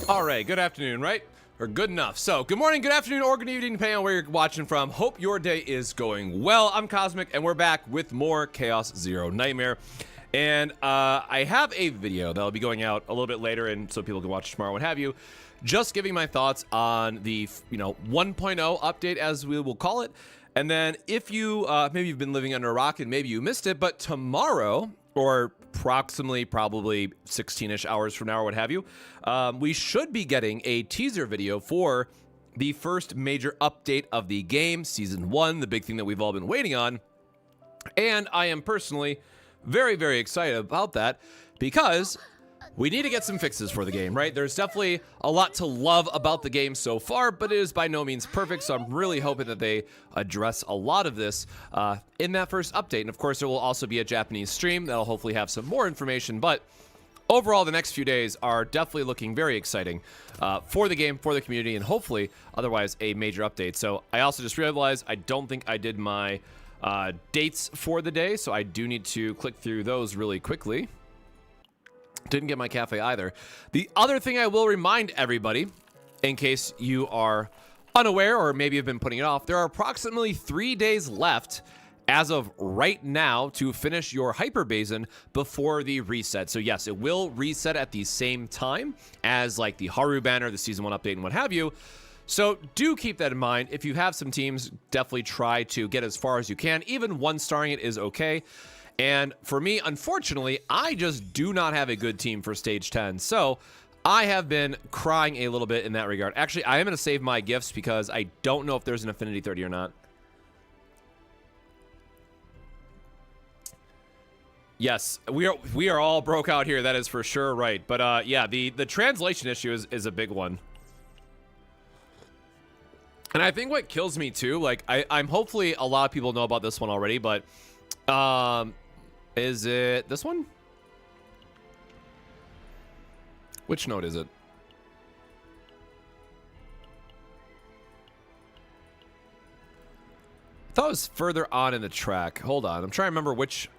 All right, good afternoon, right? Or good enough. So, good morning, good afternoon, or good evening, depending on where you're watching from. Hope your day is going well. I'm Cosmic, and we're back with more Chaos Zero Nightmare. And I have a video that'll be going out a little bit later, and so people can watch tomorrow, what have you. Just giving my thoughts on the 1.0 update, as we will call it. And then if you maybe you've been living under a rock and maybe you missed it, but tomorrow, or approximately probably 16-ish hours from now or what have you, we should be getting a teaser video for the first major update of the game, Season 1, the big thing that we've all been waiting on. And I am personally very, very excited about that because we need to get some fixes for the game, right? There's definitely a lot to love about the game so far, but it is by no means perfect, so I'm really hoping that they address a lot of this in that first update. And of course, there will also be a Japanese stream that'll hopefully have some more information, but overall, the next few days are definitely looking very exciting for the game, for the community, and hopefully, otherwise, a major update. So I also just realized I don't think I did my dates for the day, so I do need to click through those really quickly. Didn't get my cafe either. The other thing I will remind everybody, in case you are unaware or maybe have been putting it off, there are approximately 3 days left as of right now to finish your Hyper Basin before the reset. So yes, it will reset at the same time as like the Haru banner, the Season 1 update, and what have you. So do keep that in mind. If you have some teams, definitely try to get as far as you can. Even 1-starring it is okay. And for me, unfortunately, I just do not have a good team for Stage 10. So I have been crying a little bit in that regard. Actually, I am going to save my gifts because I don't know if there's an Affinity 30 or not. Yes, we are all broke out here. That is for sure right. But yeah, the translation issue is a big one. And I think what kills me too, like I'm hopefully a lot of people know about this one already, but is it this one? Which note is it? I thought it was further on in the track. Hold on, I'm trying to remember which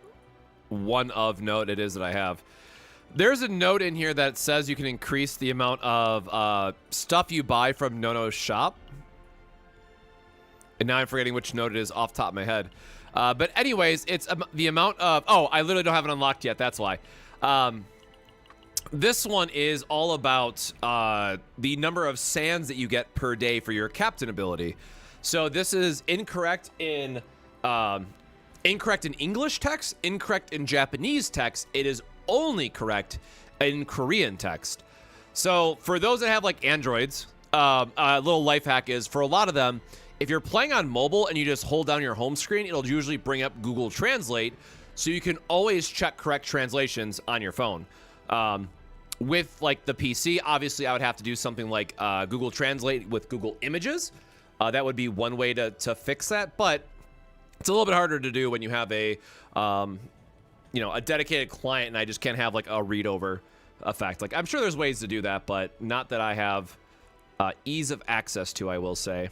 one of note it is that I have. There's a note in here that says you can increase the amount of stuff you buy from Nono's shop. And now I'm forgetting which note it is off the top of my head. But anyways, it's the amount of... Oh, I literally don't have it unlocked yet. That's why. This one is all about the number of sands that you get per day for your captain ability. So this is incorrect in English text, incorrect in Japanese text. It is only correct in Korean text. So for those that have like Androids, a little life hack is for a lot of them, if you're playing on mobile and you just hold down your home screen, it'll usually bring up Google Translate, so you can always check correct translations on your phone. With like the PC, obviously I would have to do something like Google Translate with Google Images. That would be one way to fix that, but it's a little bit harder to do when you have a a dedicated client and I just can't have like a read over effect. Like I'm sure there's ways to do that, but not that I have ease of access to, I will say.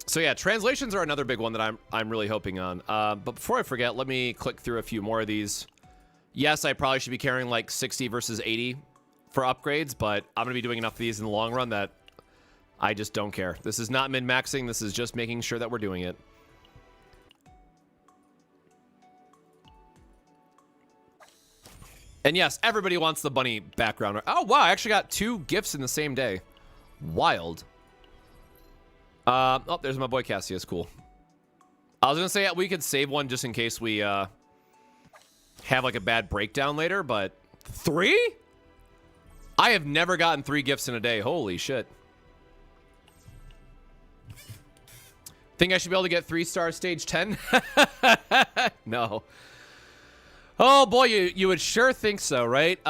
So yeah, translations are another big one that I'm really hoping on. But before I forget, let me click through a few more of these. Yes, I probably should be carrying like 60 versus 80 for upgrades, but I'm going to be doing enough of these in the long run that I just don't care. This is not min-maxing. This is just making sure that we're doing it. And yes, everybody wants the bunny background. Oh, wow, I actually got 2 gifts in the same day. Wild. Oh, there's my boy Cassius. Cool. I was gonna say we could save one just in case we have like a bad breakdown later, but 3? I have never gotten 3 gifts in a day. Holy shit. Think I should be able to get 3-star stage 10? No. Oh boy, you would sure think so, right?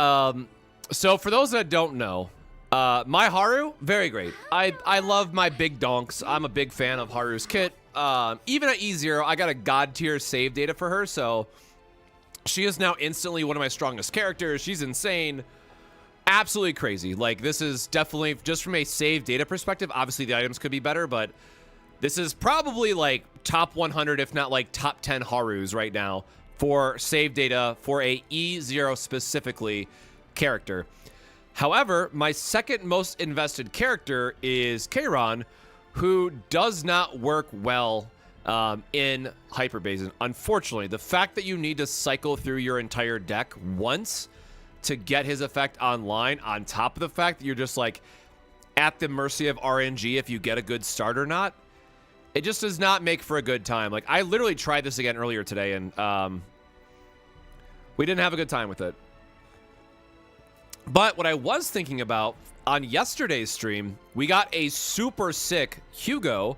So for those that don't know, my Haru, very great. I love my big donks. I'm a big fan of Haru's kit. Even at E0, I got a god tier save data for her, so she is now instantly one of my strongest characters. She's insane. Absolutely crazy. Like, this is definitely, just from a save data perspective, obviously the items could be better, but this is probably like top 100, if not like top 10 Harus right now for save data for a E0 specifically character. However, my second most invested character is Kayron, who does not work well in Hyper Basin. Unfortunately, the fact that you need to cycle through your entire deck once to get his effect online, on top of the fact that you're just like at the mercy of RNG if you get a good start or not, it just does not make for a good time. Like, I literally tried this again earlier today, and we didn't have a good time with it. But what I was thinking about, on yesterday's stream, we got a super sick Hugo,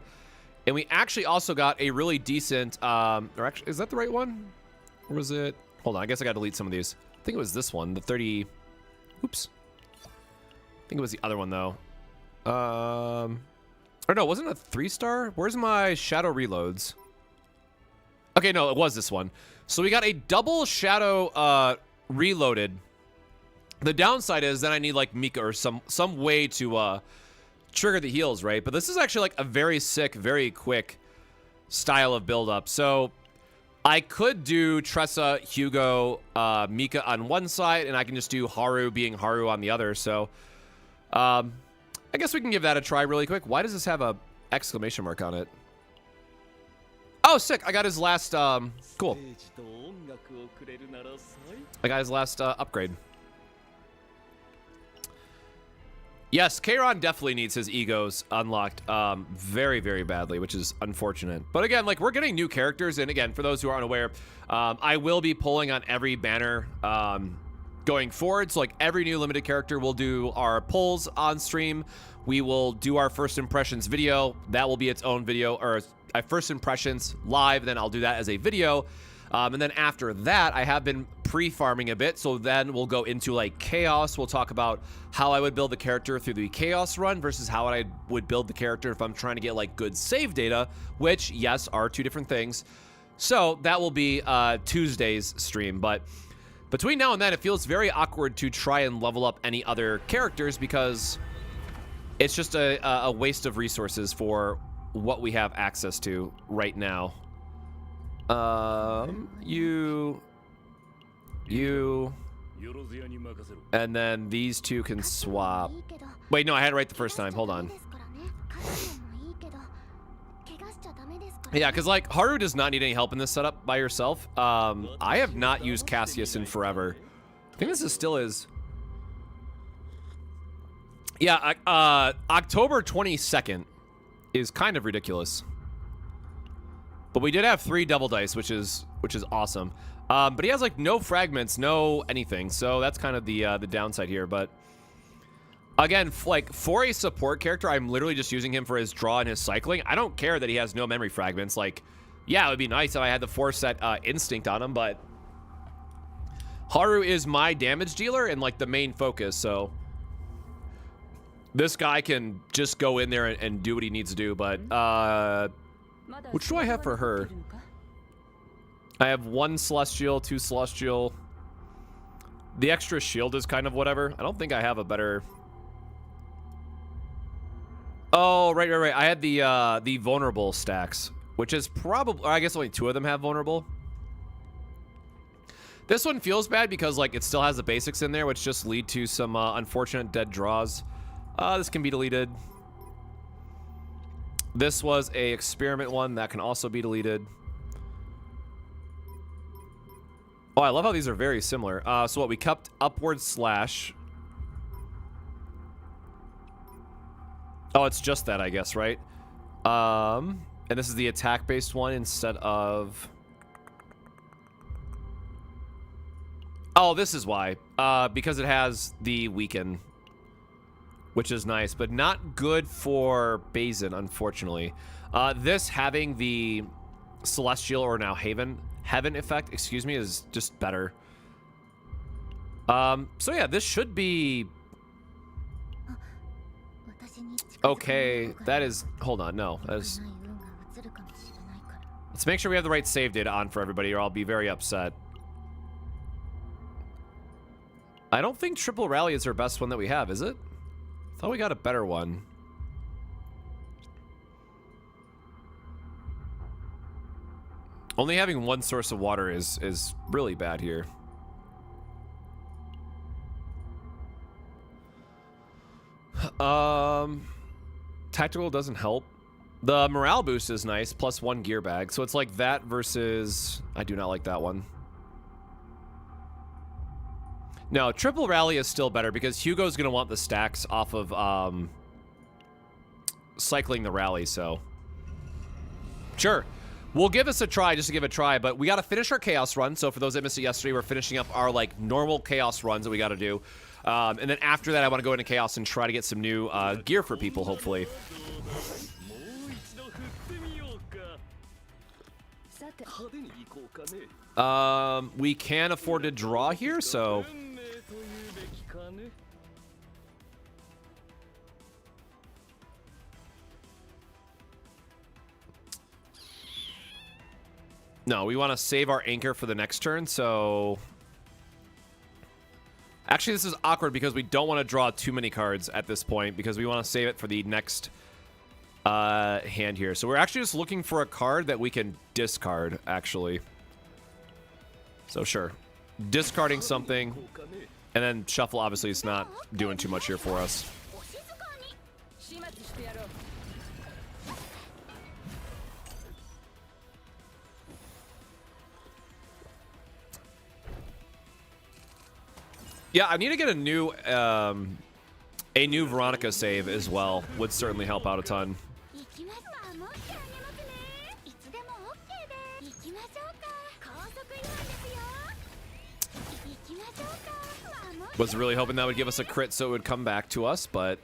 and we actually also got a really decent, or actually, is that the right one? Or was it? Hold on, I guess I got to delete some of these. I think it was this one, the 30, oops. I think it was the other one, though. Or no, wasn't it a 3-star? Where's my shadow reloads? Okay, no, it was this one. So we got a double shadow reloaded. The downside is then I need like Mika or some way to trigger the heals, right? But this is actually like a very sick, very quick style of build up. So I could do Tressa, Hugo, Mika on one side, and I can just do Haru being Haru on the other. So I guess we can give that a try really quick. Why does this have a exclamation mark on it? Oh, sick. I got his last, cool. I got his last upgrade. Yes, Kayron definitely needs his egos unlocked very, very badly, which is unfortunate. But again, like, we're getting new characters. And again, for those who are unaware, I will be pulling on every banner going forward. So like every new limited character, we'll do our pulls on stream. We will do our first impressions video. That will be its own video, or first impressions live. Then I'll do that as a video. And then after that, I have been pre-farming a bit. So then we'll go into like chaos. We'll talk about how I would build the character through the chaos run versus how I would build the character if I'm trying to get like good save data, which yes, are two different things. So that will be Tuesday's stream. But between now and then, it feels very awkward to try and level up any other characters because it's just a waste of resources for what we have access to right now. You, and then these two can swap. Wait, no, I had it right the first time. Hold on. Yeah, because like Haru does not need any help in this setup by herself. I have not used Cassius in forever. I think this is still is. Yeah, October 22nd is kind of ridiculous. But we did have 3 double dice, which is awesome. But he has like no fragments, no anything. So that's kind of the downside here. But again, like for a support character, I'm literally just using him for his draw and his cycling. I don't care that he has no memory fragments. Like, yeah, it would be nice if I had the 4-set instinct on him, but Haru is my damage dealer and like the main focus. So this guy can just go in there and do what he needs to do. But which do I have for her? I have 1 celestial, 2 celestial. The extra shield is kind of whatever. I don't think I have a better. Oh, right. I had the vulnerable stacks, which is probably, I guess only 2 of them have vulnerable. This one feels bad because like it still has the basics in there, which just lead to some unfortunate dead draws. This can be deleted. This was a experiment one that can also be deleted. Oh, I love how these are very similar. So what we kept upward slash. Oh, it's just that, I guess, right? And this is the attack-based one instead of. Oh, this is why. Because it has the weaken, which is nice, but not good for Basin, unfortunately. This having the celestial or now heaven effect, excuse me, is just better. So yeah, this should be okay. That is, hold on, no, that is. Let's make sure we have the right save data on for everybody, or I'll be very upset. I don't think triple rally is our best one that we have, is it? I thought we got a better one. Only having 1 source of water is really bad here. Tactical doesn't help. The morale boost is nice, +1 gear bag. So it's like that versus... I do not like that one. No, triple rally is still better because Hugo's going to want the stacks off of cycling the rally, so... Sure. We'll give this a try just to give it a try, but we got to finish our Chaos run. So for those that missed it yesterday, we're finishing up our, like, normal Chaos runs that we got to do. And then after that, I want to go into Chaos and try to get some new gear for people, hopefully. We can afford to draw here, so... No, we want to save our anchor for the next turn, so... Actually, this is awkward because we don't want to draw too many cards at this point because we want to save it for the next hand here. So we're actually just looking for a card that we can discard, actually. So sure. Discarding something, and then shuffle obviously is not doing too much here for us. Yeah, I need to get a new Veronica save as well. Would certainly help out a ton. Was really hoping that would give us a crit so it would come back to us, but...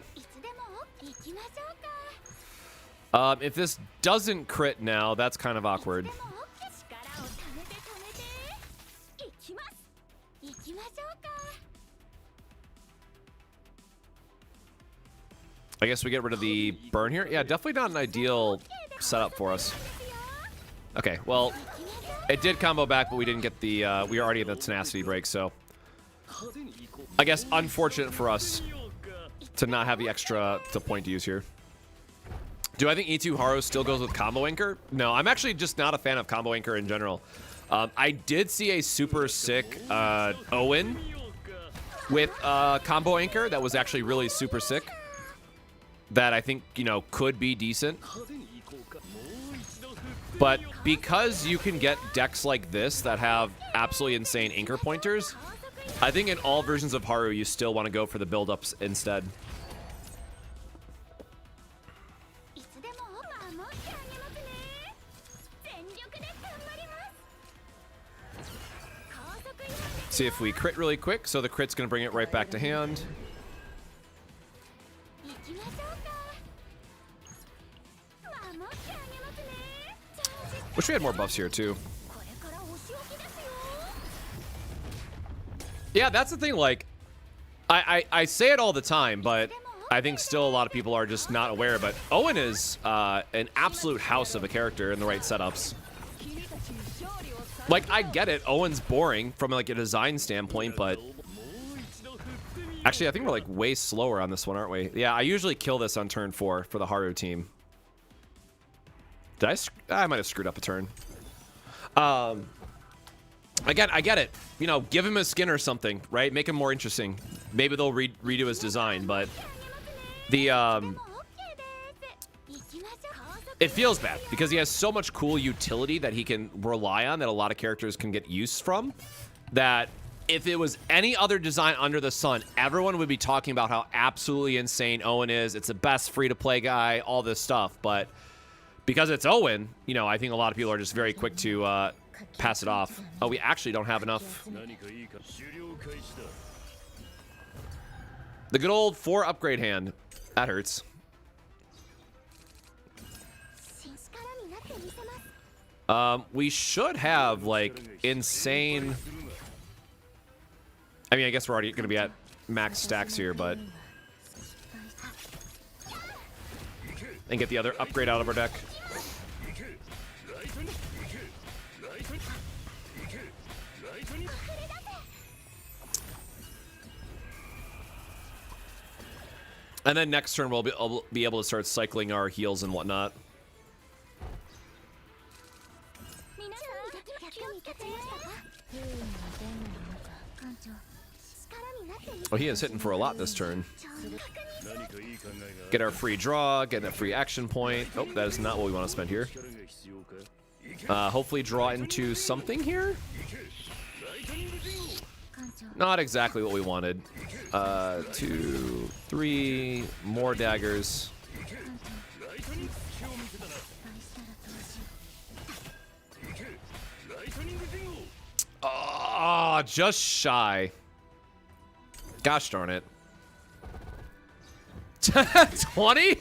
if this doesn't crit now, that's kind of awkward. I guess we get rid of the burn here. Yeah, definitely not an ideal setup for us. Okay, well, it did combo back, but we didn't get the... we were already in the tenacity break, so... I guess unfortunate for us to not have the extra point to use here. Do I think E2 Haru still goes with combo anchor? No, I'm actually just not a fan of combo anchor in general. I did see a super sick Owen with combo anchor that was actually really super sick. That I think, you know, could be decent. But because you can get decks like this that have absolutely insane anchor pointers, I think in all versions of Haru, you still want to go for the build-ups instead. See if we crit really quick. So the crit's going to bring it right back to hand. Wish we had more buffs here, too. Yeah, that's the thing, like, I say it all the time, but I think still a lot of people are just not aware, but Owen is an absolute house of a character in the right setups. Like, I get it, Owen's boring from, like, a design standpoint, but... Actually, I think we're, like, way slower on this one, aren't we? Yeah, I usually kill this on turn 4 for the Haru team. Did I might have screwed up a turn. Again, I get it. You know, give him a skin or something, right? Make him more interesting. Maybe they'll redo his design, but the it feels bad because he has so much cool utility that he can rely on that a lot of characters can get use from. That if it was any other design under the sun, everyone would be talking about how absolutely insane Owen is. It's the best free-to-play guy, all this stuff, but because it's Owen, you know, I think a lot of people are just very quick to pass it off. Oh, we actually don't have enough. The good old 4 upgrade hand. That hurts. We should have, like, insane... I mean, I guess we're already going to be at max stacks here, but... And get the other upgrade out of our deck. And then next turn we'll be able to start cycling our heals and whatnot. Oh, he is hitting for a lot this turn. Get our free draw, get a free action point. Oh, that is not what we want to spend here. Hopefully draw into something here. Not exactly what we wanted. 2, 3, more daggers. Oh, just shy. Gosh darn it. 20?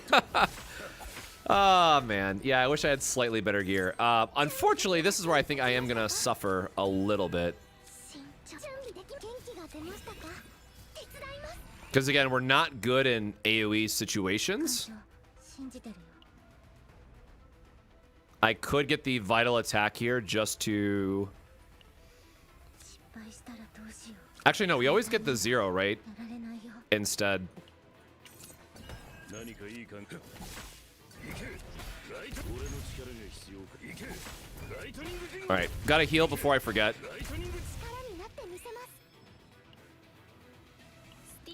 Oh, man. Yeah, I wish I had slightly better gear. Unfortunately, this is where I think I am going to suffer a little bit. Because, again, we're not good in AoE situations. I could get the vital attack here just to... Actually, no, we always get the 0, right? Instead. Alright, gotta heal before I forget.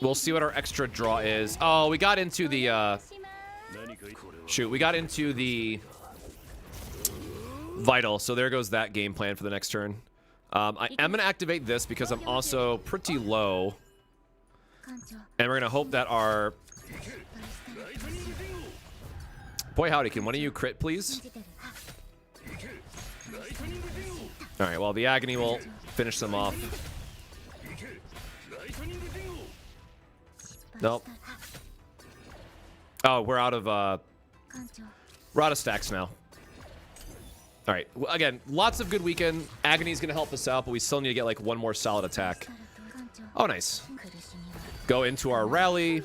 We'll see what our extra draw is. Oh, we got into the, shoot, we got into the vital, so there goes that game plan for the next turn. I am going to activate this because I'm also pretty low. And we're going to hope that our... Boy, howdy, can one of you crit, please? Alright, well, the Agony will finish them off. Nope. Oh, we're out of stacks now. All right. Well, again, lots of good weekend. Agony's going to help us out, but we still need to get like one more solid attack. Oh, nice. Go into our rally.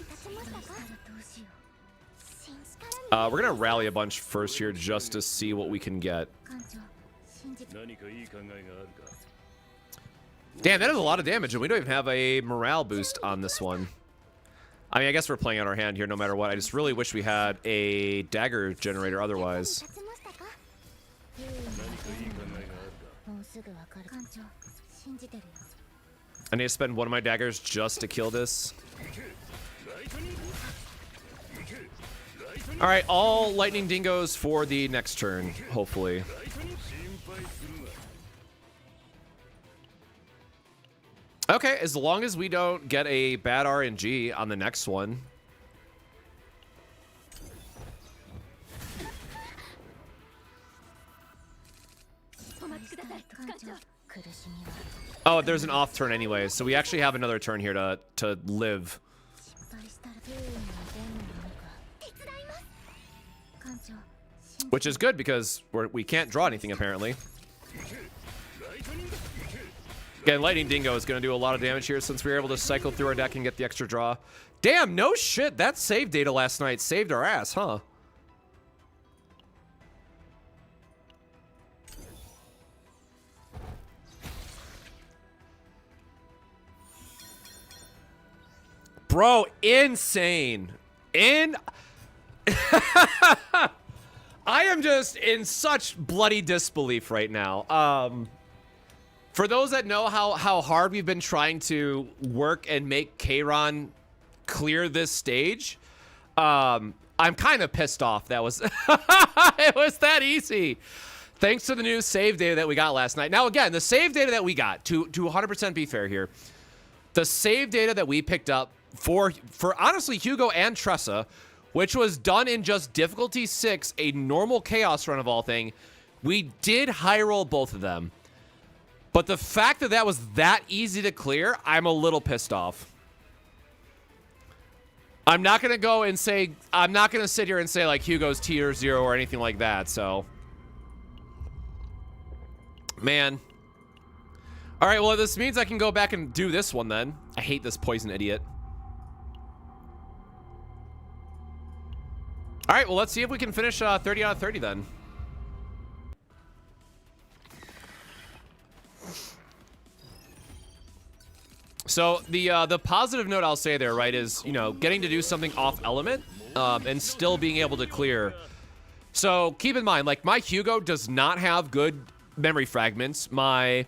We're going to rally a bunch first here just to see what we can get. Damn, that is a lot of damage, and we don't even have a morale boost on this one. I mean, I guess we're playing out our hand here no matter what. I just really wish we had a dagger generator otherwise. I need to spend one of my daggers just to kill this. Alright, all lightning dingoes for the next turn, hopefully. Okay, as long as we don't get a bad RNG on the next one. Oh, there's an off turn anyway, so we actually have another turn here to live. Which is good because we can't draw anything apparently. Again, Lightning Dingo is going to do a lot of damage here since we were able to cycle through our deck and get the extra draw. Damn, no shit. That save data last night saved our ass, huh? Bro, insane. I am just in such bloody disbelief right now. For those that know how hard we've been trying to work and make Kayron clear this stage, I'm kind of pissed off. That was it was that easy. Thanks to the new save data that we got last night. Now again, the save data that we got, to 100% be fair here, the save data that we picked up for honestly Hugo and Tressa, which was done in just difficulty 6, a normal chaos run of all thing, we did high roll both of them. But the fact that that was that easy to clear, I'm a little pissed off. I'm not going to go and say, I'm not going to sit here and say like Hugo's tier 0 or anything like that, so. Man. All right, well, this means I can go back and do this one then. I hate this poison idiot. All right, well, let's see if we can finish 30 out of 30 then. So the positive note I'll say there, right, is, you know, getting to do something off element and still being able to clear. So keep in mind, like, my Hugo does not have good memory fragments. My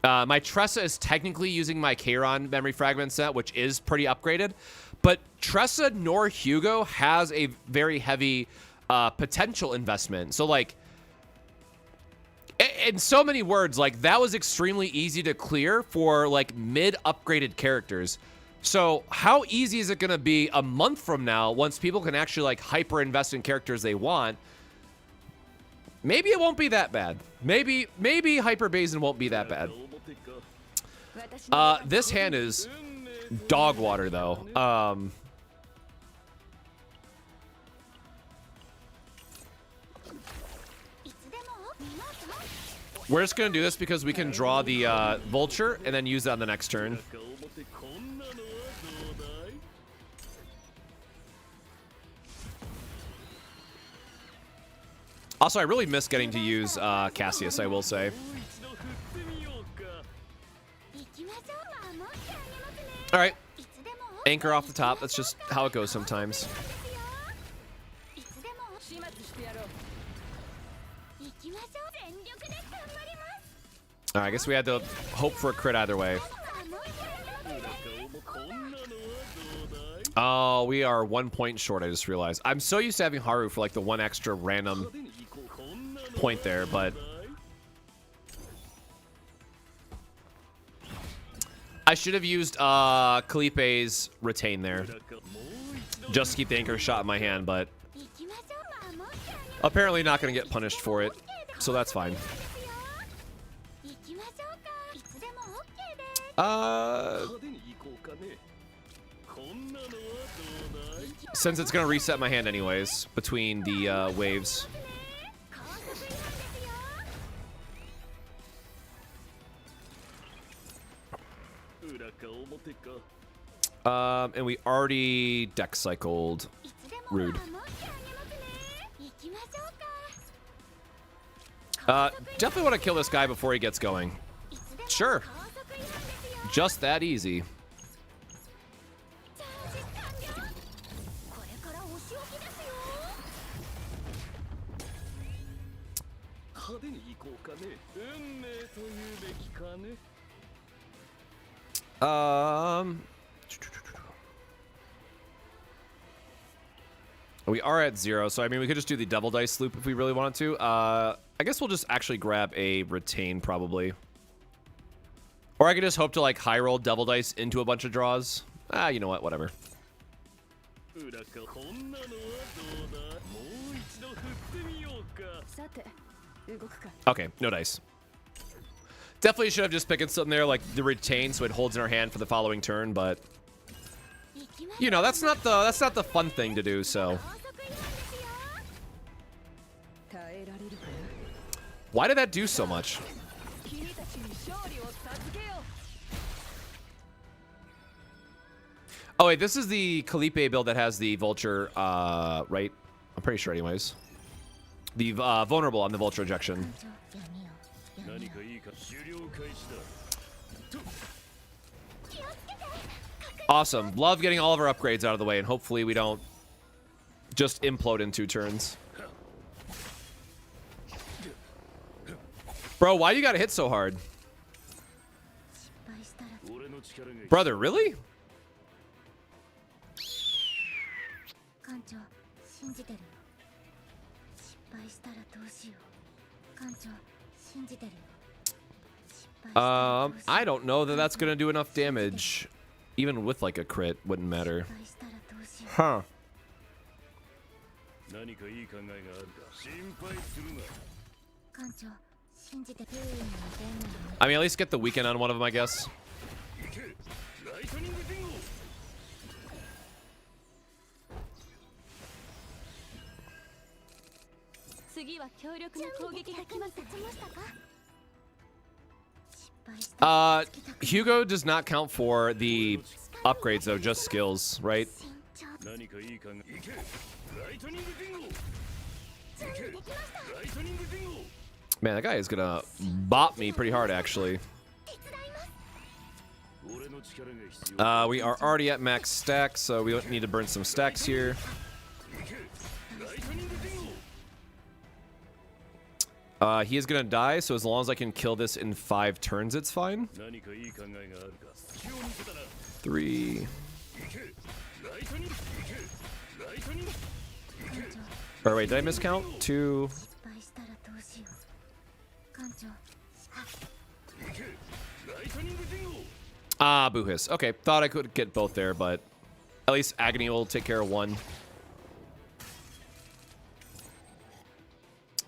My Tressa is technically using my Kairon memory fragment set, which is pretty upgraded. But Tressa nor Hugo has a very heavy potential investment. So, like, in so many words, like, that was extremely easy to clear for, like, mid-upgraded characters. So how easy is it going to be a month from now once people can actually, like, hyper-invest in characters they want? Maybe it won't be that bad. Maybe Hyper Basin won't be that bad. This hand is dog water, though. We're just going to do this because we can draw the Vulture and then use that on the next turn. Also, I really miss getting to use Cassius, I will say. All right. Anchor off the top. That's just how it goes sometimes. All right, I guess we had to hope for a crit either way. Oh, we are 1 point short, I just realized. I'm so used to having Haru for, like, the one extra random point there, but I should have used Kalipe's retain there. Just to keep the anchor shot in my hand, but apparently not going to get punished for it, so that's fine. Since it's going to reset my hand anyways between the waves. And we already deck cycled. Rude. Definitely want to kill this guy before he gets going. Sure. Just that easy. We are at 0, so I mean we could just do the double dice loop if we really wanted to. I guess we'll just actually grab a retain probably. Or I could just hope to, like, high roll double dice into a bunch of draws. You know what, whatever. Okay, no dice. Definitely should have just picked something there like the retain so it holds in our hand for the following turn, but you know, that's not the fun thing to do, so. Why did that do so much? Oh wait, this is the Kalipe build that has the Vulture, right? I'm pretty sure anyways. The vulnerable on the Vulture ejection. Awesome. Love getting all of our upgrades out of the way, and hopefully we don't just implode in 2 turns. Bro, why you gotta hit so hard? Brother, really? I don't know that that's gonna do enough damage. Even with, like, a crit, wouldn't matter. Huh. I mean, at least get the weekend on one of them, I guess. Hugo does not count for the upgrades, though, just skills, right? Man, that guy is gonna bop me pretty hard, actually. We are already at max stacks, so we don't need to burn some stacks here. He is gonna die, so as long as I can kill this in 5 turns, it's fine. 3. Or wait, did I miscount? 2. Ah, Boohis. Okay, thought I could get both there, but at least Agony will take care of 1.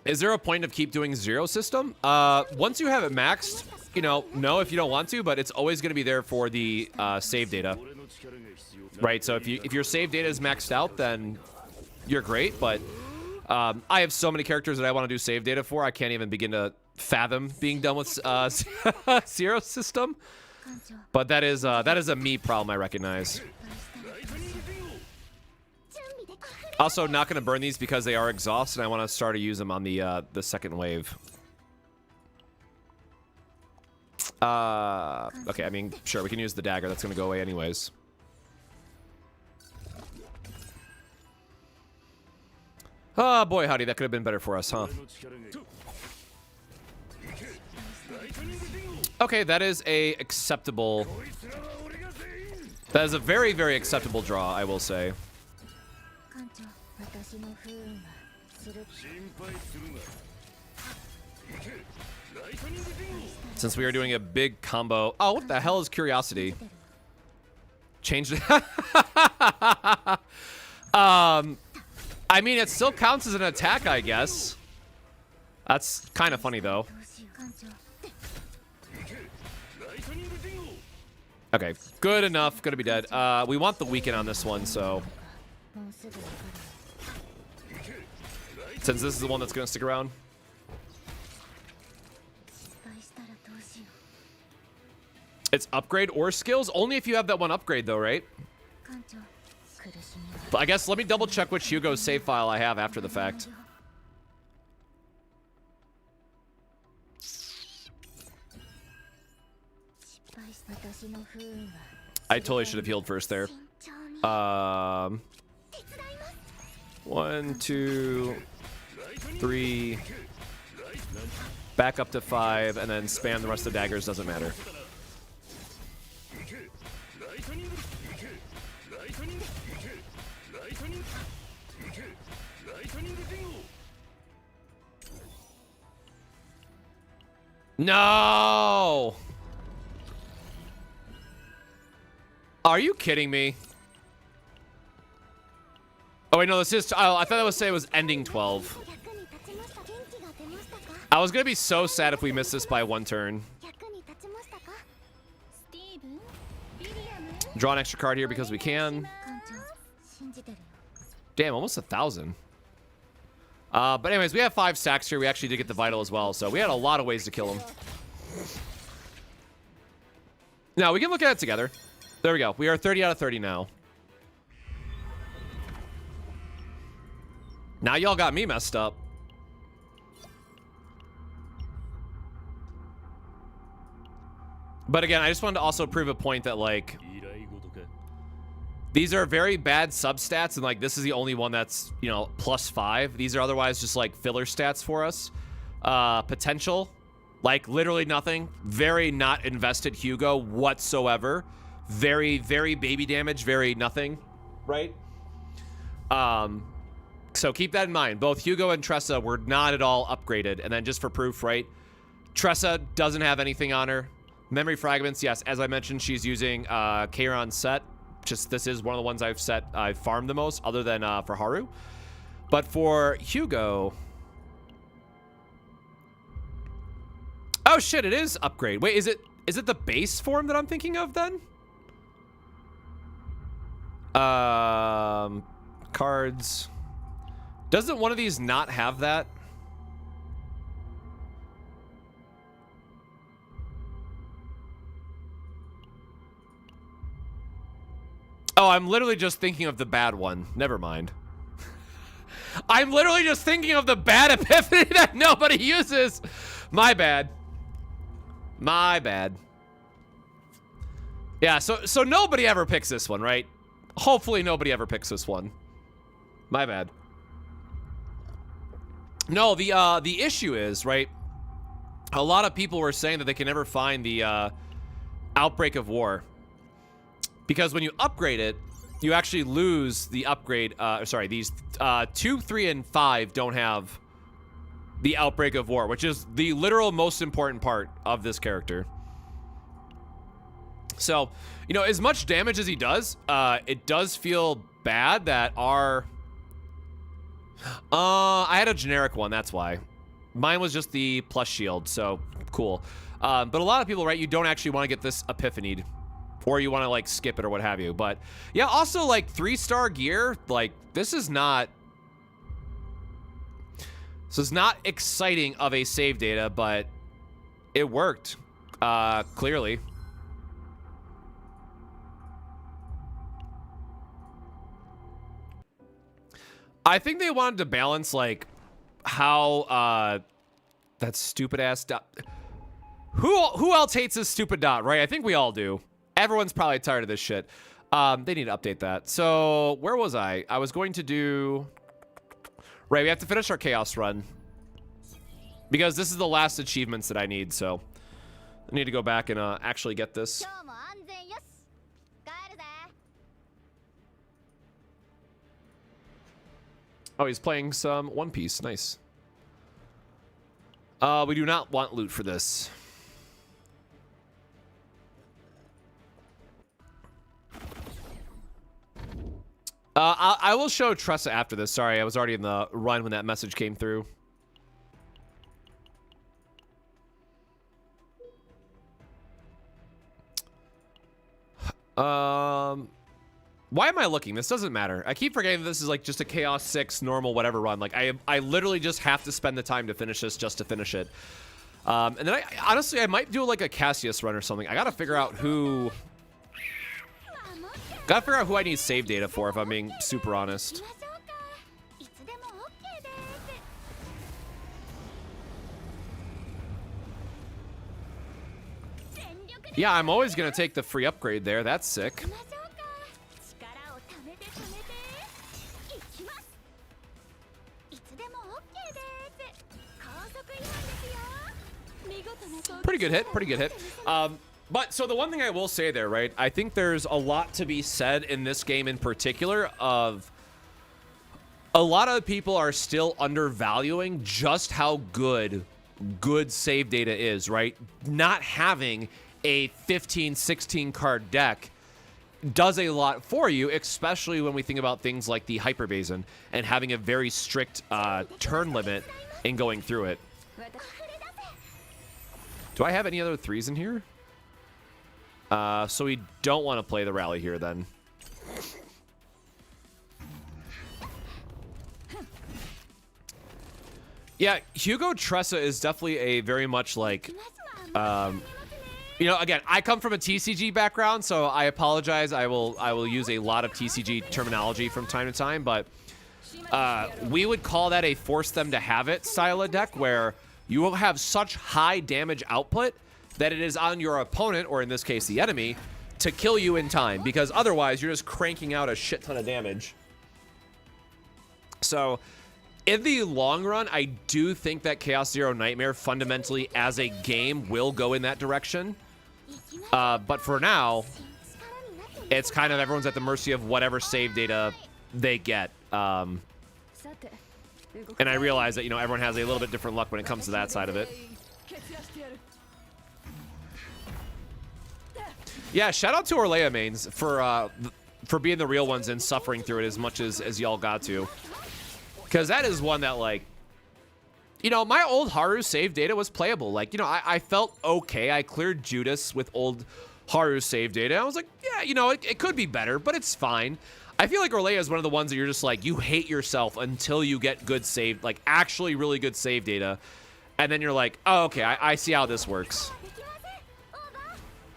Is there a point of keep doing 0 system? Once you have it maxed, you know, no if you don't want to, but it's always going to be there for the save data. Right, so if your save data is maxed out, then you're great, but I have so many characters that I want to do save data for, I can't even begin to fathom being done with 0 system. But that is a me problem, I recognize. Also, not going to burn these because they are exhaust, and I want to start to use them on the second wave. Okay, I mean, sure, we can use the dagger. That's going to go away anyways. Oh, boy, howdy, that could have been better for us, huh? Okay, that is a acceptable... That is a very, very acceptable draw, I will say. Since we are doing a big combo... Oh, what the hell is Curiosity? Changed it. I mean, it still counts as an attack, I guess. That's kind of funny, though. Okay, good enough. Gonna be dead. We want the weaken on this one, so... Since this is the one that's gonna stick around. It's upgrade or skills? Only if you have that one upgrade, though, right? But I guess let me double check which Hugo's save file I have after the fact. I totally should have healed first there. 1, 2, 3. Back up to 5, and then spam the rest of the daggers, doesn't matter. No! Are you kidding me? Oh wait, no, this is... Oh, I thought I was saying it was ending 12. I was gonna be so sad if we missed this by 1 turn. Draw an extra card here because we can. Damn, almost 1,000. But anyways, we have 5 stacks here. We actually did get the vital as well, so we had a lot of ways to kill him. Now, we can look at it together. There we go. We are 30 out of 30 now. Now y'all got me messed up. But again, I just wanted to also prove a point that, like, these are very bad substats, and, like, this is the only one that's, you know, +5. These are otherwise just, like, filler stats for us. Potential, like, literally nothing. Very not invested Hugo whatsoever. Very, very baby damage, very nothing, right? So keep that in mind. Both Hugo and Tressa were not at all upgraded. And then just for proof, right? Tressa doesn't have anything on her. Memory fragments, yes, as I mentioned, she's using Kairon set. Just this is one of the ones I've farmed the most, other than for Haru. But for Hugo, oh shit, it is upgrade. Wait, is it the base form that I'm thinking of then? Cards. Doesn't one of these not have that? Oh, I'm literally just thinking of the bad one. Never mind. I'm literally just thinking of the bad epiphany that nobody uses. My bad. My bad. Yeah, so nobody ever picks this one, right? Hopefully nobody ever picks this one. My bad. No, the issue is, right, a lot of people were saying that they can never find the Outbreak of War. Because when you upgrade it, you actually lose the upgrade. Sorry, these 2, 3, and 5 don't have the Outbreak of War, which is the literal most important part of this character. So, you know, as much damage as he does, it does feel bad that our... I had a generic one, that's why. Mine was just the plus shield, so cool. But a lot of people, right, you don't actually want to get this epiphanied. Or you want to, like, skip it or what have you. But, yeah, also, like, 3-star gear, like, this is not... This is not exciting of a save data, but it worked, clearly. I think they wanted to balance, like, how, that stupid-ass dot... Who else hates this stupid dot, right? I think we all do. Everyone's probably tired of this shit. They need to update that. So, where was I? I was going to do... Right, we have to finish our Chaos run. Because this is the last achievements that I need, so... I need to go back and actually get this. Oh, he's playing some One Piece. Nice. We do not want loot for this. I will show Tressa after this. Sorry, I was already in the run when that message came through. Why am I looking? This doesn't matter. I keep forgetting that this is like just a Chaos 6 normal whatever run. Like I literally just have to spend the time to finish this just to finish it. And then honestly I might do like a Cassius run or something. I gotta figure out who... Gotta figure out who I need save data for, if I'm being super honest. Yeah, I'm always gonna take the free upgrade there. That's sick. Pretty good hit, pretty good hit. But so the one thing I will say there, right? I think there's a lot to be said in this game in particular of a lot of people are still undervaluing just how good save data is, right? Not having a 15, 16 card deck does a lot for you, especially when we think about things like the Hyper Basin and having a very strict turn limit in going through it. Do I have any other 3s in here? So we don't want to play the rally here then. Yeah, Hugo Tressa is definitely a very much like, you know, again, I come from a TCG background, so I apologize. I will use a lot of TCG terminology from time to time, but we would call that a force them to have it style of deck where you will have such high damage output that it is on your opponent, or in this case the enemy, to kill you in time, because otherwise you're just cranking out a shit ton of damage. So in the long run, I do think that Chaos Zero Nightmare fundamentally as a game will go in that direction. But for now, it's kind of everyone's at the mercy of whatever save data they get. And I realize that, you know, everyone has a little bit different luck when it comes to that side of it. Yeah, shout out to Orlea mains for being the real ones and suffering through it as much as y'all got to. Because that is one that, like, you know, my old Haru save data was playable. Like, you know, I felt okay. I cleared Judas with old Haru save data. I was like, yeah, you know, it could be better, but it's fine. I feel like Orlea is one of the ones that you're just like, you hate yourself until you get good save, like actually really good save data. And then you're like, oh, okay, I see how this works.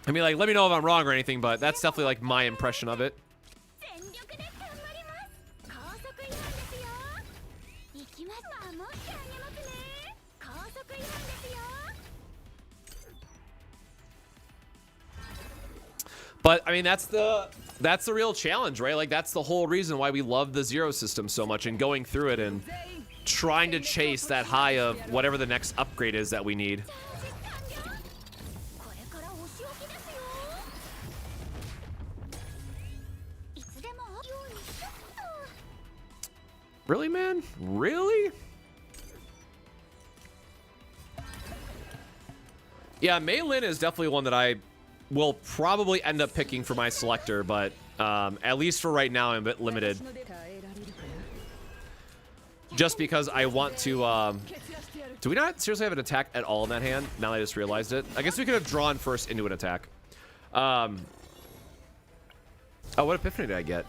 I mean, like, let me know if I'm wrong or anything, but that's definitely like my impression of it. But I mean, that's the real challenge, right? Like, that's the whole reason why we love the Zero system so much and going through it. And trying to chase that high of whatever the next upgrade is that we need. Really, man? Really? Yeah, Mei Lin is definitely one that I will probably end up picking for my selector, but at least for right now, I'm a bit limited. Just because I want to... do we not seriously have an attack at all in that hand? Now I just realized it. I guess we could have drawn first into an attack. Oh, what epiphany did I get?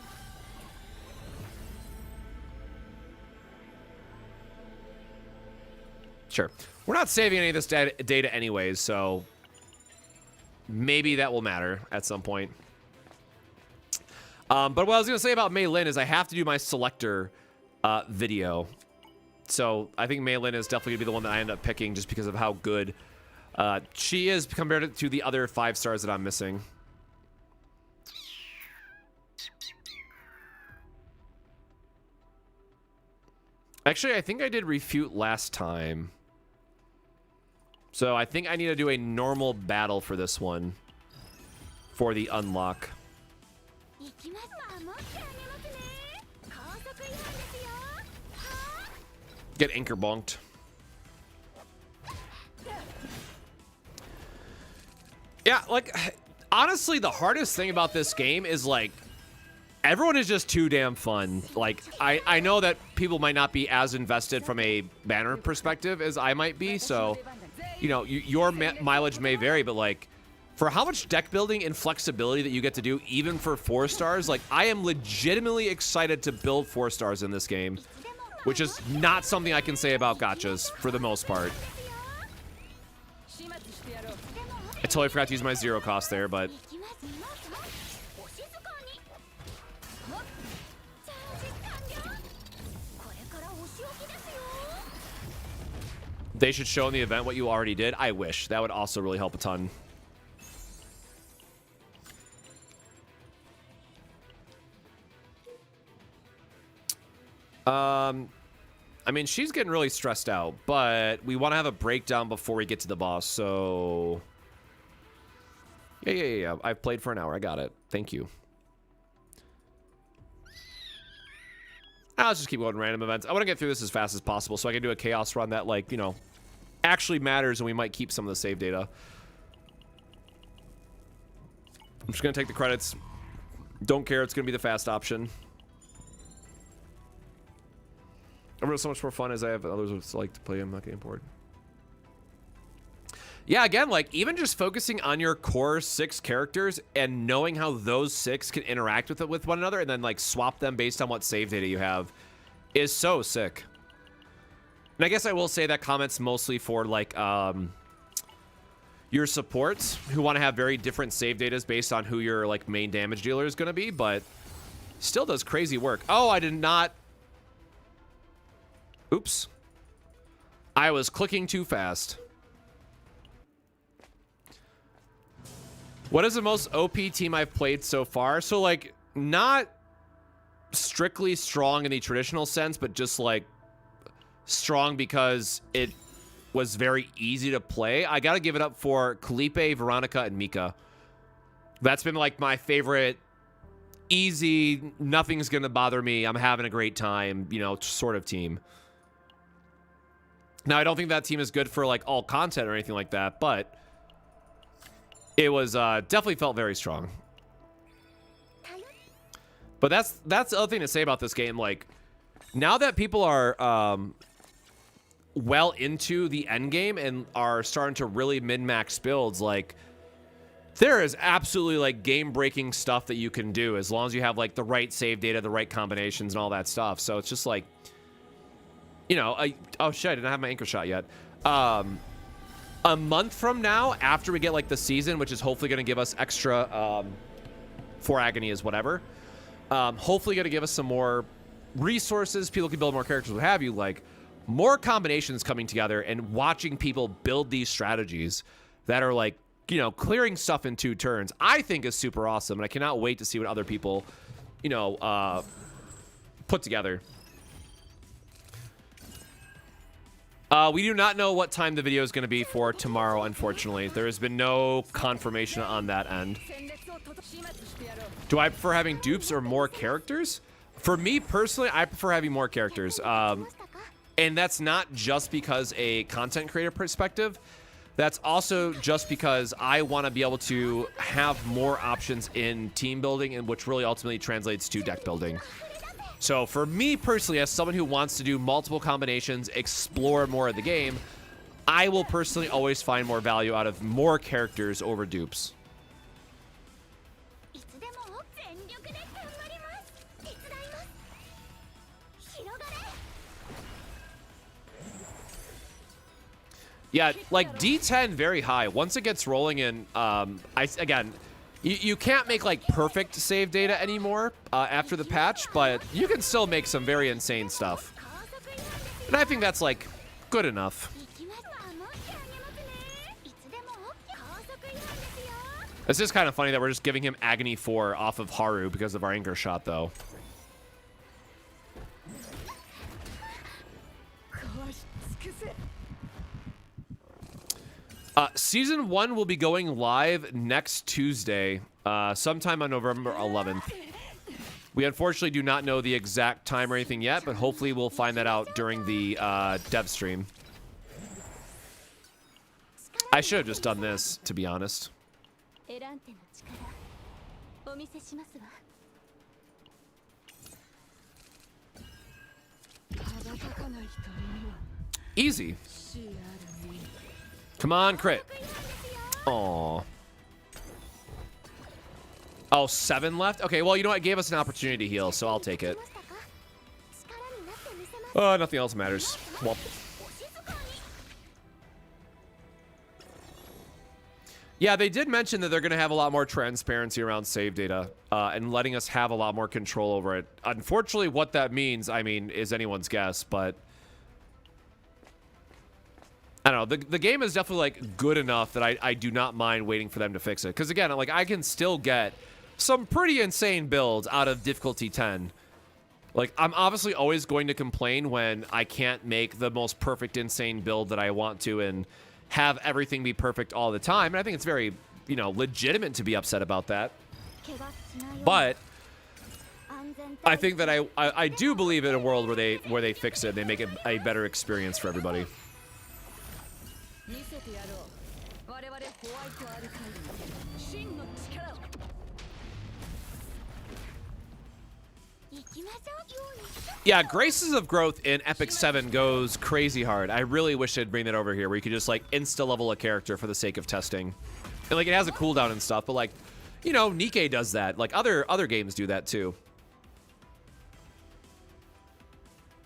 Sure. We're not saving any of this data anyways, so maybe that will matter at some point. But what I was going to say about Mei Lin is I have to do my selector video. So I think Mei Lin is definitely going to be the one that I end up picking just because of how good she is compared to the other 5 stars that I'm missing. Actually, I think I did refute last time. So I think I need to do a normal battle for this one. For the unlock. Get anchor bonked. Yeah, like, honestly, the hardest thing about this game is, like, everyone is just too damn fun. Like, I know that people might not be as invested from a banner perspective as I might be, so, you know, your mileage may vary, but, like, for how much deck building and flexibility that you get to do, even for 4 stars, like, I am legitimately excited to build 4 stars in this game, which is not something I can say about gachas for the most part. I totally forgot to use my 0 cost there, but... They should show in the event what you already did. I wish. That would also really help a ton. I mean, she's getting really stressed out, but we want to have a breakdown before we get to the boss, so... Yeah. I've played for an hour. I got it. Thank you. Let's just keep going random events. I want to get through this as fast as possible so I can do a chaos run that, like, you know, actually matters, and we might keep some of the save data. I'm just going to take the credits. Don't care. It's going to be the fast option. I'm really so much more fun as I have others who like to play. I'm not getting bored. Yeah, again, like, even just focusing on your core 6 characters and knowing how those 6 can interact with one another and then, like, swap them based on what save data you have is so sick. And I guess I will say that comment's mostly for, like, your supports who want to have very different save datas based on who your, like, main damage dealer is going to be, but still does crazy work. Oh, I did not... Oops. I was clicking too fast. What is the most OP team I've played so far? So, like, not strictly strong in the traditional sense, but just, like, strong because it was very easy to play. I gotta give it up for Kalipe, Veronica, and Mika. That's been, like, my favorite easy, nothing's gonna bother me, I'm having a great time, you know, sort of team. Now, I don't think that team is good for, like, all content or anything like that, but... It was, definitely felt very strong. But that's the other thing to say about this game. Like, now that people are, well into the end game and are starting to really min-max builds, like, there is absolutely, like, game-breaking stuff that you can do as long as you have, like, the right save data, the right combinations, and all that stuff. So it's just, like, you know, oh, shit, I didn't have my anchor shot yet. A month from now, after we get, like, the season, which is hopefully going to give us extra, for Agony is whatever, hopefully going to give us some more resources, people can build more characters, what have you, like, more combinations coming together and watching people build these strategies that are, like, you know, clearing stuff in 2 turns, I think is super awesome, and I cannot wait to see what other people, you know, put together. We do not know what time the video is going to be for tomorrow, unfortunately. There has been no confirmation on that end. Do I prefer having dupes or more characters? For me personally, I prefer having more characters. And that's not just because a content creator perspective. That's also just because I want to be able to have more options in team building, and which really ultimately translates to deck building. So for me personally, as someone who wants to do multiple combinations, explore more of the game, I will personally always find more value out of more characters over dupes. Yeah, like D10 very high. Once it gets rolling in, again, you can't make like perfect save data anymore after the patch, but you can still make some very insane stuff. And I think that's like good enough. It's just kind of funny that we're just giving him Agony 4 off of Haru because of our Anchor Shot, though. Season 1 will be going live next Tuesday, sometime on November 11th. We unfortunately do not know the exact time or anything yet, but hopefully we'll find that out during the dev stream. I should have just done this, to be honest. Easy. Come on, crit. Aww. Oh, 7 left? Okay, well, you know what? It gave us an opportunity to heal, so I'll take it. Nothing else matters. Well. Yeah, they did mention that they're going to have a lot more transparency around save data and letting us have a lot more control over it. Unfortunately, what that means, I mean, is anyone's guess, but I don't know. The game is definitely like good enough that I do not mind waiting for them to fix it. Because again, like I can still get some pretty insane builds out of difficulty 10. Like I'm obviously always going to complain when I can't make the most perfect insane build that I want to and have everything be perfect all the time. And I think it's very, you know, legitimate to be upset about that. But I think that I do believe in a world where they fix it, they make it a better experience for everybody. Yeah, Graces of Growth in Epic 7 goes crazy hard. I really wish they'd bring that over here, where you could just like insta-level a character for the sake of testing. And like it has a cooldown and stuff, but like, you know, Nikke does that. Like other games do that too.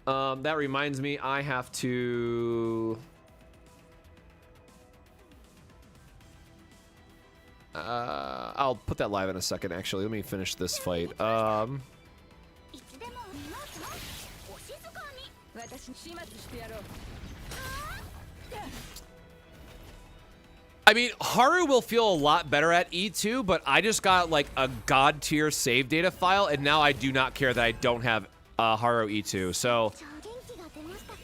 That reminds me, I have to... I'll put that live in a second, actually. Let me finish this fight. I mean, Haru will feel a lot better at E2, but I just got like a god tier save data file, and now I do not care that I don't have Haru E2. So,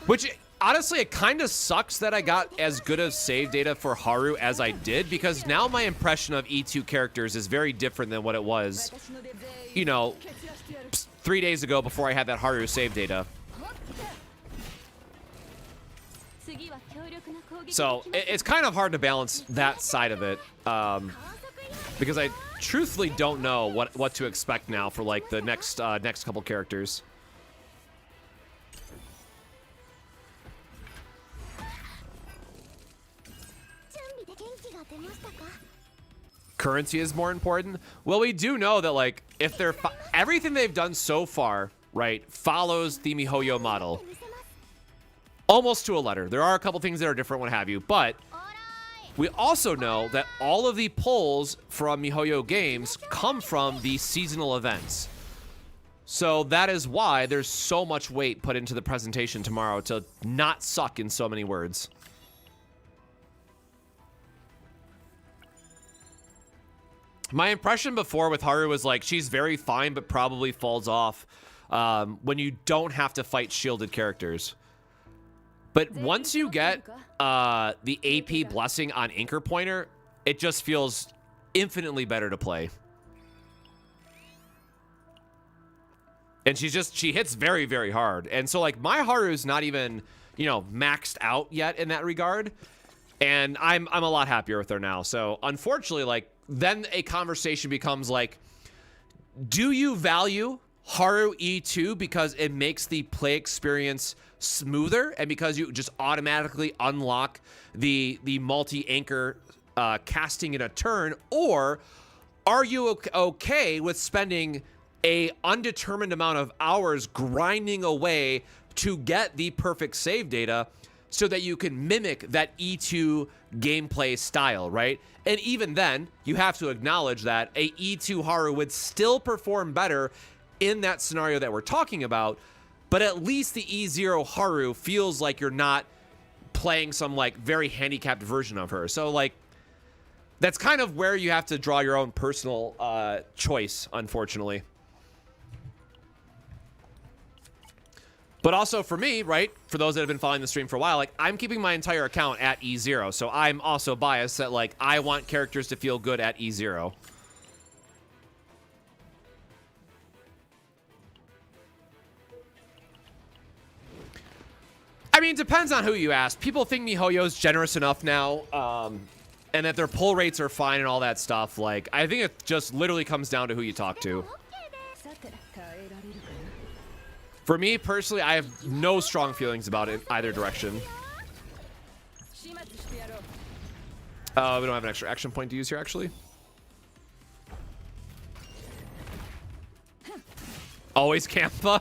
which honestly, it kind of sucks that I got as good of save data for Haru as I did, because now my impression of E2 characters is very different than what it was, you know, 3 days ago before I had that Haru save data. So it's kind of hard to balance that side of it, because I truthfully don't know what to expect now for like the next couple characters. Currency is more important. Well, we do know that like if they're everything they've done so far, right, follows the MiHoYo model. Almost to a letter. There are a couple things that are different, what have you, but we also know that all of the polls from MiHoYo games come from the seasonal events. So that is why there's so much weight put into the presentation tomorrow to not suck in so many words. My impression before with Haru was like, she's very fine, but probably falls off when you don't have to fight shielded characters. But once you get the AP blessing on Anchor Pointer, it just feels infinitely better to play. And she hits very, very hard. And so, like, my Haru's not even, you know, maxed out yet in that regard. And I'm a lot happier with her now. So, unfortunately, like, then a conversation becomes like, do you value Haru E2 because it makes the play experience smoother and because you just automatically unlock the multi-anchor casting in a turn? Or are you okay with spending a undetermined amount of hours grinding away to get the perfect save data so that you can mimic that E2 gameplay style, right? And even then, you have to acknowledge that a E2 Haru would still perform better in that scenario that we're talking about, but at least the E0 Haru feels like you're not playing some, like, very handicapped version of her. So, like, that's kind of where you have to draw your own personal choice, unfortunately. But also for me, right, for those that have been following the stream for a while, like, I'm keeping my entire account at E0, so I'm also biased that, like, I want characters to feel good at E0. I mean, it depends on who you ask. People think MiHoYo's generous enough now, and that their pull rates are fine and all that stuff. Like, I think it just literally comes down to who you talk to. For me, personally, I have no strong feelings about it either direction. We don't have an extra action point to use here, actually. Always Kampa.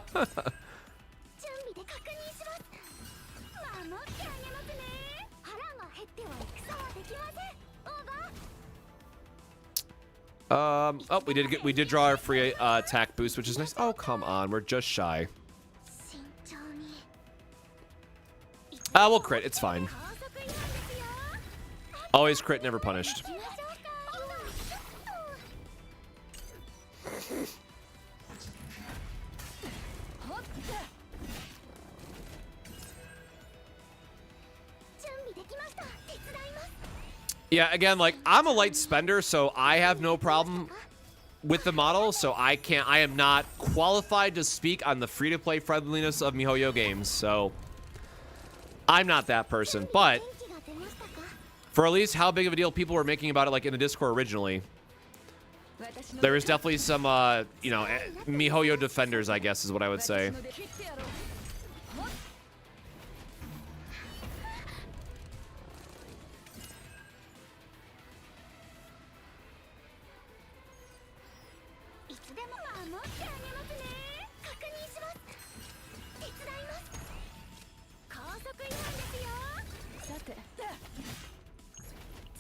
Oh, we did draw our free attack boost, which is nice. Oh, come on, we're just shy. We'll crit. It's fine. Always crit, never punished. Yeah, again, like, I'm a light spender, so I have no problem with the model, so I am not qualified to speak on the free-to-play friendliness of MiHoYo games, so I'm not that person. But for at least how big of a deal people were making about it, like, in the Discord originally, there was definitely some, you know, MiHoYo defenders, I guess, is what I would say.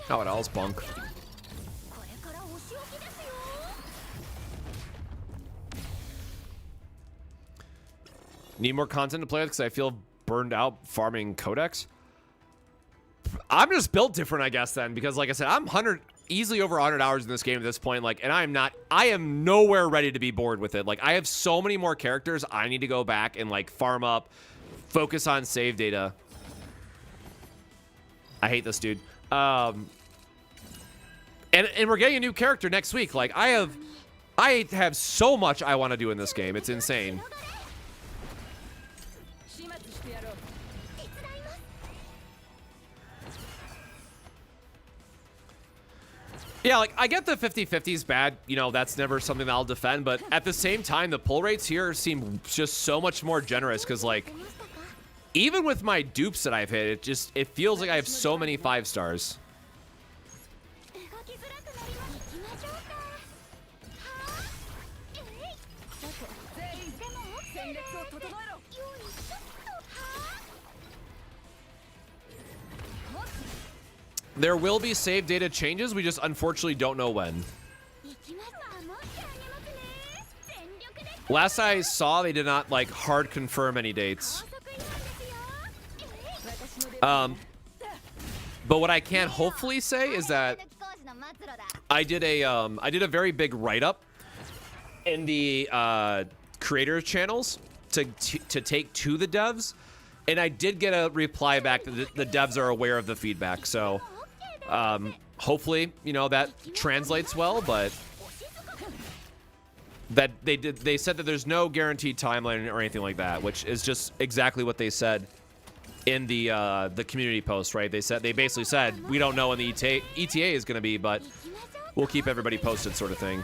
Oh, it all's bunk. Need more content to play with because I feel burned out farming codex. I'm just built different, I guess, then, because, like I said, I'm easily over 100 hours in this game at this point. Like, and I am nowhere ready to be bored with it. Like, I have so many more characters I need to go back and, like, farm up, focus on save data. I hate this dude. And we're getting a new character next week. Like, I have so much I want to do in this game. It's insane. Yeah, like, I get the 50-50 is bad. You know, that's never something that I'll defend. But at the same time, the pull rates here seem just so much more generous. Because, like, even with my dupes that I've hit, it feels like I have so many 5 stars. There will be save data changes. We just unfortunately don't know when. Last I saw, they did not, like, hard confirm any dates. But what I can hopefully say is that I did a very big write-up in the creators channels to take to the devs, And I did get a reply back that the devs are aware of the feedback. So hopefully, you know, that translates well, but that they said that there's no guaranteed timeline or anything like that, which is just exactly what they said in the community post, right? They basically said, we don't know when the ETA is going to be, but we'll keep everybody posted, sort of thing.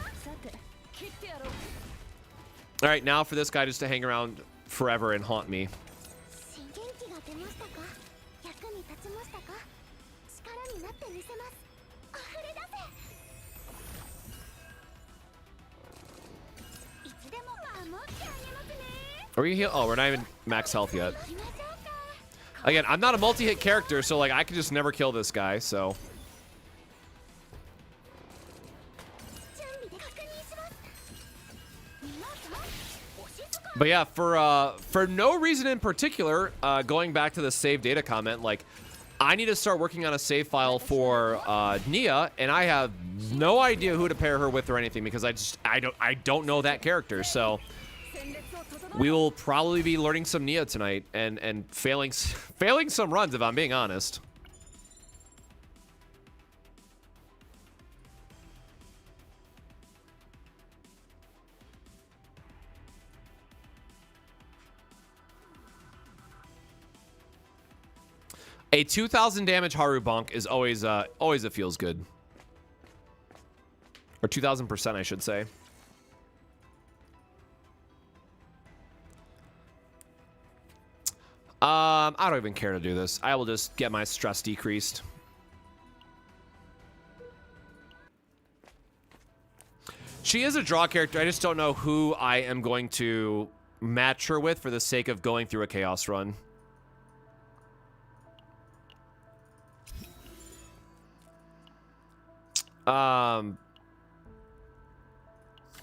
All right, now for this guy just to hang around forever and haunt me. Are we heal? Oh, we're not even max health yet. Again, I'm not a multi-hit character, so like I could just never kill this guy, so. But yeah, for no reason in particular, going back to the save data comment, like I need to start working on a save file for Nia, and I have no idea who to pair her with or anything because I don't know that character, so. We will probably be learning some Nia tonight and failing some runs, if I'm being honest. A 2,000 damage Haru bonk is always it feels good. Or 2,000%, I should say. I don't even care to do this. I will just get my stress decreased. She is a draw character. I just don't know who I am going to match her with for the sake of going through a chaos run.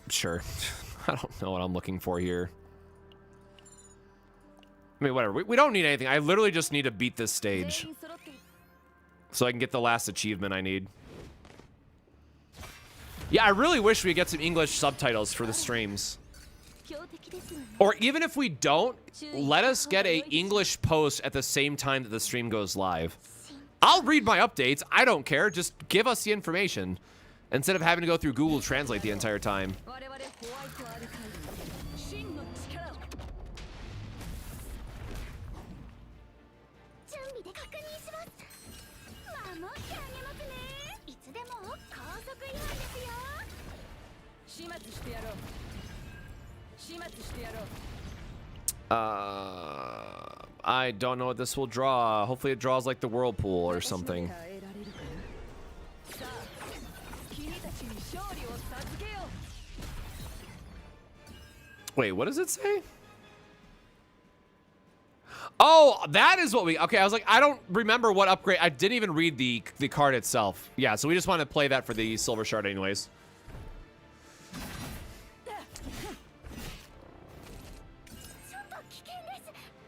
Sure. I don't know what I'm looking for here. I mean, whatever. We don't need anything. I literally just need to beat this stage so I can get the last achievement I need. Yeah, I really wish we get some English subtitles for the streams. Or even if we don't, let us get a English post at the same time that the stream goes live. I'll read my updates. I don't care. Just give us the information instead of having to go through Google Translate the entire time. I don't know what this will draw. Hopefully it draws like the whirlpool or something. Wait, what does it say? Oh, that is what we... Okay, I was like, I don't remember what upgrade... I didn't even read the card itself. Yeah, so we just want to play that for the silver shard anyways.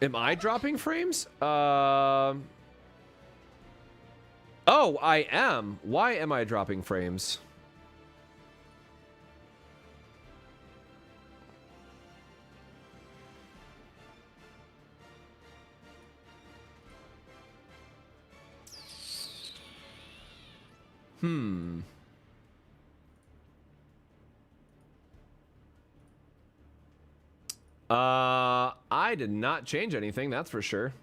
Am I dropping frames? Oh, I am. Why am I dropping frames? I did not change anything, that's for sure.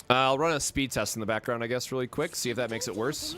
I'll run a speed test in the background, I guess, really quick, see if that makes it worse.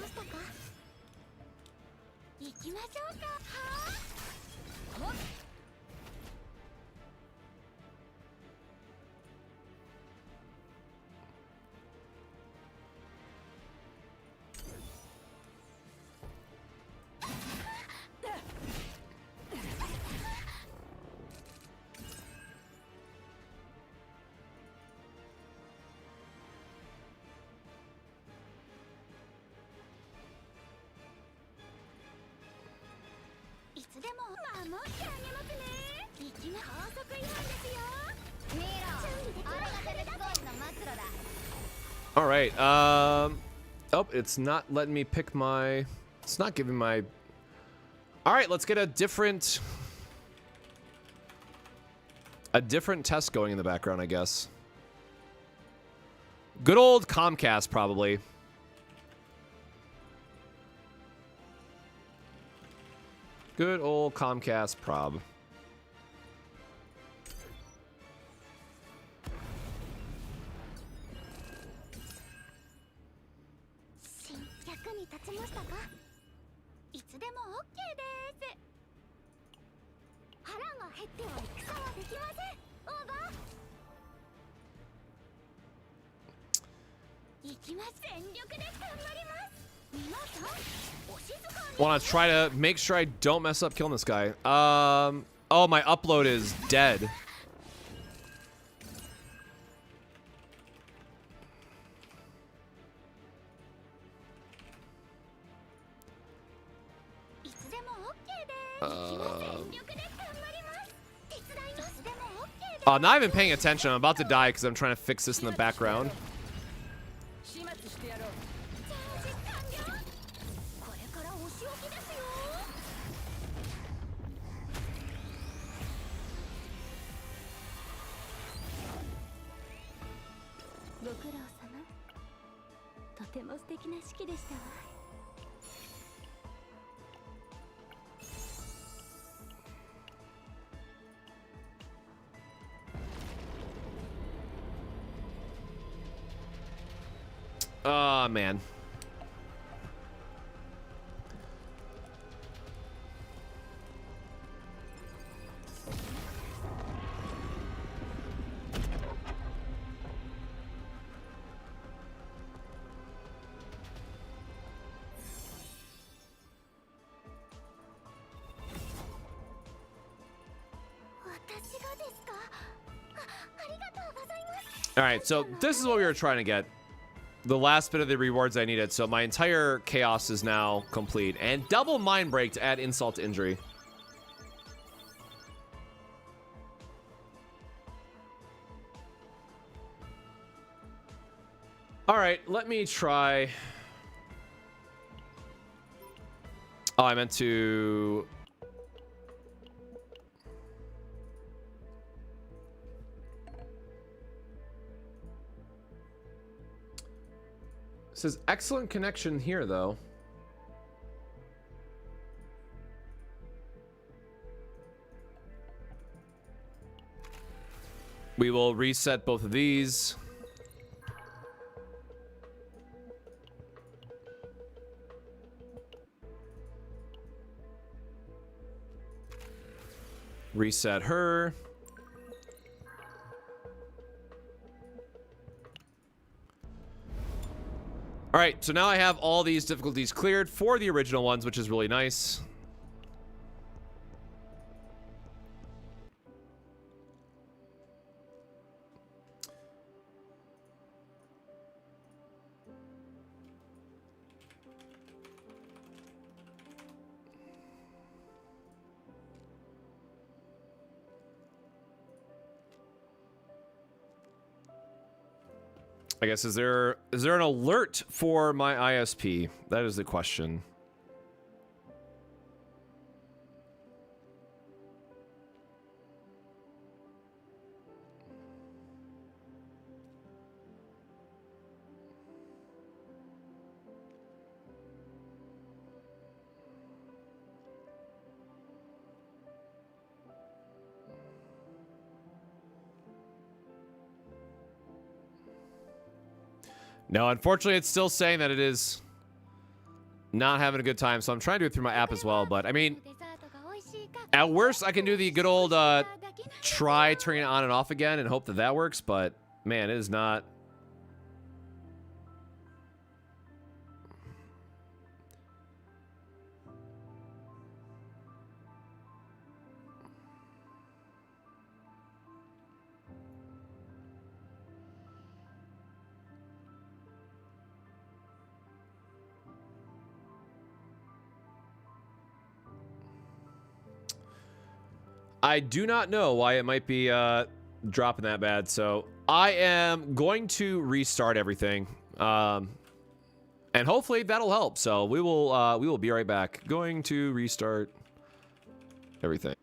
All right. Oh, it's not letting me pick my It's not giving my... All right, let's get a different test going in the background, I guess. Good old Comcast, probably. Good old Comcast prob. Want to try to make sure I don't mess up killing this guy. Oh, my upload is dead. I'm not even paying attention. I'm about to die because I'm trying to fix this in the background. Oh, man. All right, so this is what we were trying to get. The last bit of the rewards I needed. So my entire chaos is now complete. And double mind break to add insult to injury. All right, let me try. Oh, I meant to... It says excellent connection here, though. We will reset both of these. Reset her. All right, so now I have all these difficulties cleared for the original ones, which is really nice. I guess, is there an alert for my ISP? That is the question. No, unfortunately, it's still saying that it is not having a good time. So I'm trying to do it through my app as well. But I mean, at worst, I can do the good old try turning it on and off again and hope that that works. But man, it is not. I do not know why it might be dropping that bad, so I am going to restart everything. And And hopefully that'll help. So we will be right back. Going to restart everything.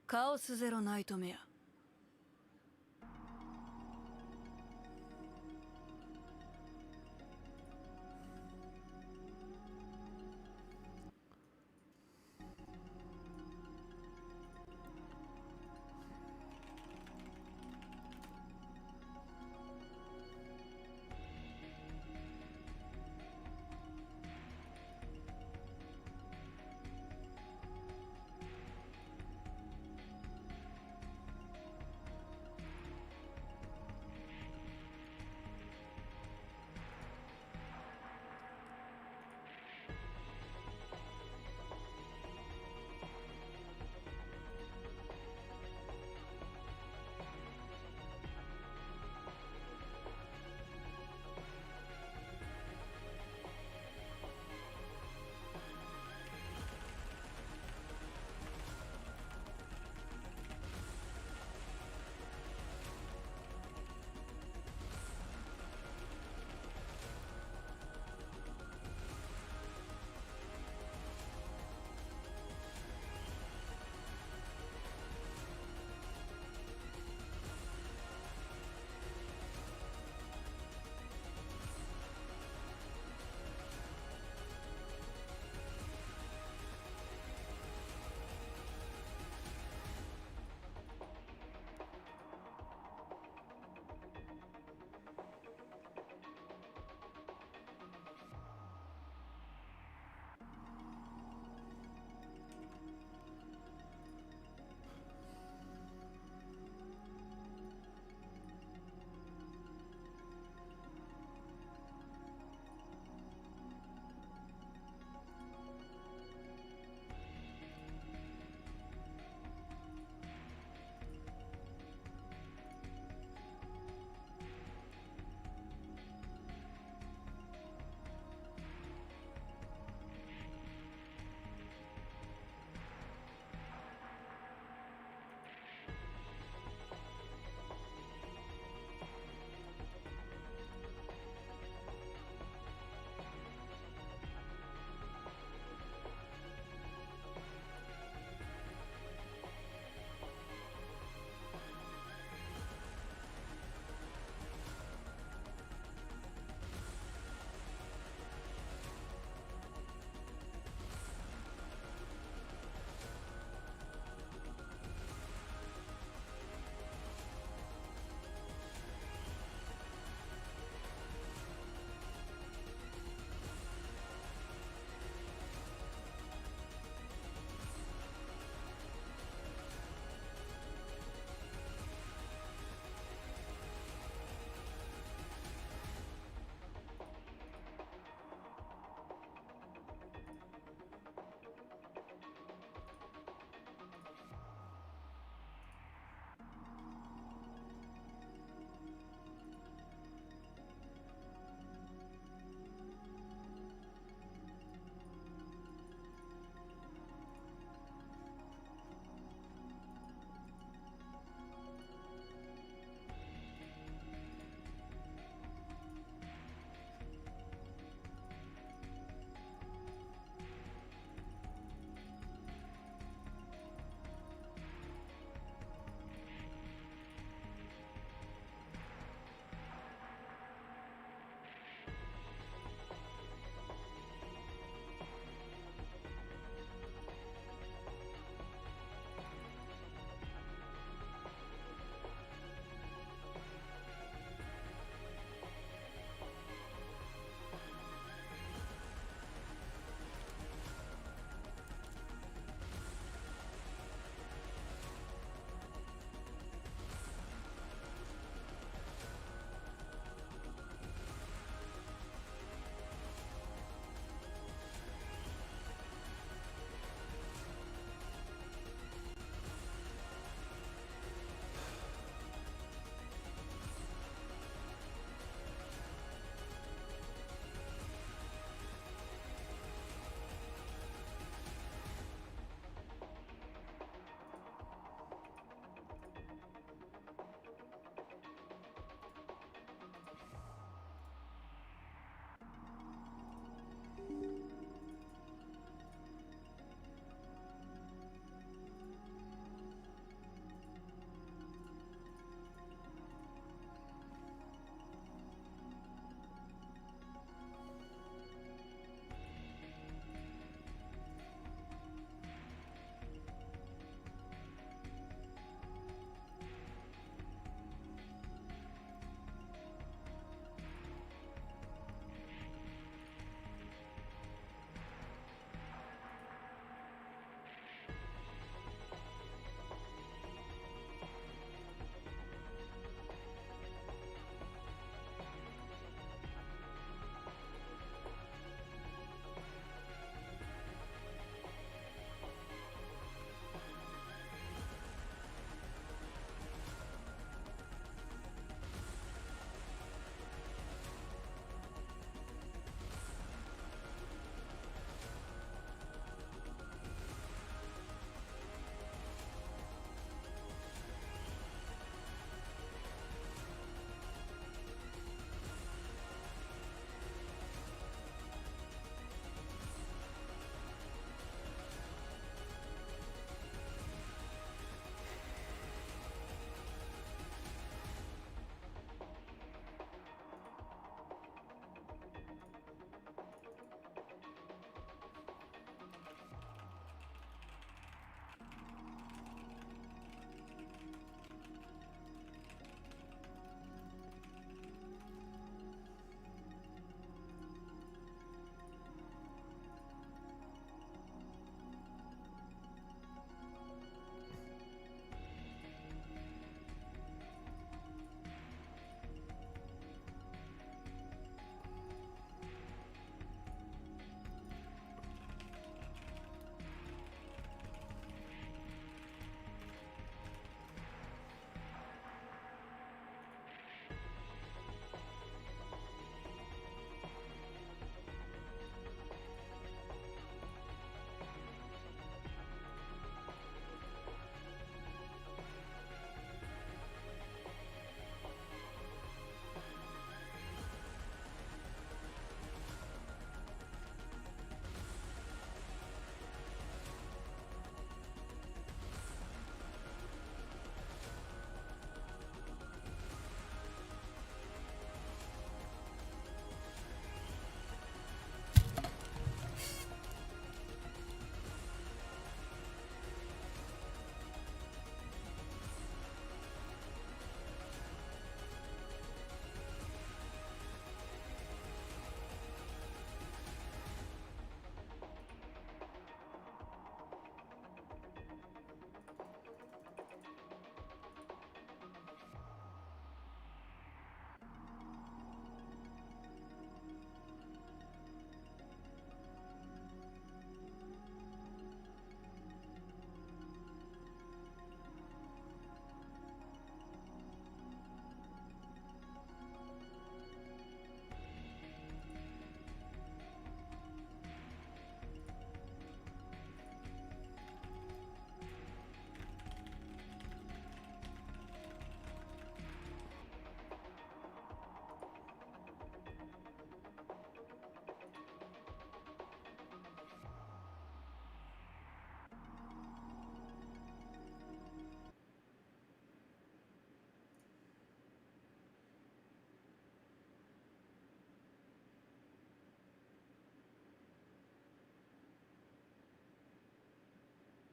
Chaos Zero Nightmare.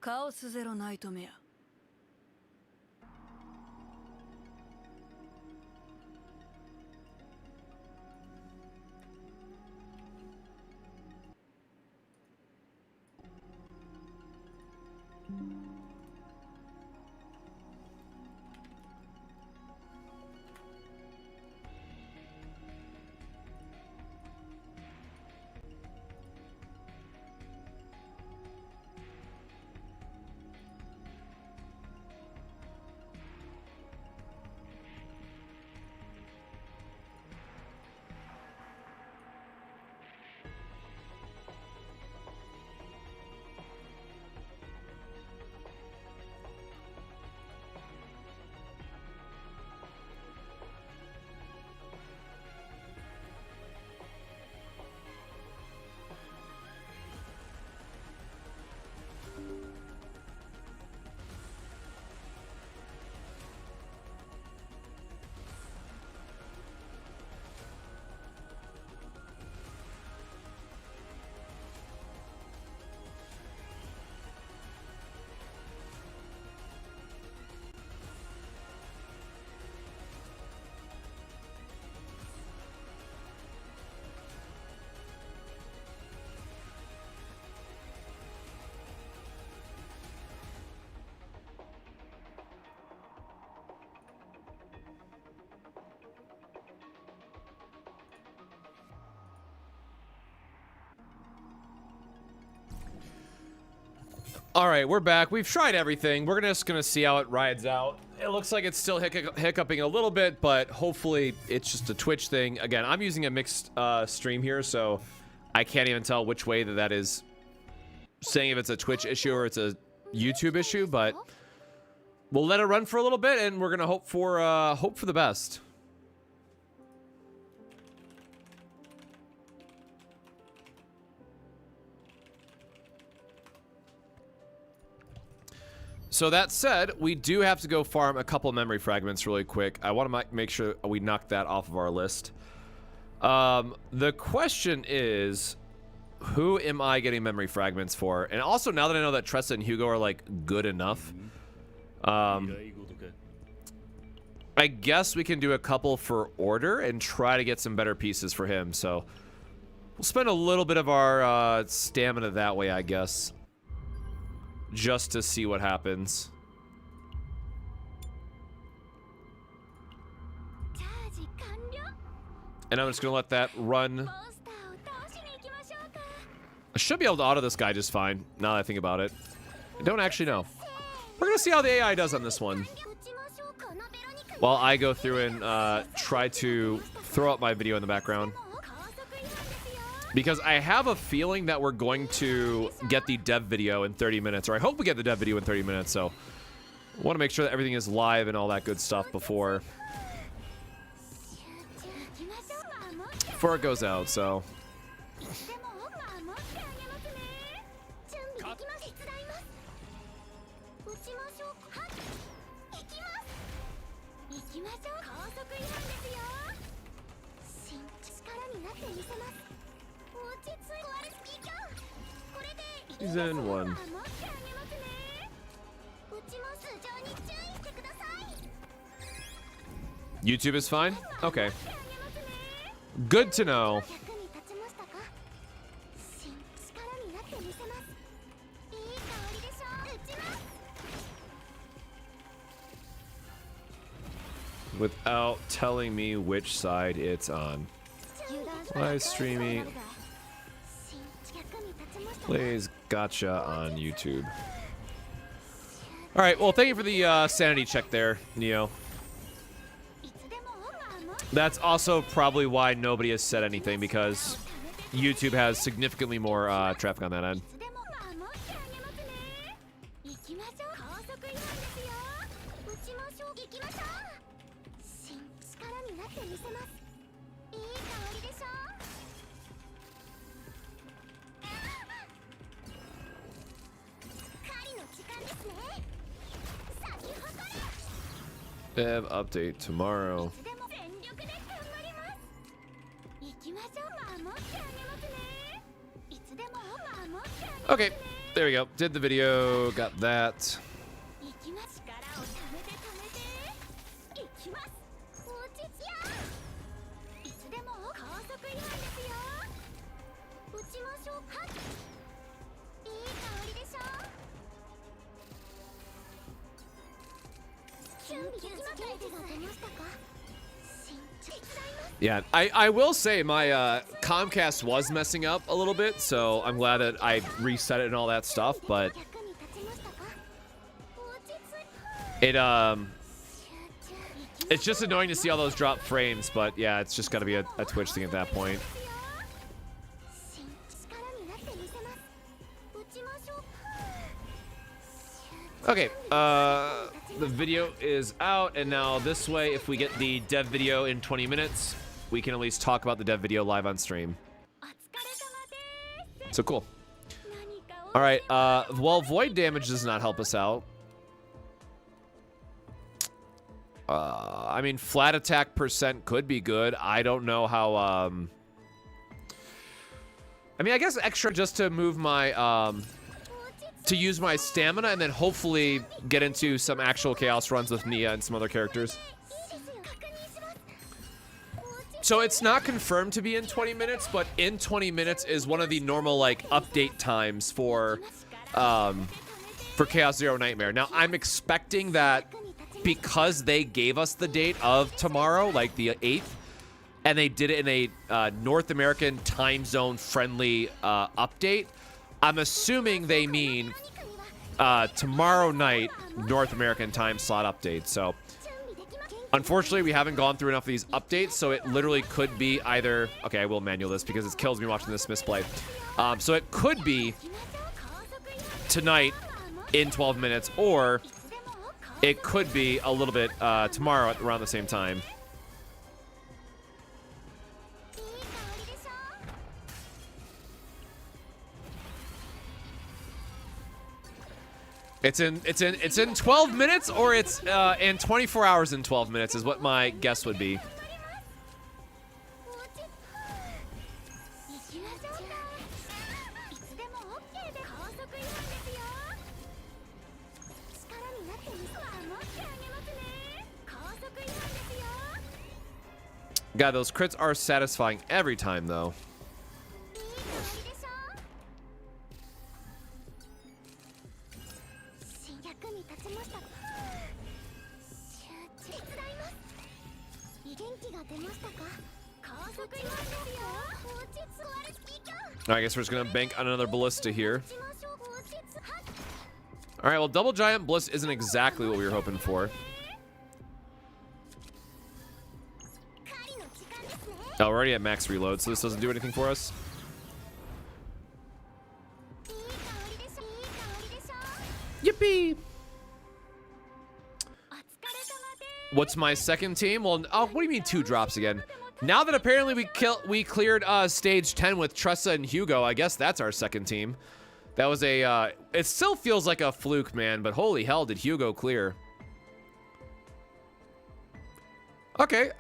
カオスゼロナイトメア All right, we're back. We've tried everything. We're just gonna see how it rides out. It looks like it's still hiccuping a little bit, but hopefully it's just a Twitch thing. Again, I'm using a mixed stream here, so I can't even tell which way that is saying if it's a Twitch issue or it's a YouTube issue, but we'll let it run for a little bit, and we're gonna hope for the best. So that said, we do have to go farm a couple memory fragments really quick. I want to make sure we knock that off of our list. The question is, who am I getting memory fragments for? And also, now that I know that Tressa and Hugo are, like, good enough, I guess we can do a couple for Order and try to get some better pieces for him. So we'll spend a little bit of our stamina that way, I guess. Just to see what happens. And I'm just gonna let that run. I should be able to auto this guy just fine, now that I think about it. I don't actually know. We're gonna see how the AI does on this one. While I go through and try to throw up my video in the background. Because I have a feeling that we're going to get the dev video in 30 minutes. Or I hope we get the dev video in 30 minutes. So I want to make sure that everything is live and all that good stuff before it goes out. So Season 1. YouTube is fine? Okay. Good to know. Without telling me which side it's on. Live streaming. Plays gotcha on YouTube. Alright, well, thank you for the sanity check there, Neo. That's also probably why nobody has said anything, because YouTube has significantly more traffic on that end. Dev update tomorrow. Okay. There we go. Did the video. Got that. Yeah, I will say my Comcast was messing up a little bit, so I'm glad that I reset it and all that stuff, but it's just annoying to see all those drop frames, but yeah, it's just got to be a Twitch thing at that point. Okay, the video is out, and now this way, if we get the dev video in 20 minutes, we can at least talk about the dev video live on stream. So cool. All right, well, void damage does not help us out. I mean, flat attack percent could be good. I don't know how, I mean, I guess extra just to move my, to use my stamina and then hopefully get into some actual chaos runs with Nia and some other characters. So it's not confirmed to be in 20 minutes, but in 20 minutes is one of the normal like update times for Chaos Zero Nightmare. Now I'm expecting that because they gave us the date of tomorrow, like the 8th, and they did it in a North American time zone friendly update, I'm assuming they mean tomorrow night North American time slot update. So unfortunately, we haven't gone through enough of these updates, so it literally could be either... Okay, I will manual this because it kills me watching this misplay. So it could be tonight in 12 minutes, or it could be a little bit tomorrow at around the same time. It's in 12 minutes, or it's in 24 hours in 12 minutes is what my guess would be. God, those crits are satisfying every time, though. I guess we're just gonna bank on another ballista here. All right, well, double giant bliss isn't exactly what we were hoping for. Oh, we're already at max reload, so this doesn't do anything for us. Yippee! What's my second team? Well, oh, what do you mean 2 drops again? Now that apparently we cleared stage 10 with Tressa and Hugo, I guess that's our second team. That was a, it still feels like a fluke, man, but holy hell, did Hugo clear. Okay,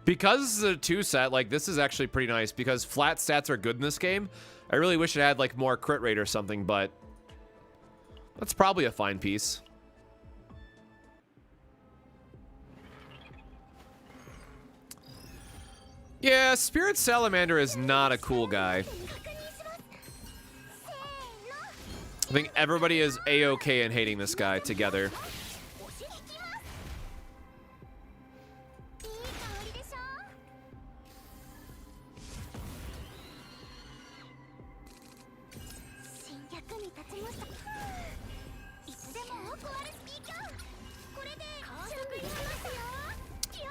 because this is a 2 set, like, this is actually pretty nice, because flat stats are good in this game. I really wish it had, like, more crit rate or something, but that's probably a fine piece. Yeah, Spirit Salamander is not a cool guy. I think everybody is A-okay in hating this guy together.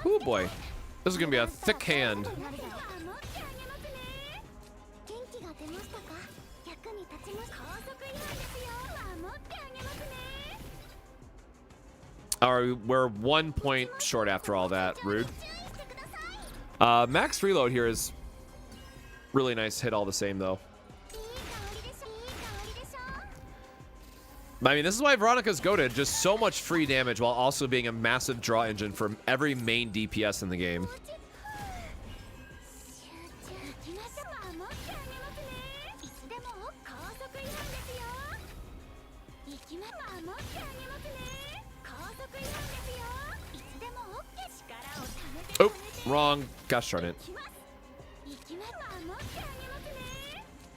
Oh boy. This is gonna be a thick hand. We're 1 point short after all that. Rude. Max reload here is really nice hit all the same, though. I mean, this is why Veronica's goated. Just so much free damage while also being a massive draw engine for every main DPS in the game. Wrong. Gosh darn it.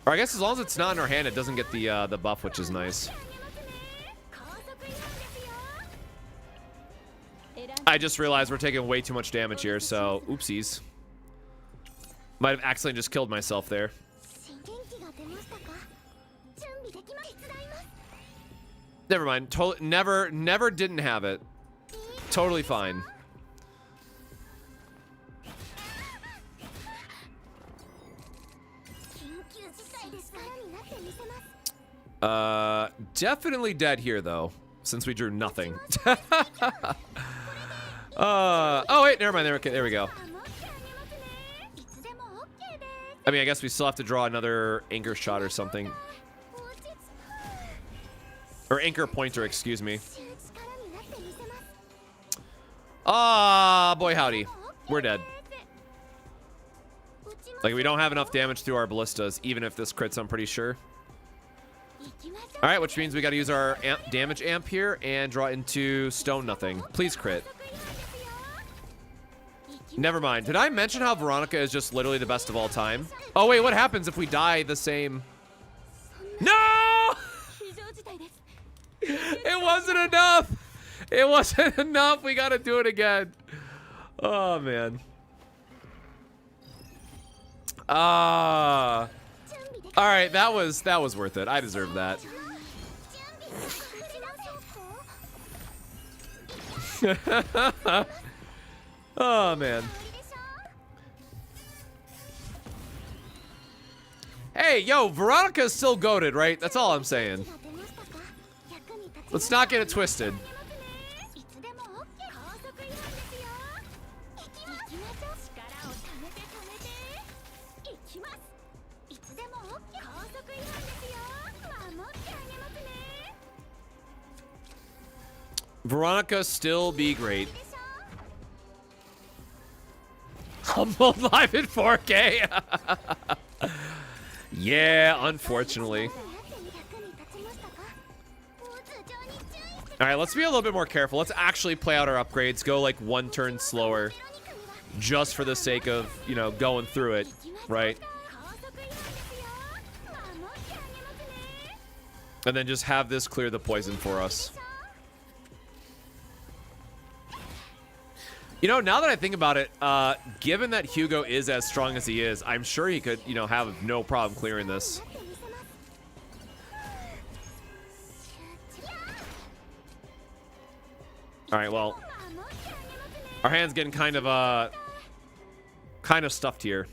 Or I guess as long as it's not in our hand, it doesn't get the buff, which is nice. I just realized we're taking way too much damage here, so oopsies. Might have accidentally just killed myself there. Never mind. Never didn't have it. Totally fine. Definitely dead here though, since we drew nothing. Oh wait, never mind. There we go. I mean, I guess we still have to draw another anchor shot or something. Or anchor pointer, excuse me. Ah, boy howdy. We're dead. Like, we don't have enough damage through our ballistas, even if this crits, I'm pretty sure. Alright, which means we gotta use our damage amp here and draw into stone nothing. Please crit. Never mind. Did I mention how Veronica is just literally the best of all time? Oh wait, what happens if we die the same? No! It wasn't enough! It wasn't enough! We gotta do it again. Oh man. Alright, that was worth it. I deserve that. Oh man. Hey, yo, Veronica's still goated, right? That's all I'm saying. Let's not get it twisted. Veronica still be great. Humble live in 4K. Yeah, unfortunately. All right, let's be a little bit more careful. Let's actually play out our upgrades. Go like one turn slower, just for the sake of, you know, going through it, right? And then just have this clear the poison for us. You know, now that I think about it, given that Hugo is as strong as he is, I'm sure he could, you know, have no problem clearing this. All right, well, our hand's getting kind of stuffed here.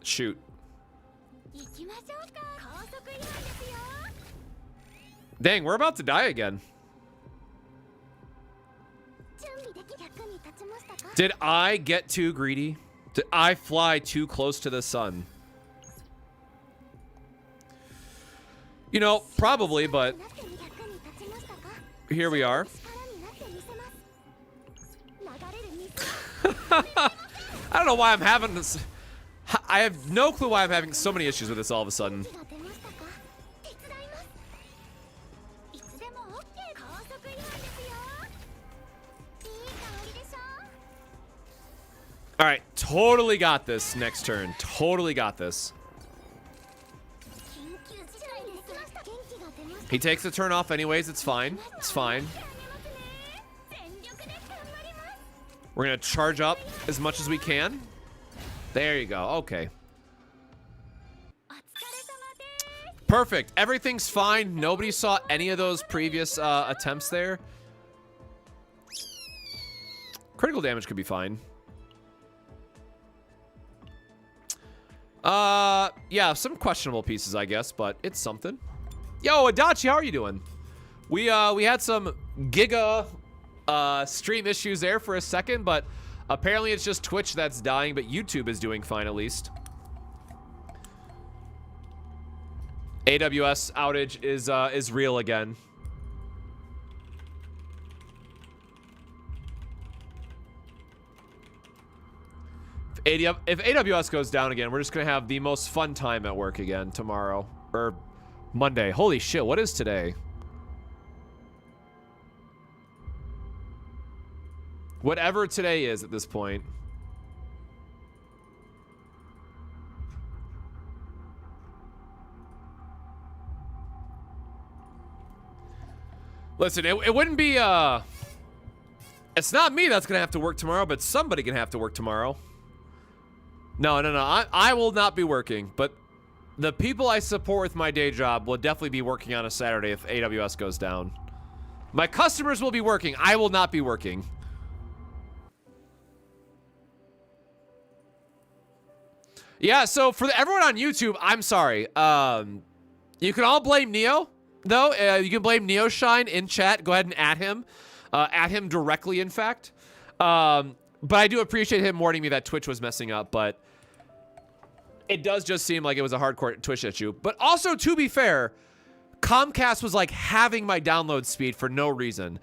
Shoot. Dang, we're about to die again. Did I get too greedy? Did I fly too close to the sun? You know, probably, but here we are. I don't know why I'm having this. I have no clue why I'm having so many issues with this all of a sudden. All right, totally got this next turn. Totally got this. He takes the turn off anyways. It's fine. It's fine. We're going to charge up as much as we can. There you go. Okay. Perfect. Everything's fine. Nobody saw any of those previous attempts there. Critical damage could be fine. Yeah, some questionable pieces, I guess, but it's something. Yo, Adachi, how are you doing? We had some giga stream issues there for a second, but apparently it's just Twitch that's dying, but YouTube is doing fine at least. AWS outage is real again. If AWS goes down again, we're just gonna have the most fun time at work again tomorrow or Monday. Holy shit, what is today? Whatever today is at this point. Listen, it wouldn't be, it's not me that's gonna have to work tomorrow, but somebody can have to work tomorrow. No. I will not be working, but the people I support with my day job will definitely be working on a Saturday if AWS goes down. My customers will be working. I will not be working. Yeah, so for everyone on YouTube, I'm sorry. You can all blame Neo, though. You can blame Neo Shine in chat. Go ahead and at him. At him directly, in fact. But I do appreciate him warning me that Twitch was messing up, but it does just seem like it was a hardcore Twitch issue. But also, to be fair, Comcast was like having my download speed for no reason.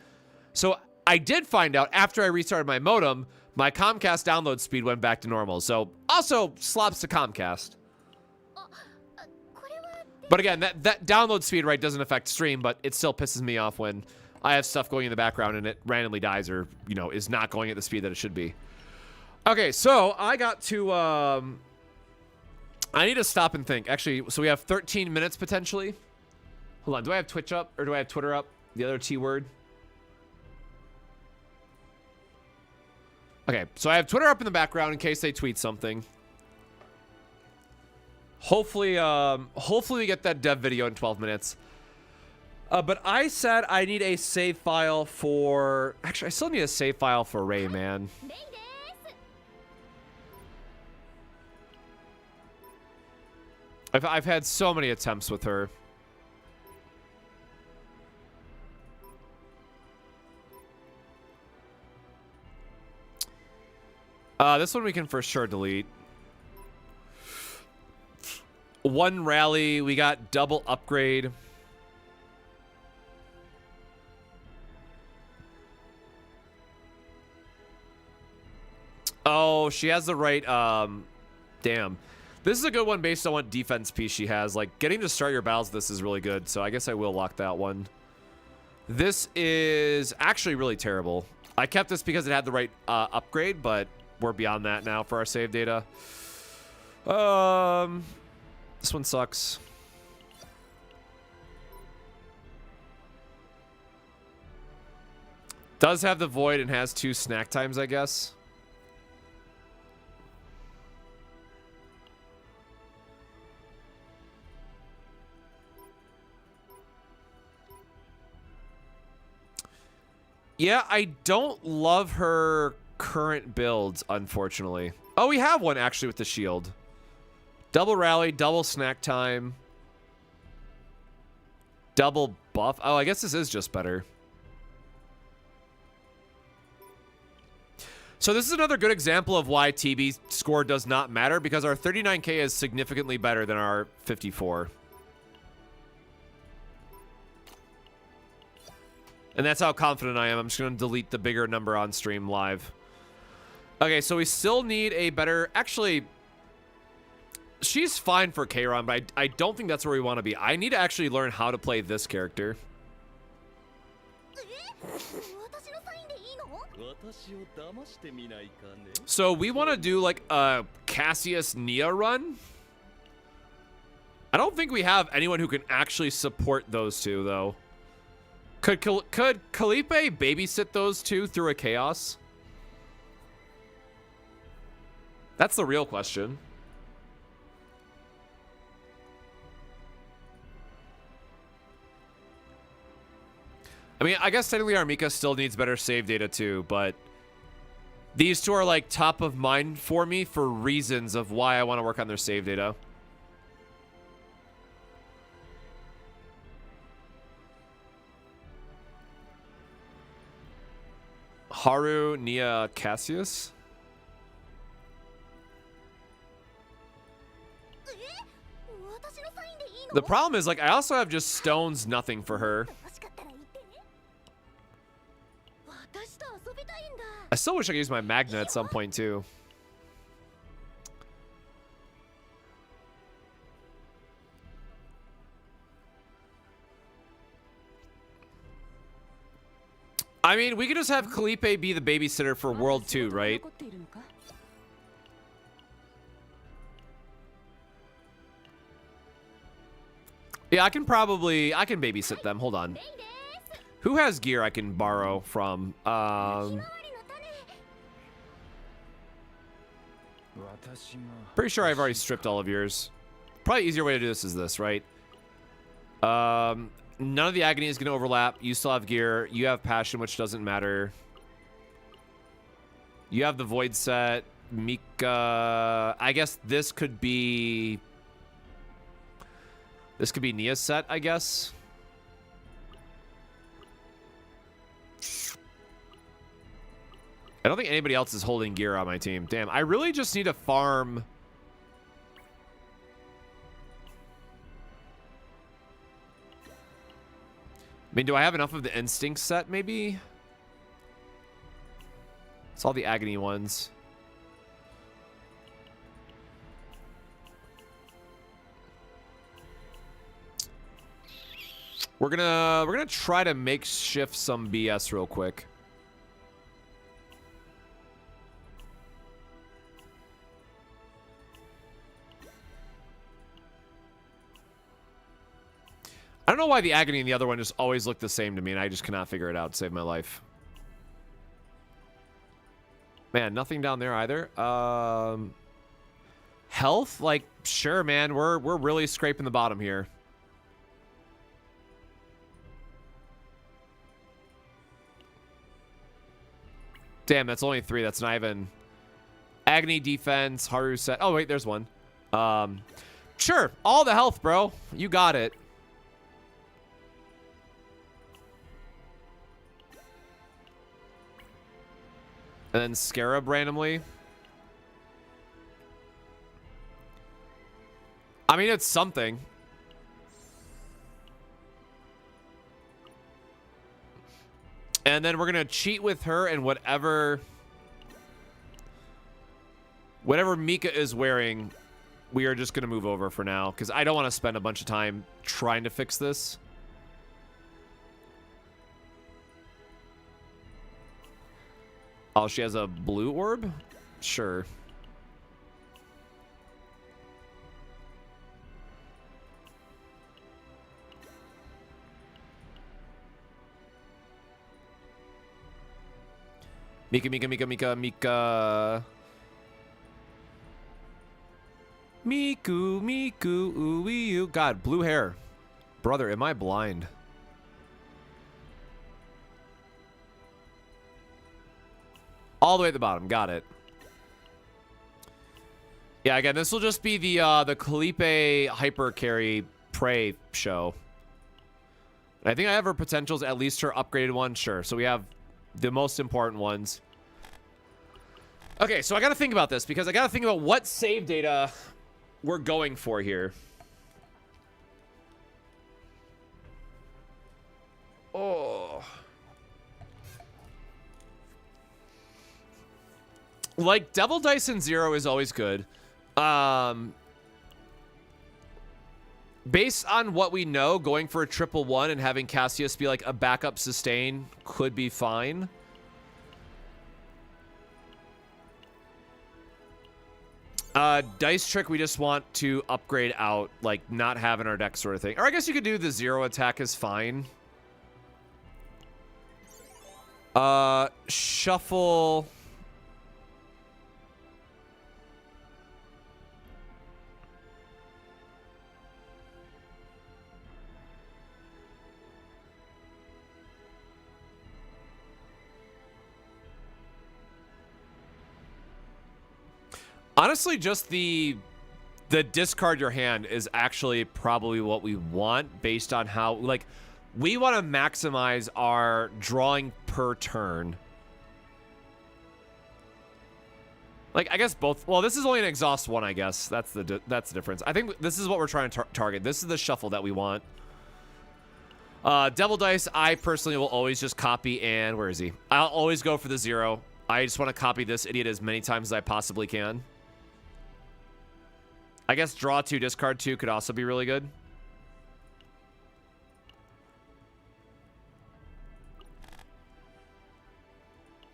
So I did find out after I restarted my modem, my Comcast download speed went back to normal. So also slops to Comcast. But again, that download speed right doesn't affect stream, but it still pisses me off when I have stuff going in the background and it randomly dies or, you know, is not going at the speed that it should be. Okay, so I got to, I need to stop and think. Actually, so we have 13 minutes potentially. Hold on, do I have Twitch up or do I have Twitter up? The other T word. Okay, so I have Twitter up in the background in case they tweet something. Hopefully, hopefully we get that dev video in 12 minutes. But I said I need a save file for... Actually, I still need a save file for Ray, man. I've had so many attempts with her. This one we can for sure delete. One rally, we got double upgrade. Oh, she has the right, damn. This is a good one based on what defense piece she has. Like, getting to start your battles, this is really good. So I guess I will lock that one. This is actually really terrible. I kept this because it had the right upgrade, but we're beyond that now for our save data. This one sucks. Does have the void and has 2 snack times, I guess. Yeah, I don't love her current builds, unfortunately. Oh, we have one actually with the shield. Double rally, double snack time. Double buff. Oh, I guess this is just better. So this is another good example of why TB score does not matter, because our 39k is significantly better than our 54. And that's how confident I am. I'm just going to delete the bigger number on stream live. Okay, so we still need a better... Actually, she's fine for Kayron, but I don't think that's where we want to be. I need to actually learn how to play this character. So we want to do like a Cassius Nia run. I don't think we have anyone who can actually support those two, though. Could Kalipe babysit those two through a chaos? That's the real question. I mean, I guess technically Armika still needs better save data too, but these two are like top of mind for me for reasons of why I want to work on their save data. Haru, Nia, Cassius. The problem is, like, I also have just stones, nothing for her. I still wish I could use my magnet at some point, too. I mean, we could just have Kalipe be the babysitter for World 2, right? Yeah, I can babysit them. Hold on. Who has gear I can borrow from? Pretty sure I've already stripped all of yours. Probably easier way to do this is this, right? None of the agony is going to overlap. You still have gear. You have passion, which doesn't matter. You have the void set. Mika. I guess this could be... This could be Nia's set, I guess. I don't think anybody else is holding gear on my team. Damn, I really just need to farm... I mean, do I have enough of the instinct set, maybe? It's all the agony ones. We're gonna try to makeshift some BS real quick. I don't know why the agony and the other one just always look the same to me, and I just cannot figure it out to save my life. Man, nothing down there either. Health? Like, sure, man. We're really scraping the bottom here. Damn, that's only 3. That's not even... Agony, defense, Haru set. Oh, wait, there's one. Sure. All the health, bro. You got it. And then Scarab randomly. I mean, it's something. And then we're going to cheat with her and whatever Mika is wearing, we are just going to move over for now. Because I don't want to spend a bunch of time trying to fix this. Oh, she has a blue orb? Sure. Mika. Miku, ooh. God, blue hair. Brother, am I blind? All the way at the bottom. Got it. Yeah, again, this will just be the Kalipe hyper carry prey show. I think I have her potentials, at least her upgraded one. Sure. So we have the most important ones. Okay, so I got to think about this because I got to think about what save data we're going for here. Oh. Like, Devil Dice in 0 is always good. Based on what we know, going for a 111 and having Cassius be like a backup sustain could be fine. Dice Trick, we just want to upgrade out, like, not have in our deck sort of thing. Or I guess you could do the 0 attack is fine. Shuffle... Honestly, just the discard your hand is actually probably what we want based on how, like, we want to maximize our drawing per turn. Like, I guess both. Well, this is only an exhaust one, I guess. That's the difference. I think this is what we're trying to target. This is the shuffle that we want. Devil Dice, I personally will always just copy, and where is he? I'll always go for the 0. I just want to copy this idiot as many times as I possibly can. I guess draw 2, discard 2 could also be really good.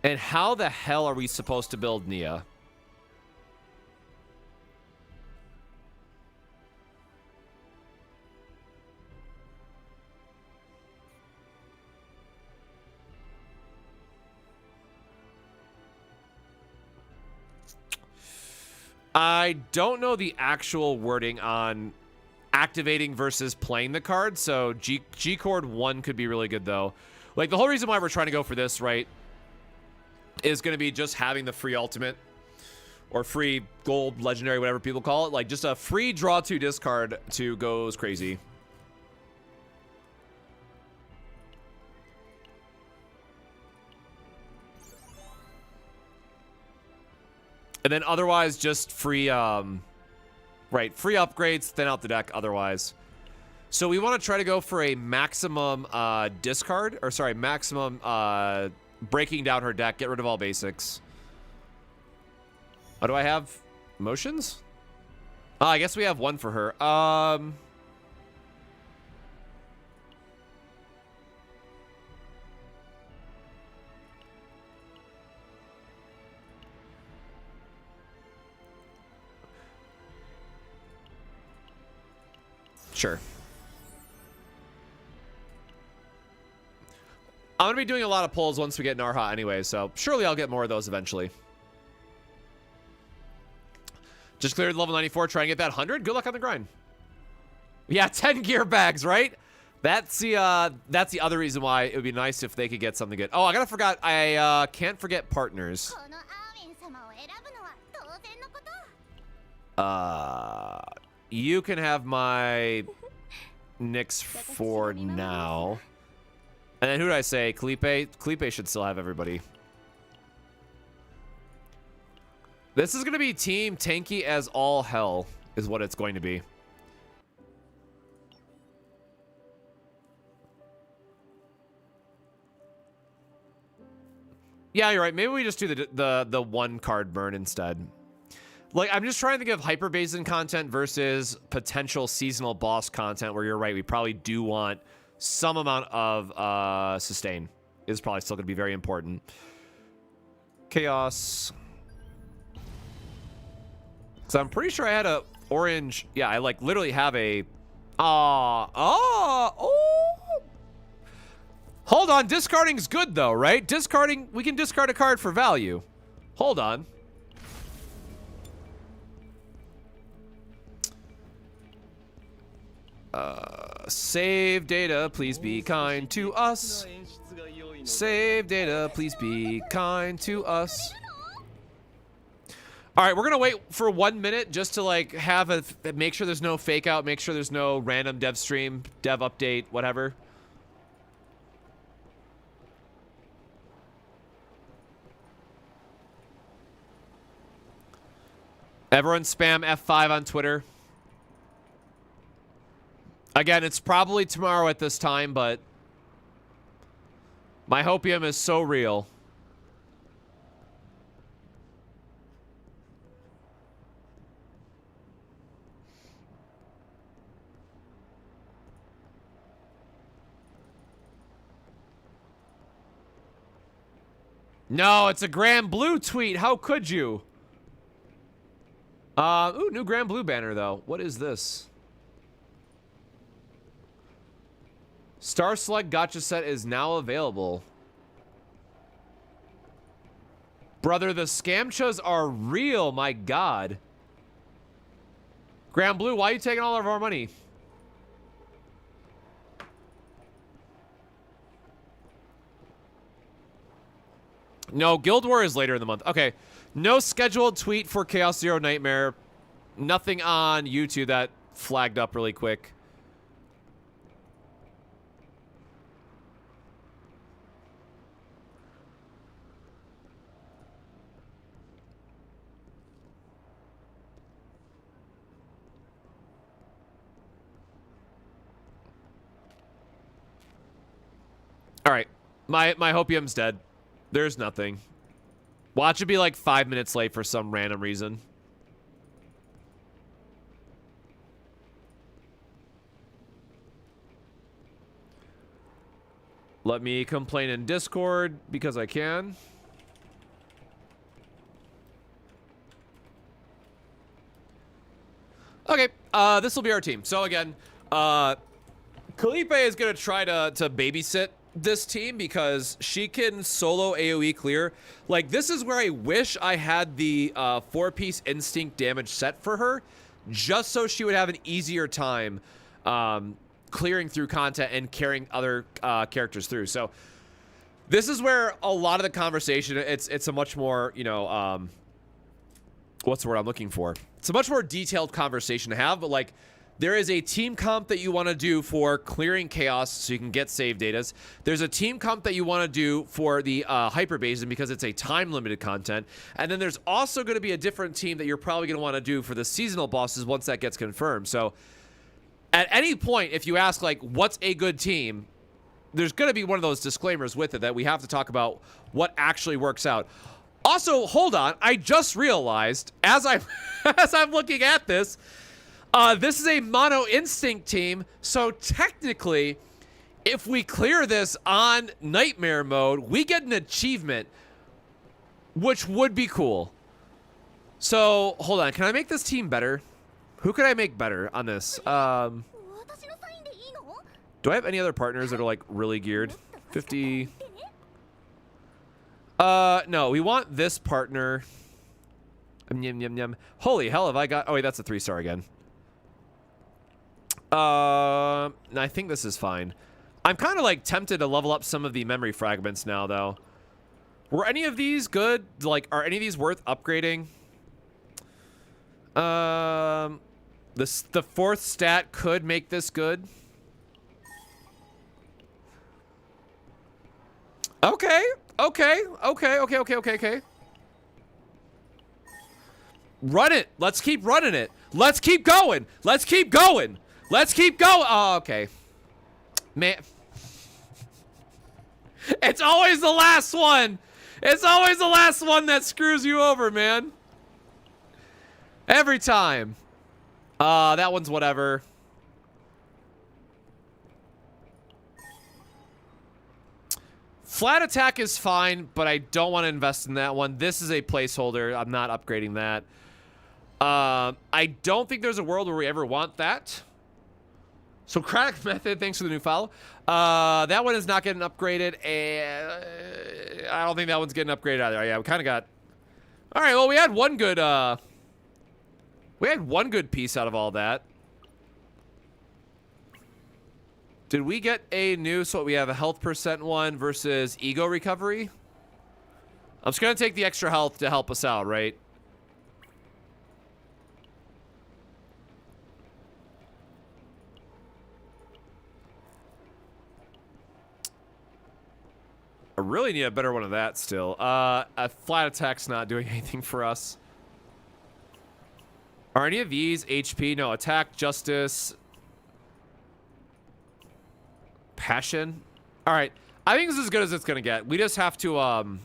And how the hell are we supposed to build Nia? I don't know the actual wording on activating versus playing the card, so G-Chord 1 could be really good, though. Like, the whole reason why we're trying to go for this, right, is going to be just having the free ultimate or free gold, legendary, whatever people call it. Like, just a free draw 2 discard to goes crazy. And then otherwise, just free, right, free upgrades, thin out the deck otherwise. So we want to try to go for a maximum discard, or sorry, maximum breaking down her deck, get rid of all basics. Oh, do I have motions? Oh, I guess we have one for her. Sure. I'm going to be doing a lot of pulls once we get Narha anyway, so surely I'll get more of those eventually. Just cleared level 94, try and get that 100. Good luck on the grind. Yeah, 10 gear bags, right? That's the other reason why it would be nice if they could get something good. Oh, I can't forget partners. You can have my Nyx for now. And then who did I say? Kalipe? Kalipe should still have everybody. This is going to be team tanky as all hell, is what it's going to be. Yeah, you're right. Maybe we just do the one card burn instead. Like, I'm just trying to think of Hyper Basin content versus potential seasonal boss content where you're right. We probably do want some amount of sustain. Is probably still going to be very important. Chaos. So I'm pretty sure I had a orange. Yeah, I like literally have a. Oh. Hold on. Discarding's good though, right? Discarding. We can discard a card for value. Hold on. Save data, please be kind to us. Save data, please be kind to us. All right, we're gonna wait for 1 minute just to like have make sure there's no fake out, make sure there's no random dev stream, dev update, whatever. Everyone spam F5 on Twitter. Again, it's probably tomorrow at this time, but my hopium is so real. No, it's a Grand Blue tweet. How could you? Ooh, new Grand Blue banner, though. What is this? Star Select Gotcha set is now available. Brother, the scamchas are real, my god. Grand Blue, why are you taking all of our money? No, Guild War is later in the month. Okay. No scheduled tweet for Chaos Zero Nightmare. Nothing on YouTube that flagged up really quick. All right. My hopium's dead. There's nothing. Watch it be like 5 minutes late for some random reason. Let me complain in Discord because I can. Okay, this will be our team. So again, Kalipe is going to try to babysit this team because she can solo AoE clear. Like, this is where I wish I had the 4-piece instinct damage set for her, just so she would have an easier time clearing through content and carrying other characters through. So this is where a lot of the conversation, it's a much more, you know, what's the word I'm looking for? It's a much more detailed conversation to have, but like, there is a team comp that you want to do for clearing chaos so you can get save datas. There's a team comp that you want to do for the hyper basin because it's a time limited content. And then there's also going to be a different team that you're probably going to want to do for the seasonal bosses once that gets confirmed. So at any point, if you ask like, what's a good team? There's going to be one of those disclaimers with it that we have to talk about what actually works out. Also, hold on. I just realized as I'm looking at this, this is a mono instinct team, so technically, if we clear this on nightmare mode, we get an achievement, which would be cool. So, hold on, can I make this team better? Who could I make better on this? Do I have any other partners that are like really geared? 50. No, we want this partner. Yum, yum, yum. Holy hell, have I got... Oh, wait, that's a 3-star again. I think this is fine. I'm kind of like tempted to level up some of the memory fragments now, though. Were any of these good? Like, are any of these worth upgrading? The 4th stat could make this good. Okay. Run it. Let's keep running it. Let's keep going. Let's keep going. Let's keep going. Oh, okay. Man. It's always the last one. It's always the last one that screws you over, man. Every time. That one's whatever. Flat attack is fine, but I don't want to invest in that one. This is a placeholder. I'm not upgrading that. I don't think there's a world where we ever want that. Socratic method, thanks for the new follow. That one is not getting upgraded, and I don't think that one's getting upgraded either. Yeah, we kind of got... All right, well, we had one good piece out of all that. Did we get a new... So we have a health percent one versus ego recovery? I'm just going to take the extra health to help us out, right? I really need a better one of that still. A flat attack's not doing anything for us. Are any of these HP? No, attack, justice, passion. All right, I think this is as good as it's gonna get. We just have to,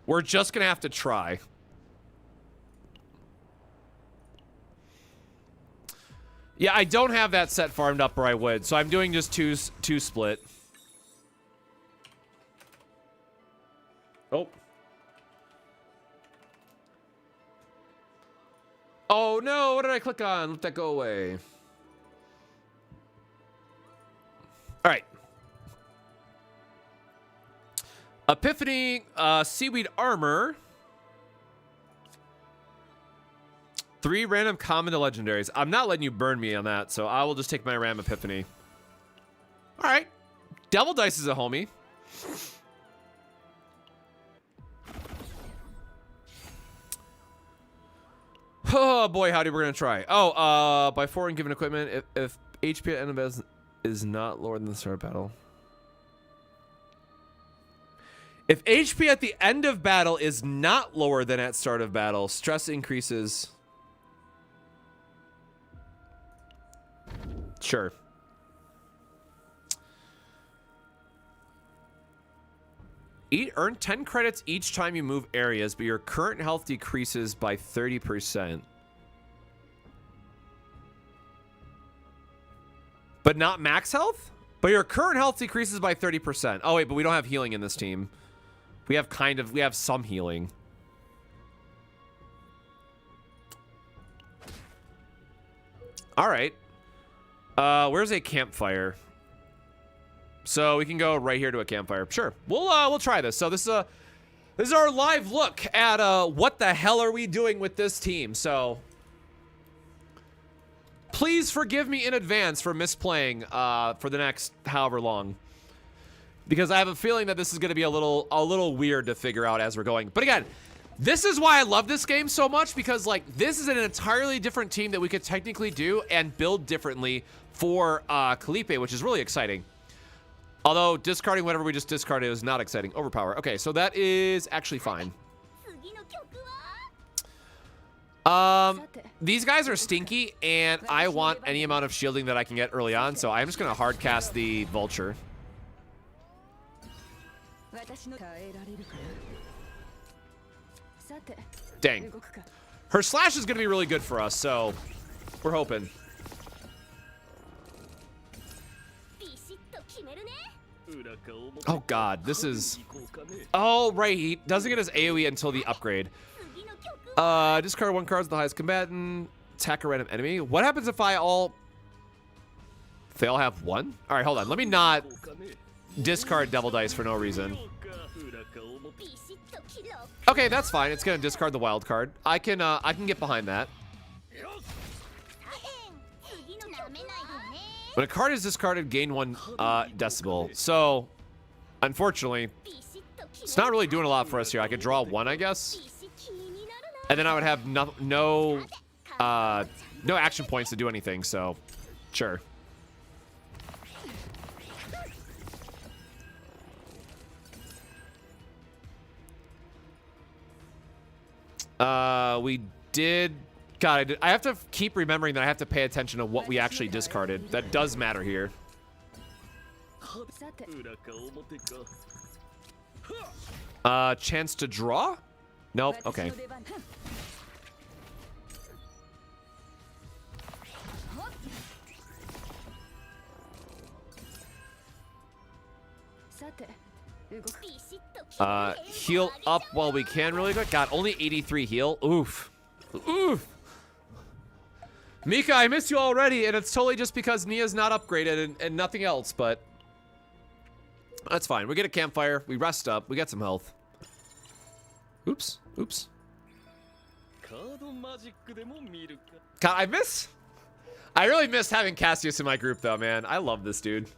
we're just gonna have to try. Yeah, I don't have that set farmed up, or I would. So I'm doing just two split. Oh. Oh no, what did I click on? Let that go away. All right. Epiphany, seaweed armor. 3 random common to legendaries. I'm not letting you burn me on that, so I will just take my Ram Epiphany. All right. Devil Dice is a homie. Oh boy, howdy, we're gonna try. Oh, by foreign given equipment, if HP at end of battle is not lower than the start of battle. If HP at the end of battle is not lower than at start of battle, stress increases. Sure. Earn 10 credits each time you move areas, but your current health decreases by 30%. But not max health? But your current health decreases by 30%. Oh wait, but we don't have healing in this team. We have some healing. All right. Where's a campfire? So we can go right here to a campfire. Sure. We'll try this. So this is our live look at what the hell are we doing with this team. So please forgive me in advance for misplaying for the next however long, because I have a feeling that this is going to be a little weird to figure out as we're going. But again, this is why I love this game so much, because like this is an entirely different team that we could technically do and build differently for Kalipe, which is really exciting. Although discarding whatever we just discarded is not exciting. Overpower. Okay, so that is actually fine. These guys are stinky, and I want any amount of shielding that I can get early on, so I'm just gonna hard cast the vulture. Dang. Her slash is gonna be really good for us, so we're hoping. Oh god, this is... Oh, right, he doesn't get his AoE until the upgrade. Discard one card as the highest combatant. Attack a random enemy. What happens if I all... They all have one? Alright, hold on. Let me not discard double dice for no reason. Okay, that's fine. It's gonna discard the wild card. I can get behind that. When a card is discarded, gain 1 decibel. So, unfortunately, it's not really doing a lot for us here. I could draw 1, I guess. And then I would have no action points to do anything, so sure. We did... God, I have to keep remembering that I have to pay attention to what we actually discarded. That does matter here. Chance to draw? Nope. Okay. Heal up while we can really quick. God, only 83 heal. Oof. Oof. Mika, I miss you already, and it's totally just because Nia's not upgraded and nothing else, but that's fine. We get a campfire, we rest up, we get some health. Oops. Oops. God, I really miss having Cassius in my group, though, man. I love this dude.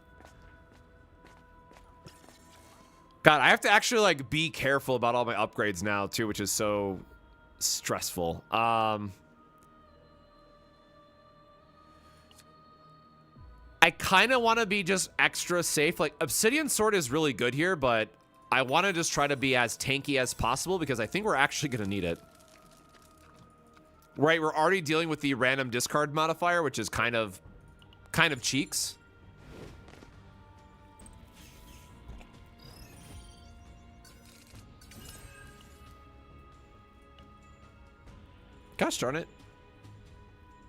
God, I have to actually, like, be careful about all my upgrades now, too, which is so stressful. I kind of want to be just extra safe. Like, Obsidian Sword is really good here, but I want to just try to be as tanky as possible because I think we're actually going to need it. Right, we're already dealing with the random discard modifier, which is kind of cheeks. Gosh darn it.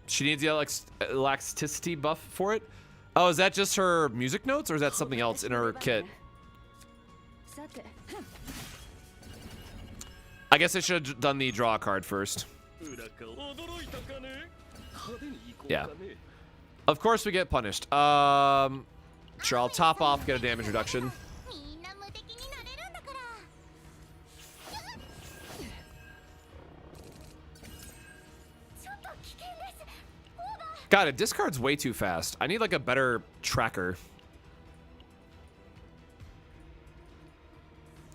She needs the elasticity buff for it. Oh, is that just her music notes, or is that something else in her kit? I guess I should have done the draw card first. Yeah. Of course we get punished. Sure, I'll top off, get a damage reduction. God, it discards way too fast. I need like a better tracker.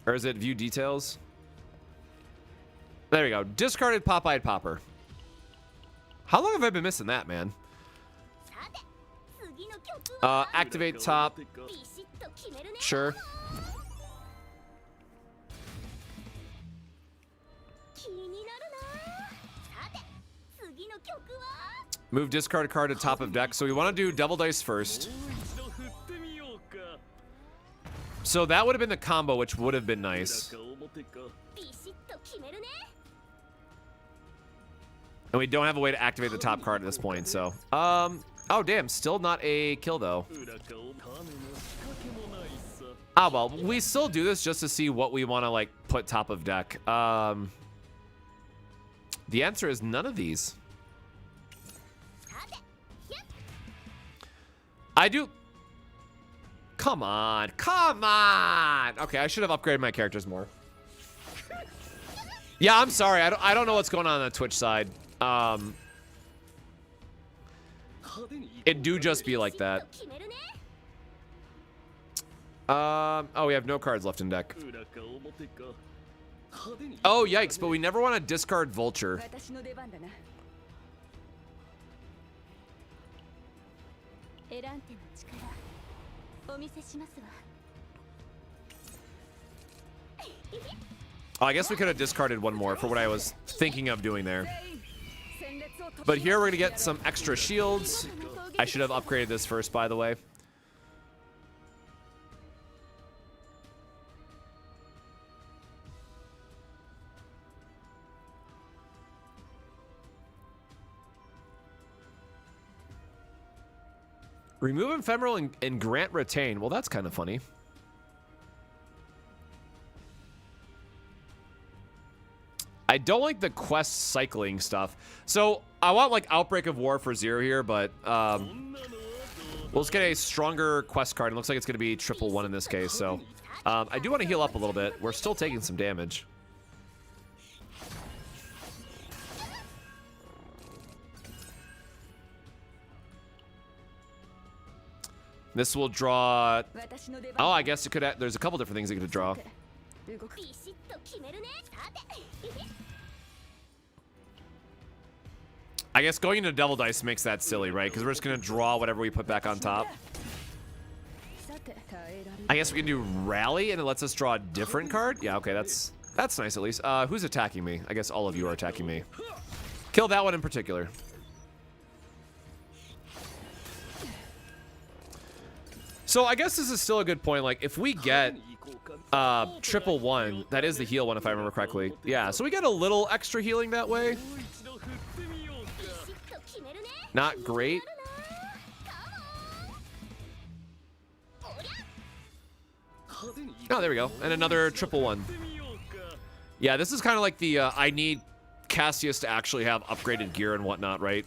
Or is it view details? There we go. Discarded Pop-Eyed Popper. How long have I been missing that, man? Activate top. Sure. Move discard card to top of deck. So we want to do double dice first. So that would have been the combo, which would have been nice. And we don't have a way to activate the top card at this point, so. Oh, damn. Still not a kill, though. Ah, well. We still do this just to see what we want to, like, put top of deck. The answer is none of these. I do. Come on. Come on. Okay, I should have upgraded my characters more. Yeah, I'm sorry. I don't know what's going on the Twitch side. It do just be like that. Oh, we have no cards left in deck. Oh, yikes, but we never want to discard Vulture. Oh, I guess we could have discarded one more for what I was thinking of doing there. But here we're going to get some extra shields. I should have upgraded this first, by the way. Remove ephemeral and grant retain. Well, that's kind of funny. I don't like the quest cycling stuff. So I want like Outbreak of War for 0 here, but we'll just get a stronger quest card. It looks like it's going to be 111 in this case. So I do want to heal up a little bit. We're still taking some damage. This will draw. Oh, I guess it could. There's a couple different things it could draw. I guess going into Devil Dice makes that silly, right? Because we're just going to draw whatever we put back on top. I guess we can do Rally and it lets us draw a different card. Yeah, okay, that's nice at least. Who's attacking me? I guess all of you are attacking me. Kill that one in particular. So I guess this is still a good point. Like if we get 111, that is the heal one if I remember correctly. Yeah, so we get a little extra healing that way. Not great. Oh, there we go. And another 111. Yeah, this is kind of like the I need Cassius to actually have upgraded gear and whatnot, right?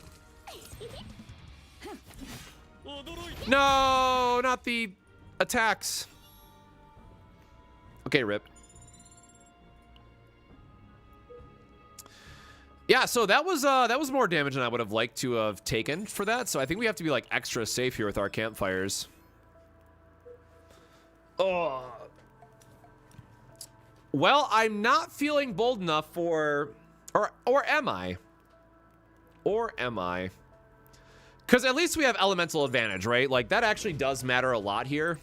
No, not the attacks. Okay, rip. Yeah, so that was more damage than I would have liked to have taken for that. So I think we have to be like extra safe here with our campfires. Oh. Well, I'm not feeling bold enough for, or am I? Or am I? Because at least we have elemental advantage, right? Like, that actually does matter a lot here.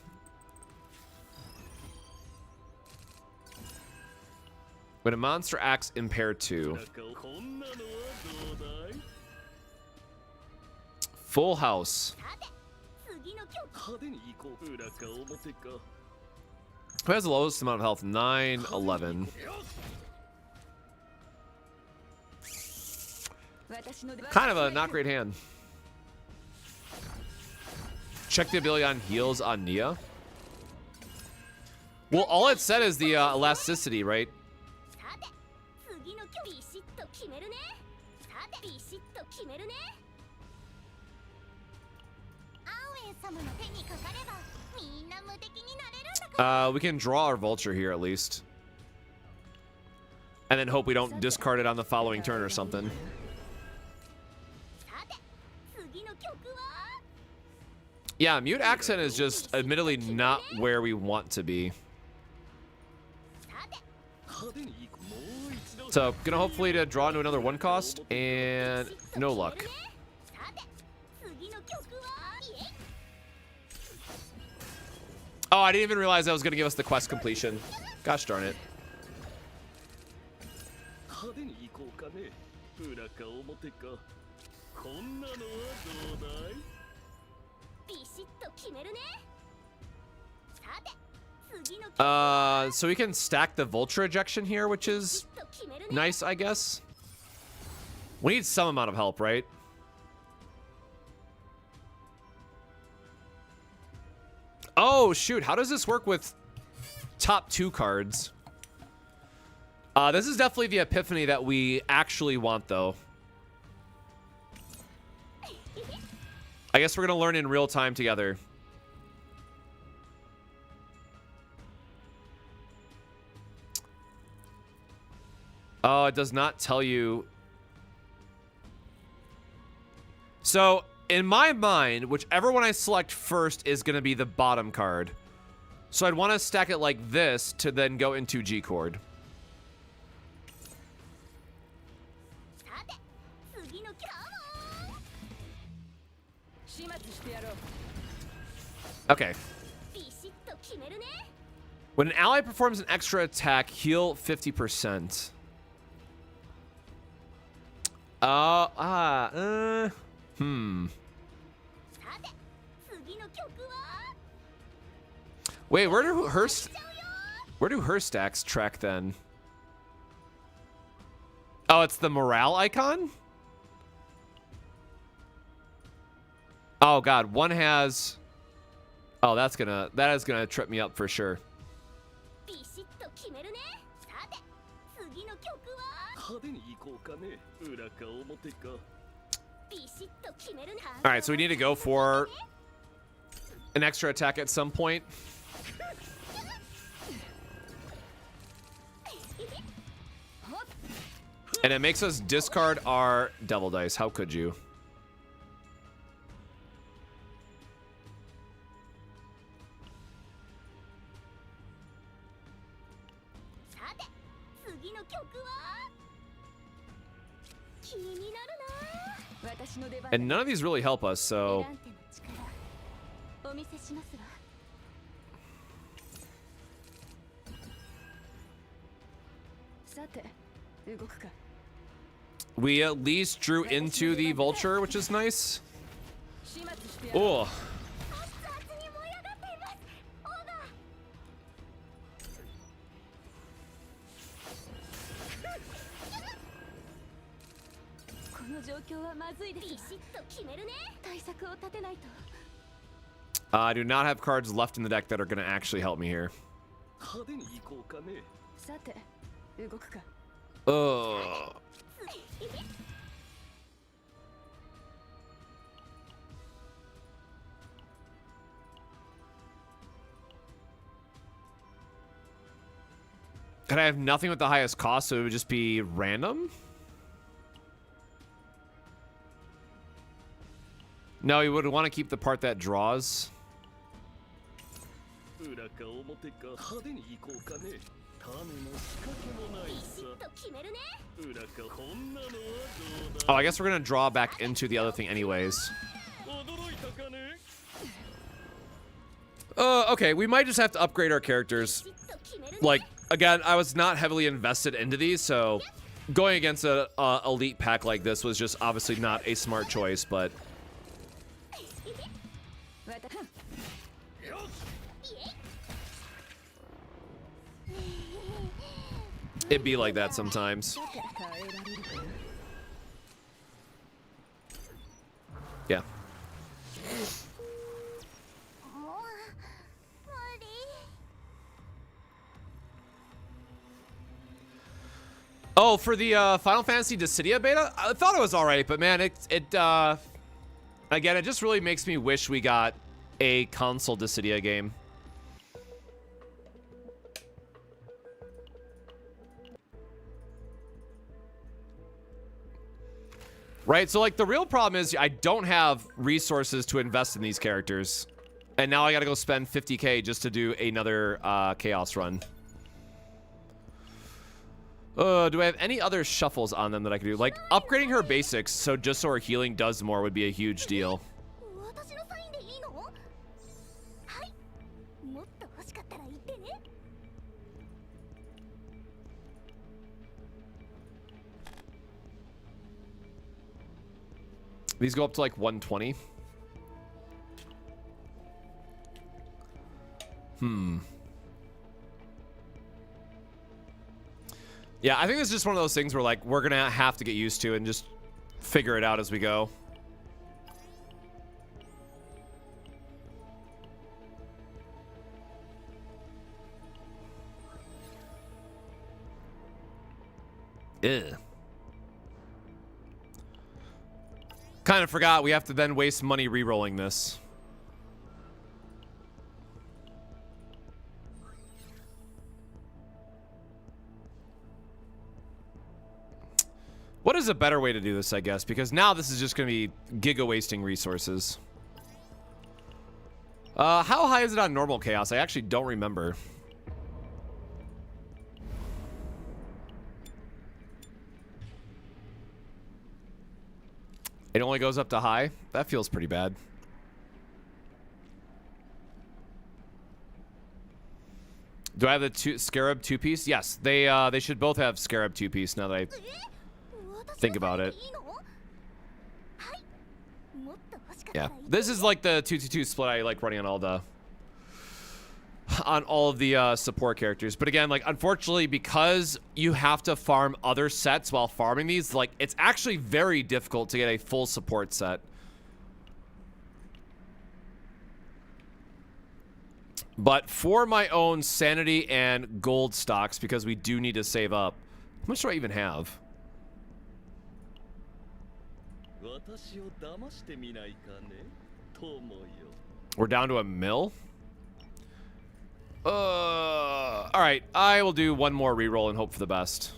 When a monster acts impair 2. Full house. Who has the lowest amount of health? 9, 11. Kind of a not great hand. Check the ability on heals on Nia. Well, all it said is the elasticity, right? We can draw our Vulture here at least. And then hope we don't discard it on the following turn or something. Yeah, mute accent is just admittedly not where we want to be. So, gonna hopefully to draw into another 1 cost, and no luck. Oh, I didn't even realize that was gonna give us the quest completion. Gosh darn it. So we can stack the Vulture ejection here, which is nice, I guess. We need some amount of help, right? Oh, shoot. How does this work with top 2 cards? This is definitely the epiphany that we actually want, though. I guess we're gonna learn in real time together. Oh, it does not tell you. So, in my mind, whichever one I select first is going to be the bottom card. So I'd want to stack it like this to then go into G chord. Okay. When an ally performs an extra attack, heal 50%. Wait, where do her stacks track then? Oh, it's the morale icon? Oh god, one has. Oh, that is gonna trip me up for sure. Alright, so we need to go for an extra attack at some point. And it makes us discard our devil dice. How could you? And none of these really help us, so... We at least drew into the vulture, which is nice. Oh. I do not have cards left in the deck that are going to actually help me here. Ugh. And I have nothing with the highest cost, so it would just be random? No, you would want to keep the part that draws. Oh, I guess we're going to draw back into the other thing anyways. Okay, we might just have to upgrade our characters. Like, again, I was not heavily invested into these, so going against a elite pack like this was just obviously not a smart choice, but... It'd be like that sometimes. Yeah. Oh, for the Final Fantasy Dissidia beta? I thought it was alright, but man, again, it just really makes me wish we got a console Dissidia game. Right, so like the real problem is I don't have resources to invest in these characters. And now I gotta go spend 50k just to do another Chaos run. Do I have any other shuffles on them that I can do? Like, upgrading her basics, so just so her healing does more would be a huge deal. These go up to like 120. Yeah, I think it's just one of those things where like we're gonna have to get used to and just figure it out as we go. Ugh. Kind of forgot we have to then waste money re-rolling this. What is a better way to do this, I guess? Because now this is just going to be giga-wasting resources. How high is it on normal chaos? I actually don't remember. It only goes up to high? That feels pretty bad. Do I have the Scarab 2-piece? Yes, they should both have Scarab 2-piece now that I think about it. Yeah, this is like the 2-2-2 split I like running on all of the support characters. But again, like, unfortunately, because you have to farm other sets while farming these, like, it's actually very difficult to get a full support set. But for my own sanity and gold stocks, because we do need to save up, how much do I even have? We're down to a mil? Alright, I will do one more reroll and hope for the best.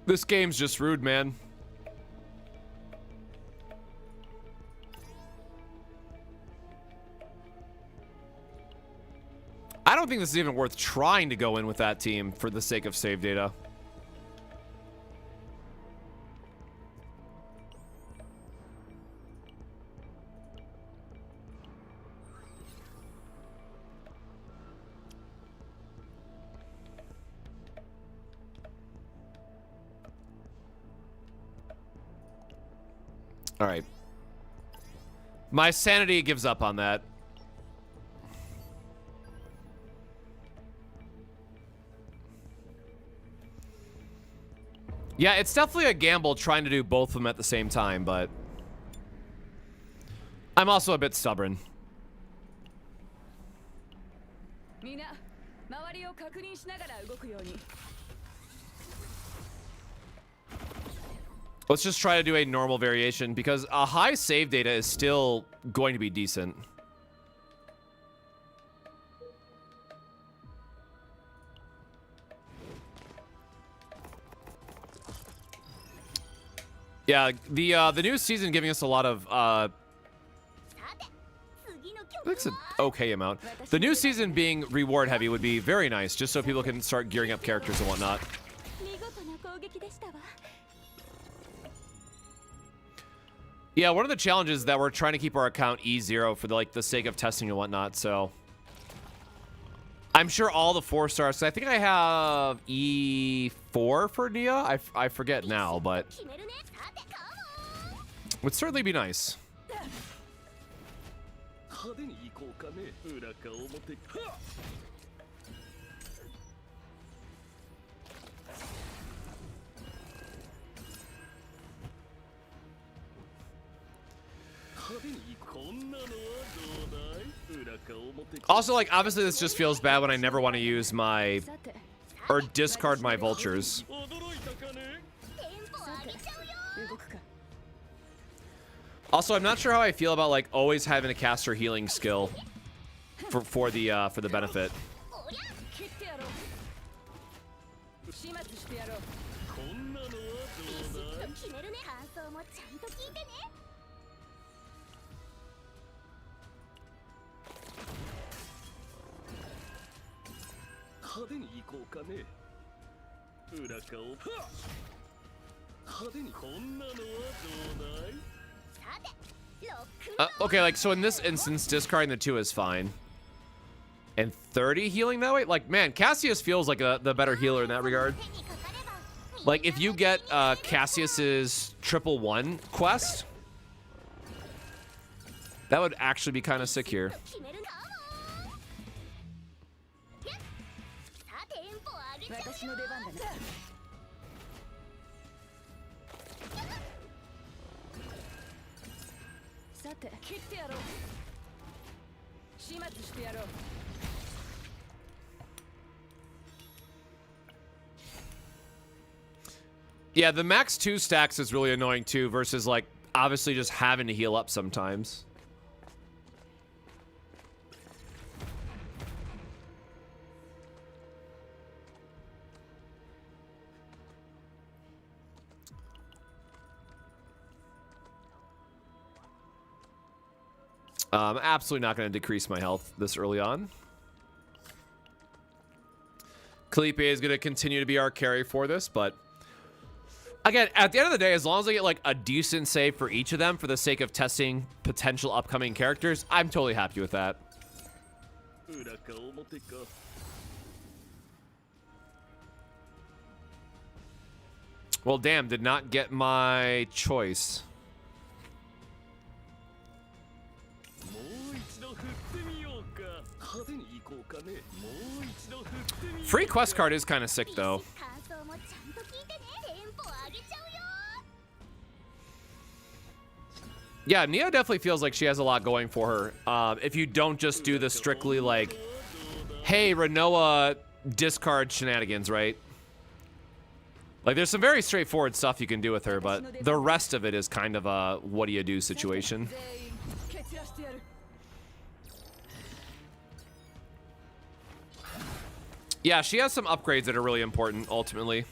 This game's just rude, man. I don't think this is even worth trying to go in with that team for the sake of save data. All right. My sanity gives up on that. Yeah, it's definitely a gamble trying to do both of them at the same time, but I'm also a bit stubborn. Let's just try to do a normal variation because a high save data is still going to be decent. Yeah, the new season giving us a lot of it's an okay amount. The new season being reward heavy would be very nice, just so people can start gearing up characters and whatnot. Yeah, one of the challenges is that we're trying to keep our account E0 for the sake of testing and whatnot, so I'm sure all the 4 stars. I think I have E4 for Nia. I forget now, but would certainly be nice. Also, like, obviously this just feels bad when I never want to use my or discard my vultures. Also, I'm not sure how I feel about like always having a caster healing skill for the benefit. Okay, like, so in this instance, discarding the 2 is fine. And 30 healing that way? Like, man, Cassius feels like the better healer in that regard. Like, if you get Cassius's 111 quest, that would actually be kind of sick here. て切ってやろう。始末してやろう。Yeah, the max 2 stacks is really annoying too, versus like obviously just having to heal up sometimes. I'm absolutely not going to decrease my health this early on. Kalipe is going to continue to be our carry for this, but again, at the end of the day, as long as I get like a decent save for each of them for the sake of testing potential upcoming characters, I'm totally happy with that. Well, damn, did not get my choice. Free quest card is kind of sick, though. Yeah, Nia definitely feels like she has a lot going for her. If you don't just do the strictly like, hey, Renoa discard shenanigans, right? Like, there's some very straightforward stuff you can do with her, but the rest of it is kind of a what do you do situation. Yeah, she has some upgrades that are really important, ultimately.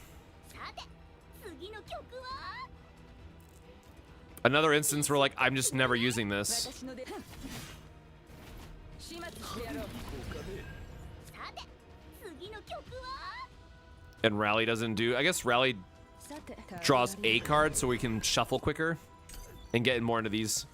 Another instance where, like, I'm just never using this. And Rally doesn't do... I guess Rally draws a card so we can shuffle quicker and get more into these.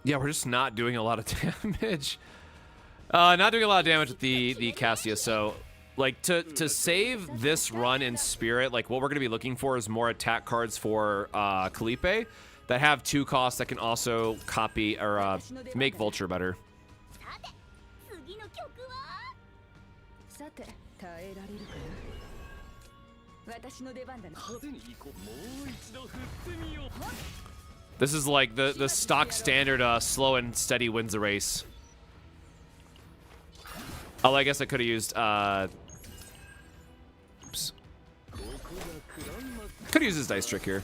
Yeah, we're just not doing a lot of damage. Not doing a lot of damage with the Cassia, so like to save this run in Spirit, like what we're gonna be looking for is more attack cards for Kalipe that have 2 costs that can also copy or make Vulture better. This is like the stock standard slow and steady wins the race. Oh, I guess I could have used oops. Could have used his dice trick here.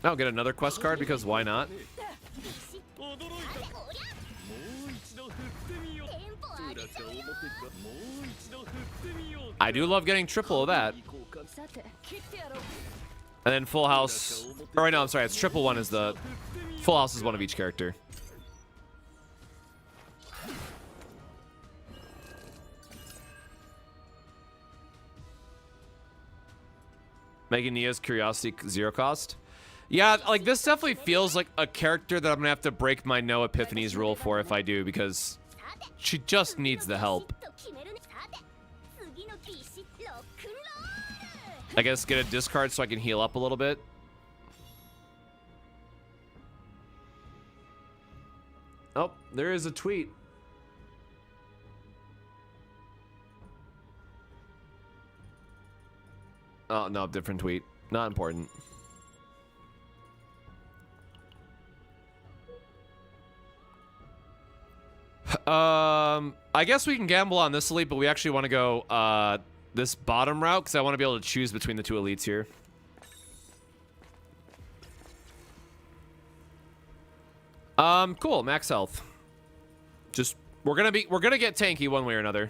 I'll get another quest card because why not? I do love getting triple of that. And then full house. Or right now, I'm sorry, it's triple one is the full house is one of each character. Making Nia's Curiosity 0 cost. Yeah, like this definitely feels like a character that I'm gonna have to break my no epiphanies rule for if I do, because she just needs the help. I guess get a discard so I can heal up a little bit. Oh, there is a tweet. Oh, no, different tweet. Not important. I guess we can gamble on this elite, but we actually want to go this bottom route because I want to be able to choose between the 2 elites here. Cool, max health. Just we're gonna get tanky one way or another.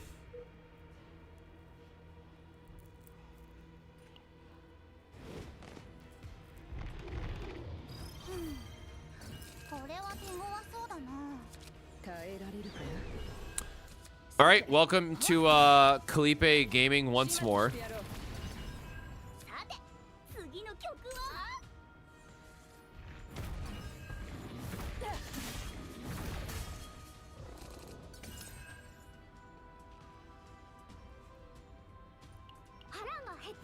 All right, welcome to Kalipe Gaming once more.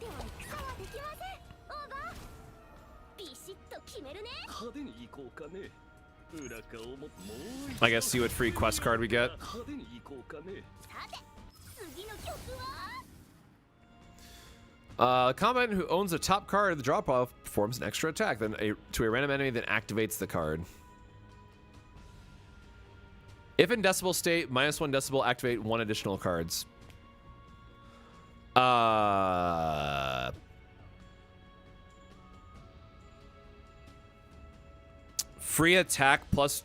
ては戦はできません。オーバー。ビシッと決めるね。派手に行こうかね。裏側をもう I guess see what free quest card we get. 派手に行こうかね。さて、次の曲は。Combatant who owns a top card of the draw pile performs an extra attack to a random enemy, then activates the card. If in decibel state, -1 decibel, activate 1 additional cards. Free attack plus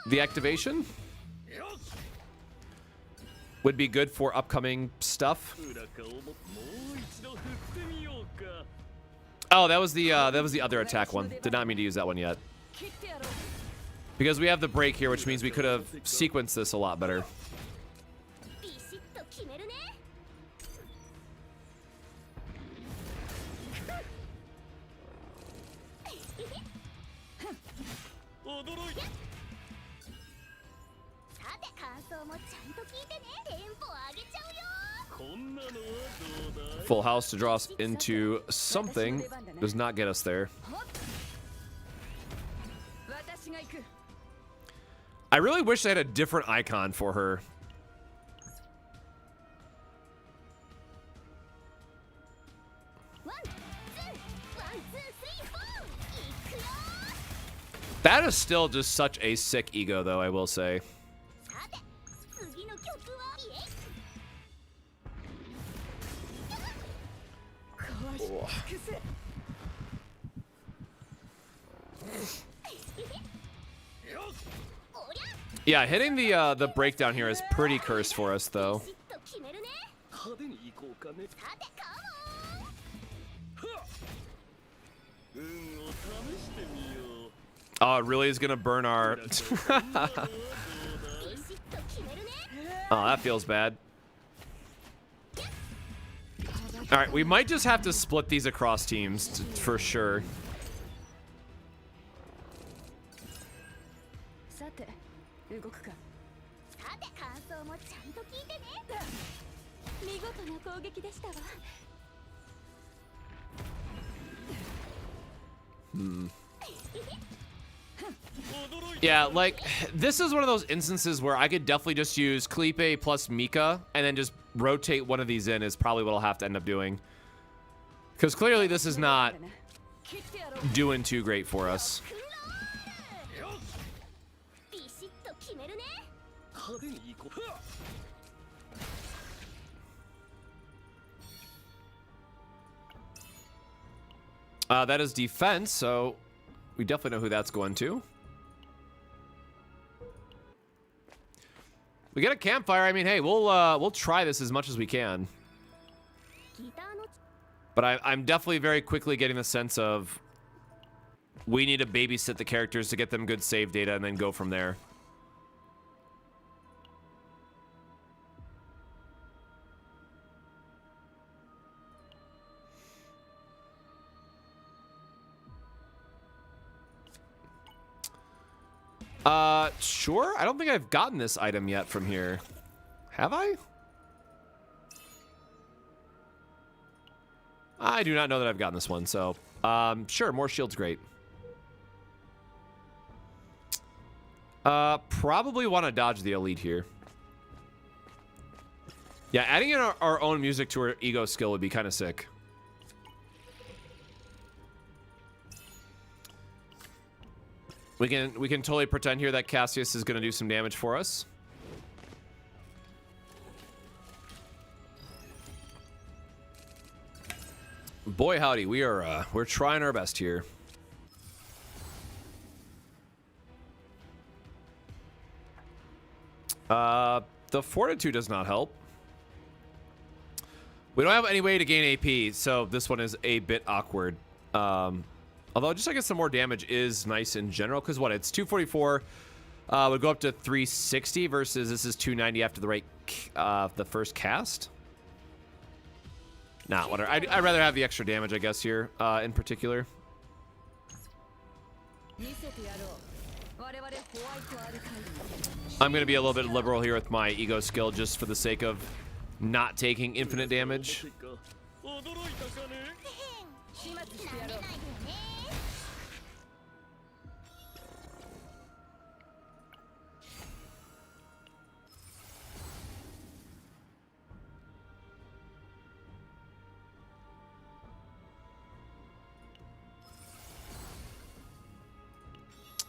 the activation would be good for upcoming stuff. 裏側をもう一度振ってみようか。 Oh, that was the other attack one. Did not mean to use that one yet. 切ってやろう。 Because we have the break here, which means we could have sequenced this a lot better. ビシッと決めるね。驚いた。さて、感想もちゃんと聞いてね。テンポ上げちゃうよ。こんなのはどうだい？ Full house to draw us into something does not get us there. 私が行く。 I really wish I had a different icon for her. ワン、ツー、スリー、フォー。行くよ。 That is still just such a sick ego, though, I will say. さて、次の曲は。イエイ。 Yeah, hitting the breakdown here is pretty cursed for us, though. ビシッと決めるね。派手に行こうかね。さて、カモン。運を試してみよう。 Oh, it really is gonna burn our... ビシッと決めるね。 Oh, that feels bad. All right, we might just have to split these across teams for sure. さて、動くか。さて、感想もちゃんと聞いてね。見事な攻撃でしたわ。 Yeah, like, this is one of those instances where I could definitely just use Kalipe plus Mika and then just rotate one of these in is probably what I'll have to end up doing. Because clearly this is not 切ってやろう。 doing too great for us. ビシッと決めるね。 派手に行こう。 That is defense, so we definitely know who that's going to. We get a campfire. I mean, hey, we'll try this as much as we can. ギターの But I'm definitely very quickly getting the sense of we need to babysit the characters to get them good save data and then go from there. Sure. I don't think I've gotten this item yet from here. Have I? I do not know that I've gotten this one, so sure, more shield's great. Probably want to dodge the elite here. Yeah, adding in our own music to our ego skill would be kind of sick. We can totally pretend here that Cassius is going to do some damage for us. Boy howdy, we're trying our best here. The fortitude does not help. We don't have any way to gain AP, so this one is a bit awkward. Although just I guess some more damage is nice in general, because what, it's 244, would go up to 360 versus this is 290 after the first cast. Nah, whatever. I'd rather have the extra damage, I guess, here in particular. 見せてやろう。我々ホワイトアルカイド。 I'm going to be a little bit liberal here with my ego skill just for the sake of not taking infinite damage. 驚驚いたかね。始末してやろう。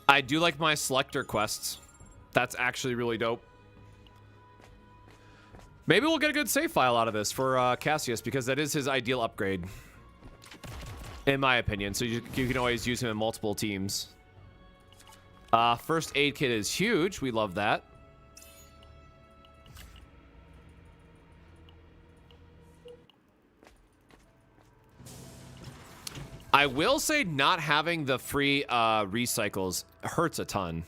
I do like my selector quests. That's actually really dope. Maybe we'll get a good save file out of this for Cassius, because that is his ideal upgrade, in my opinion. So you can always use him in multiple teams. First aid kit is huge. We love that. I will say not having the free recycles hurts a ton.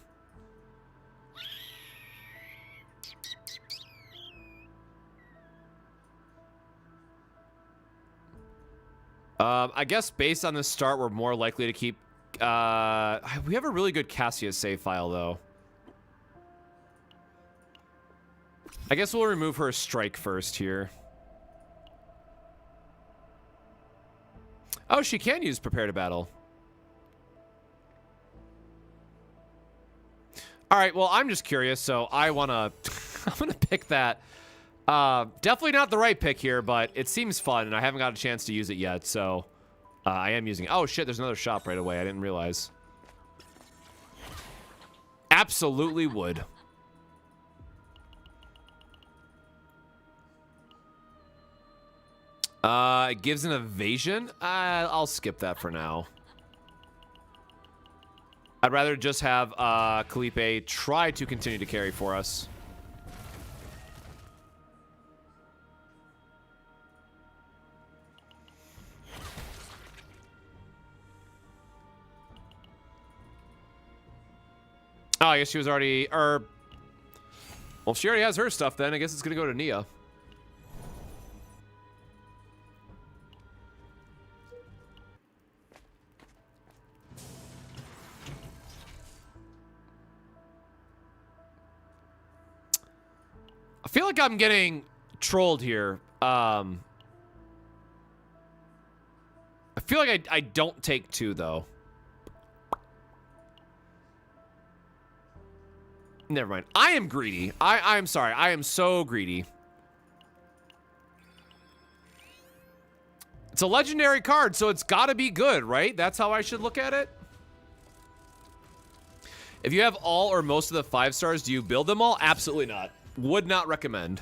I guess based on the start, we're more likely to keep... we have a really good Cassius save file, though. I guess we'll remove her strike first here. Oh, she can use prepare to battle. All right, well, I'm just curious, so I want to... I'm going to pick that. Definitely not the right pick here, but it seems fun, and I haven't got a chance to use it yet, so I am using it. Oh, shit, there's another shop right away. I didn't realize. Absolutely would. It gives an evasion. I'll skip that for now. I'd rather just have Kalipe try to continue to carry for us. Oh, I guess she was already... well, if she already has her stuff, then I guess it's going to go to Nia. I feel like I'm getting trolled here. I feel like I don't take two, though. Never mind. I am greedy. I'm sorry. I am so greedy. It's a legendary card, so it's got to be good, right? That's how I should look at it. If you have all or most of the 5 stars, do you build them all? Absolutely not. Would not recommend.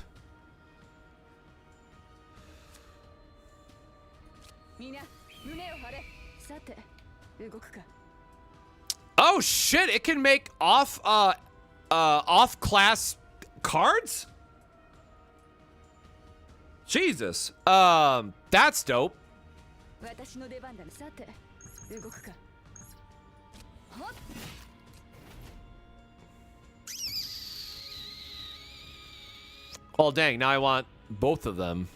Oh shit, it can make off-class cards? Jesus. That's dope. Oh, dang. Now I want both of them.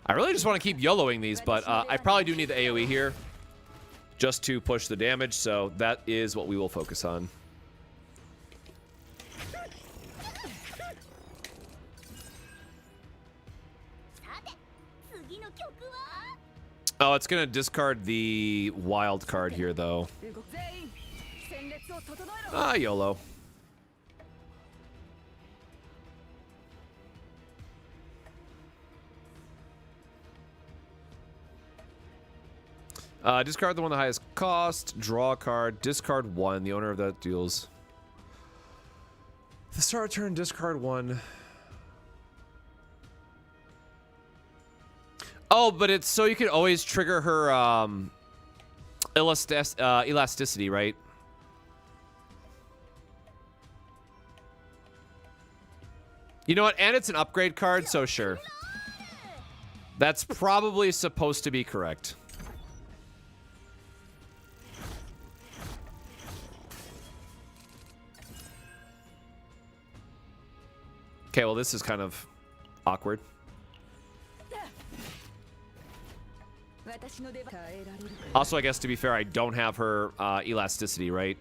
I really just want to keep YOLOing these, but I probably do need the AoE here just to push the damage, so that is what we will focus on. Oh, it's going to discard the wild card here, though. Ah, YOLO. Discard the one with the highest cost. Draw a card. Discard 1. The owner of that deals. The start of turn, discard 1. Oh, but it's so you can always trigger her elasticity, right? You know what? And it's an upgrade card, so sure. That's probably supposed to be correct. Okay, well, this is kind of awkward. Also, I guess to be fair, I don't have her elasticity, right?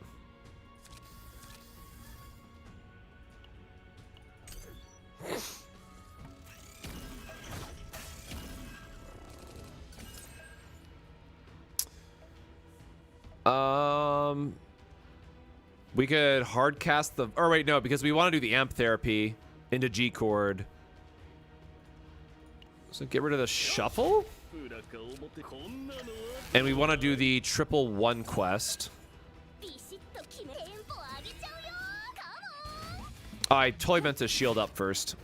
We could hard cast the, or wait, no, because we want to do the amp therapy into G chord. So get rid of the shuffle. And we want to do the triple one quest. Oh, I totally meant to shield up first.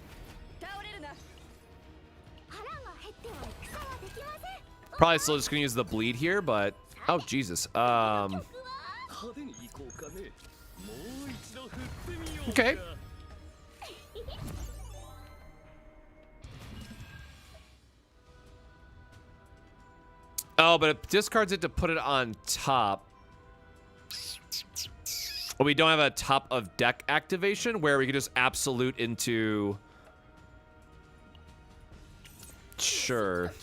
Probably still just gonna use the bleed here, but oh Jesus. Okay. Oh, but it discards it to put it on top. Well, we don't have a top of deck activation where we can just absolute into. Sure.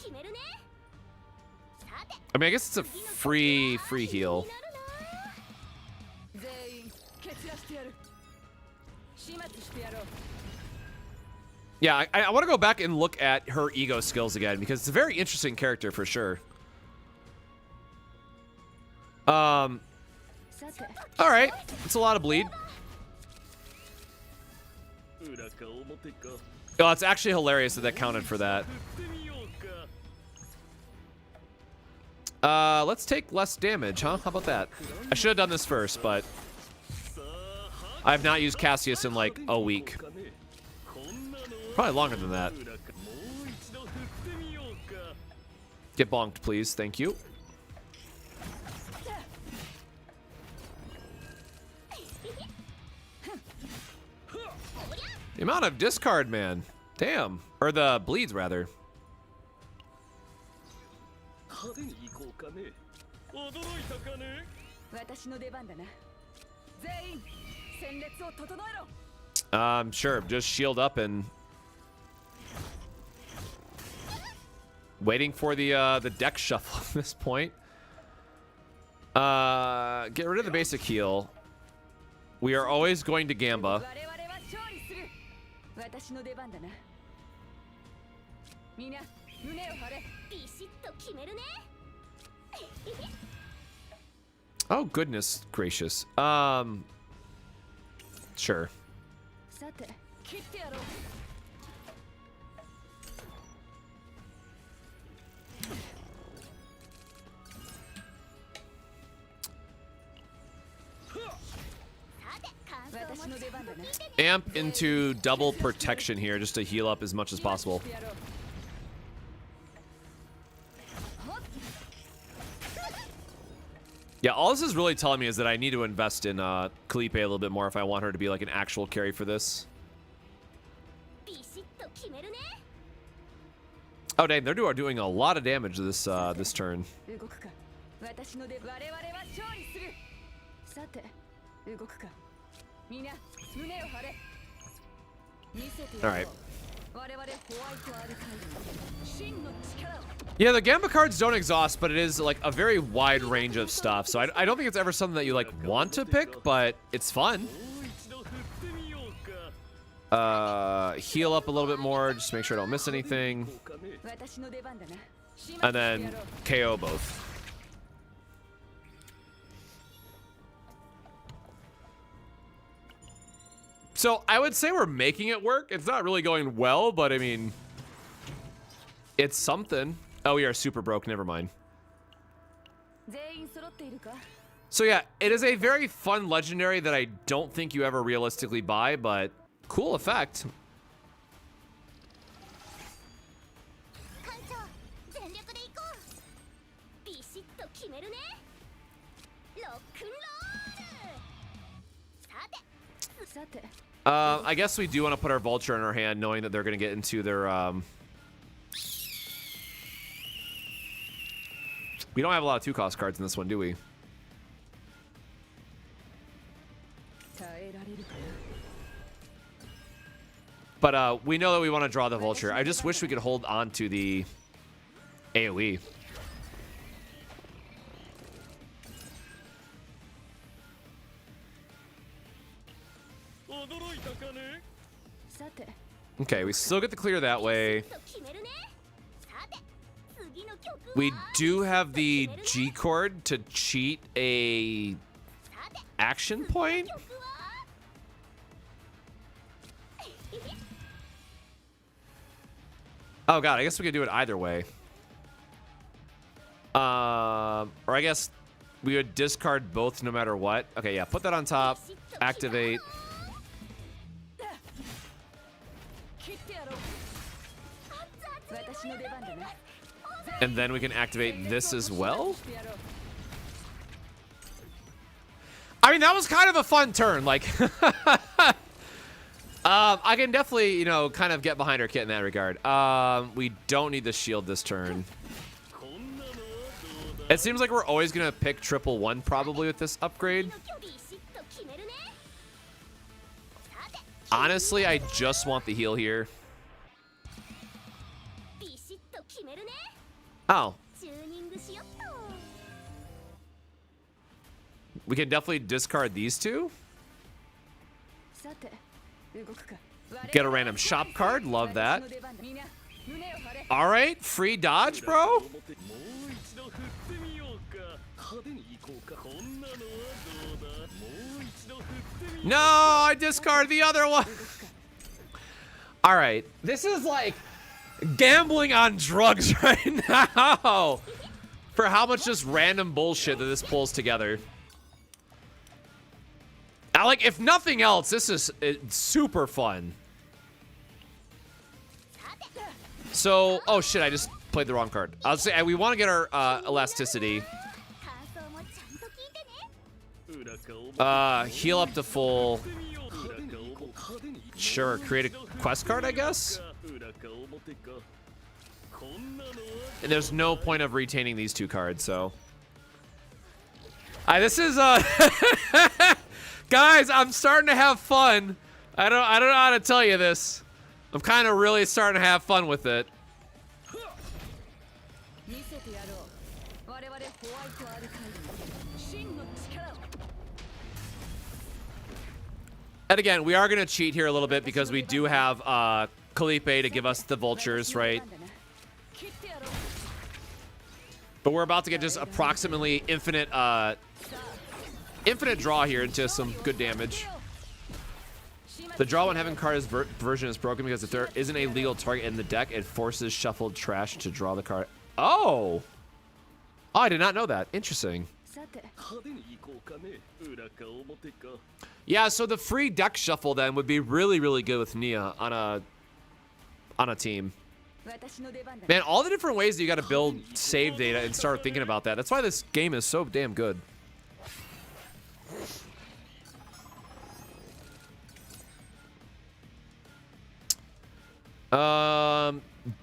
I mean, I guess it's a free heal. Yeah, I want to go back and look at her ego skills again because it's a very interesting character for sure. All right, it's a lot of bleed. Oh, it's actually hilarious that that counted for that. Let's take less damage, huh? How about that? I should have done this first, but I have not used Cassius in like a week. Probably longer than that. Get bonked, please. Thank you. The amount of discard, man. Damn. Or the bleeds, rather. Sure. Just shield up and waiting for the deck shuffle at this point. Get rid of the basic heal. We are always going to Gamba. Oh, goodness gracious. Sure. Amp into double protection here just to heal up as much as possible. Yeah, all this is really telling me is that I need to invest in Kalipe a little bit more if I want her to be like an actual carry for this. Oh dang, they're doing a lot of damage this this turn. All right. Yeah, the Gamba cards don't exhaust, but it is like a very wide range of stuff. So I don't think it's ever something that you like want to pick, but it's fun. Heal up a little bit more, just to make sure I don't miss anything. And then KO both. So I would say we're making it work. It's not really going well, but I mean, it's something. Oh, we are super broke. Never mind. So yeah, it is a very fun legendary that I don't think you ever realistically buy, but cool effect. I guess we do want to put our Vulture in our hand, knowing that they're going to get into their... We don't have a lot of 2-cost cards in this one, do we? But we know that we want to draw the Vulture. I just wish we could hold on to the AoE. Okay, we still get to clear that way. we do have the G chord to cheat a action point. Oh god, I guess we could do it either way. Or I guess we would discard both no matter what. Okay, yeah, put that on top. Activate. And then we can activate this as well. I mean, that was kind of a fun turn. Like, I can definitely, you know, kind of get behind our kit in that regard. We don't need the shield this turn. It seems like we're always going to pick 111 probably with this upgrade. Honestly, I just want the heal here. Oh. We can definitely discard these two. Get a random shop card. Love that. All right. Free dodge, bro. No, I discard the other one. All right. This is like gambling on drugs right now. For how much just random bullshit that this pulls together. I like, if nothing else, this is super fun. So, oh shit, I just played the wrong card. I'll say we want to get our elasticity. Heal up to full. Sure, create a quest card, I guess. And there's no point of retaining these two cards, so. This is guys, I'm starting to have fun. I don't know how to tell you this. I'm kind of really starting to have fun with it. And again, we are going to cheat here a little bit because we do have Calipe to give us the vultures, right? But we're about to get just approximately infinite draw here into some good damage. The draw when having card version is broken because if there isn't a legal target in the deck, it forces shuffled trash to draw the card. Oh! Oh, I did not know that. Interesting. Yeah, so the free deck shuffle then would be really, really good with Nia on a team. Man, all the different ways that you got to build save data and start thinking about that. That's why this game is so damn good.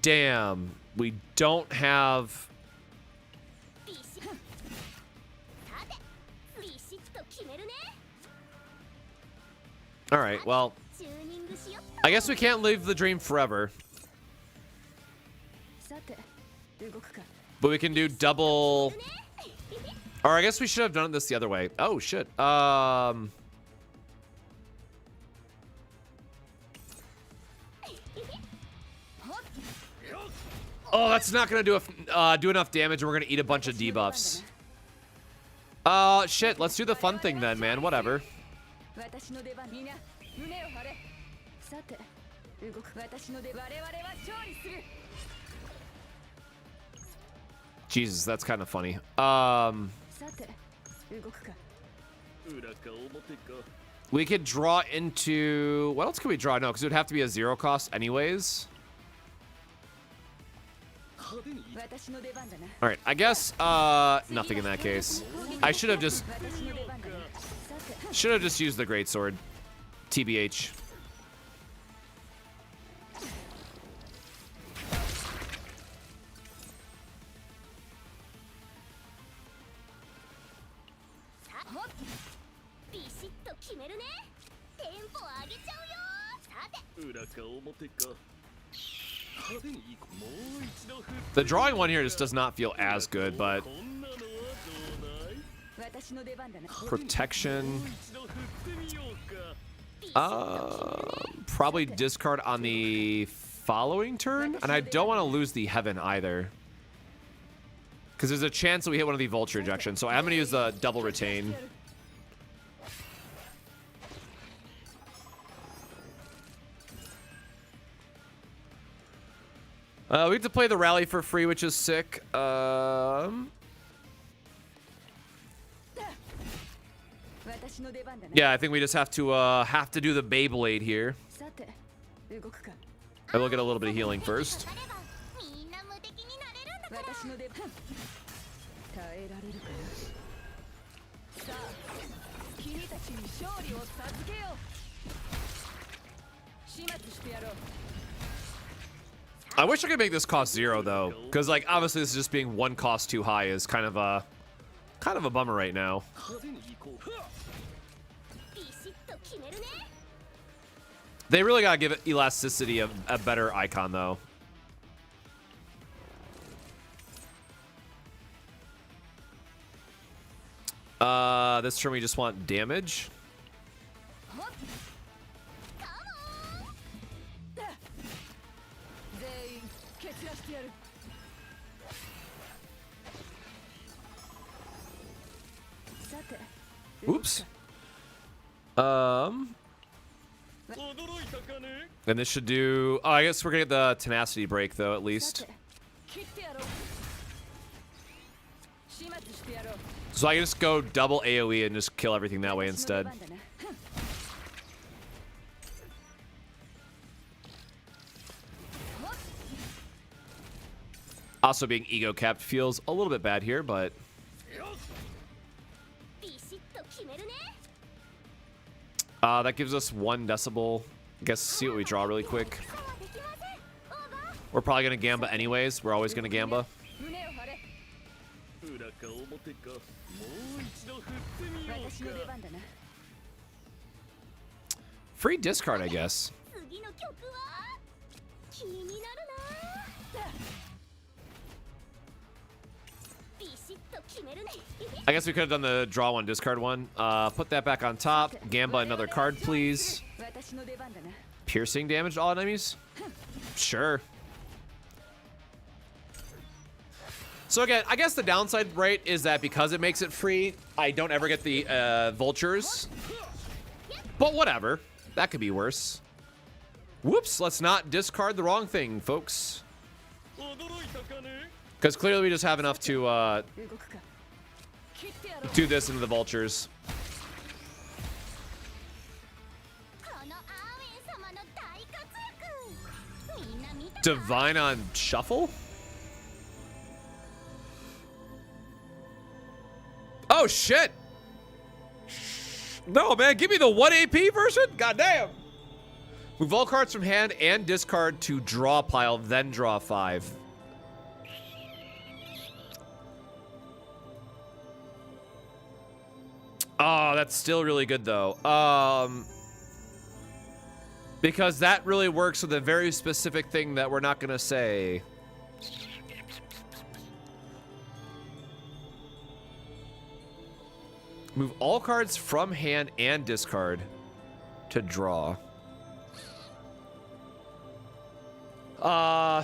Damn. We don't have... All right, well, I guess we can't live the dream forever. But we can do double... Or I guess we should have done this the other way. Oh, shit. Oh, that's not going to do enough damage, and we're going to eat a bunch of debuffs. Shit. Let's do the fun thing then, man. Whatever. Jesus, that's kind of funny. We could draw into... What else can we draw? No, because it would have to be a 0 cost anyways. All right, I guess nothing in that case. I should have just used the greatsword. TBH. The drawing one here just does not feel as good, but protection. Probably discard on the following turn, and I don't want to lose the heaven either. Because there's a chance that we hit one of the vulture ejections. So I'm going to use the double retain. We get to play the rally for free, which is sick. Yeah, I think we just have to do the Beyblade here. I will get a little bit of healing first. I wish I could make this cost 0 though, because like obviously this is just being one cost too high is kind of a bummer right now. They really gotta give it elasticity a better icon though. This turn we just want damage. Oops. And this should do. Oh, I guess we're gonna get the tenacity break though, at least. So I can just go double AoE and just kill everything that way instead. Also, being ego capped feels a little bit bad here, but. That gives us 1 decibel. I guess see what we draw really quick. We're probably gonna Gamba anyways. We're always gonna Gamba. Free discard, I guess. I guess we could have done the draw 1, discard 1. Put that back on top. Gamba another card, please. Piercing damage to all enemies? Sure. So again, I guess the downside, right, is that because it makes it free, I don't ever get the vultures. But whatever. That could be worse. Whoops, let's not discard the wrong thing, folks. Because clearly we just have enough to do this into the vultures. Divine on shuffle? Oh shit! No man, give me the 1 AP version? God damn! Move all cards from hand and discard to draw pile, then draw 5. Oh, that's still really good though. Because that really works with a very specific thing that we're not gonna say. Move all cards from hand and discard to draw.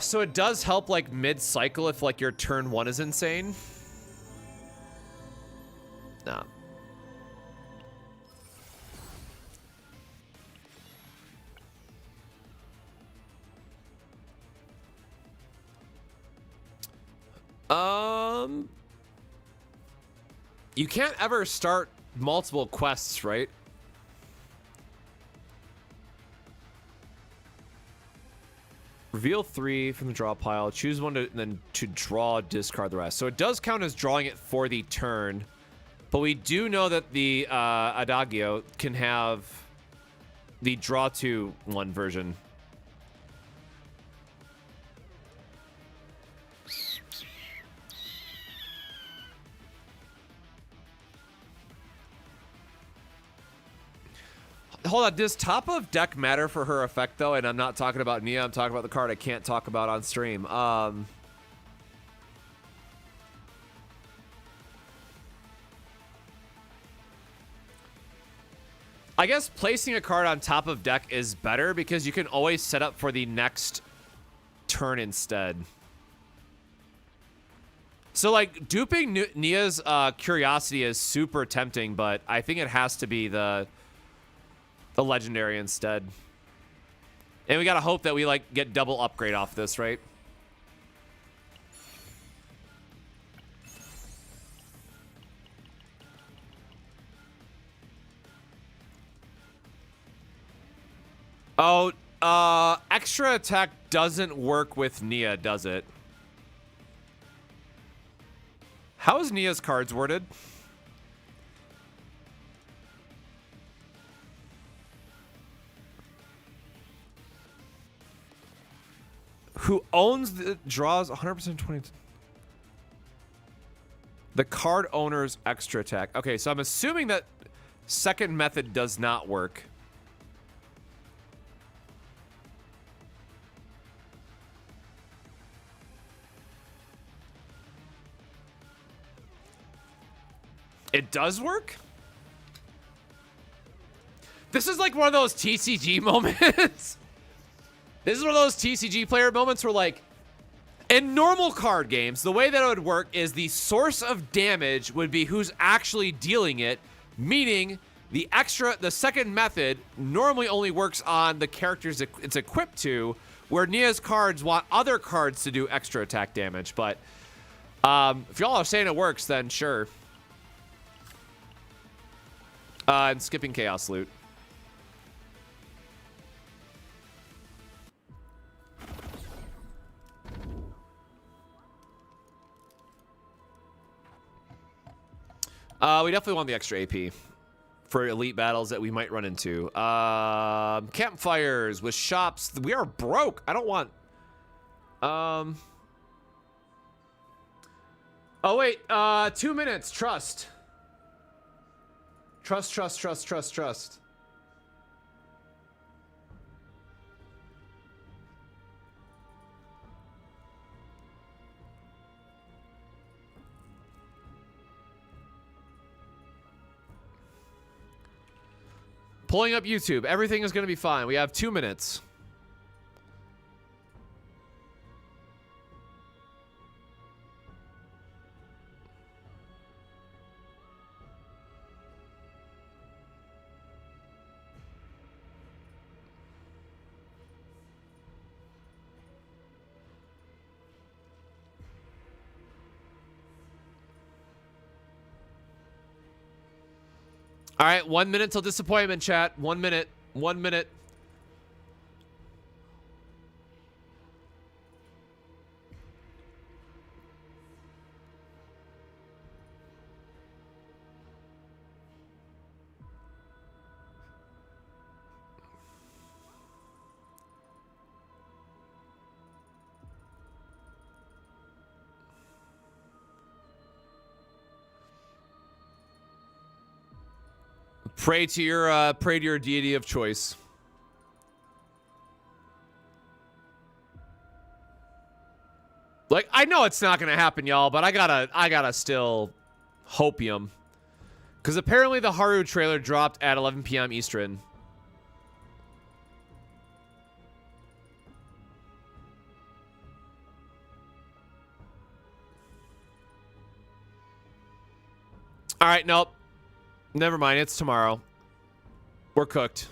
So it does help like mid-cycle if like your turn 1 is insane. Nah. You can't ever start multiple quests, right? Reveal 3 from the draw pile. Choose one to then to draw, discard the rest. So it does count as drawing it for the turn, but we do know that the Adagio can have the draw to 1 version. Hold on, does top of deck matter for her effect though? And I'm not talking about Nia, I'm talking about the card I can't talk about on stream. I guess placing a card on top of deck is better because you can always set up for the next turn instead. So like duping Nia's curiosity is super tempting, but I think it has to be the legendary instead. And we gotta hope that we like get double upgrade off this, right? Oh, extra attack doesn't work with Nia, does it? How is Nia's cards worded? Who owns the draws 100% 20? The card owner's extra attack. Okay, so I'm assuming that second method does not work. It does work? This is like one of those TCG moments. This is one of those TCG player moments where, like, in normal card games, the way that it would work is the source of damage would be who's actually dealing it, meaning the second method normally only works on the characters it's equipped to, where Nia's cards want other cards to do extra attack damage. But if y'all are saying it works, then sure. And skipping Chaos Loot. We definitely want the extra AP for elite battles that we might run into. Campfires with shops. We are broke. I don't want... Oh, wait. 2 minutes. Trust. Trust. Pulling up YouTube. Everything is going to be fine. We have 2 minutes. All right, 1 minute till disappointment, chat. 1 minute. 1 minute. Pray to your deity of choice. Like, I know it's not gonna happen, y'all, but I gotta still hopium. Because apparently the Haru trailer dropped at 11 p.m. Eastern. All right, nope. Never mind, it's tomorrow. We're cooked.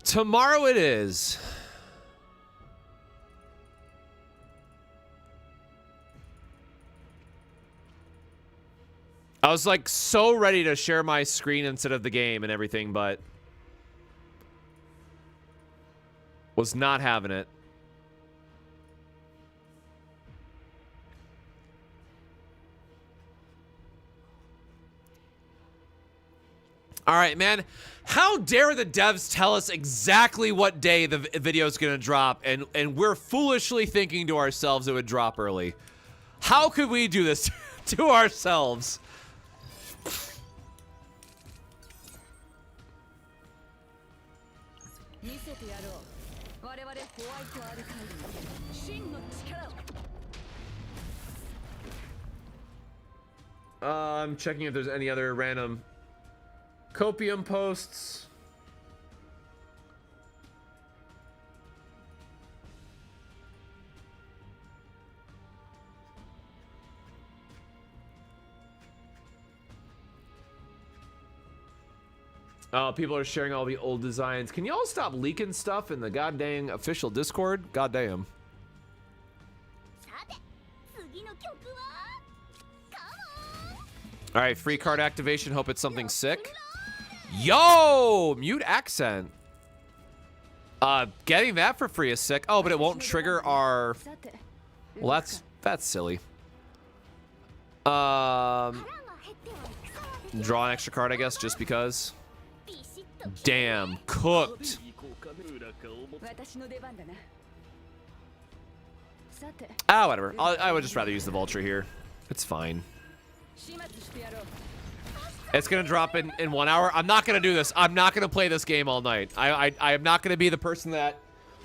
Tomorrow it is. I was like so ready to share my screen instead of the game and everything, but was not having it. All right, man. How dare the devs tell us exactly what day the video is going to drop, and we're foolishly thinking to ourselves it would drop early. How could we do this to ourselves? I'm checking if there's any other random copium posts. Oh, people are sharing all the old designs. Can y'all stop leaking stuff in the goddamn official Discord? Goddamn. さて次の曲はカモン All right, free card activation. Hope it's something sick. Yo, mute accent. Getting that for free is sick. Oh, but it won't trigger our. Well, that's silly. Draw an extra card, I guess, just because. Damn, cooked. 私の出番だなさて Ah, whatever. I would just rather use the Vulture here. It's fine. 始末してやろう It's gonna drop in 1 hour. I'm not gonna do this. I'm not gonna play this game all night. I am not gonna be the person that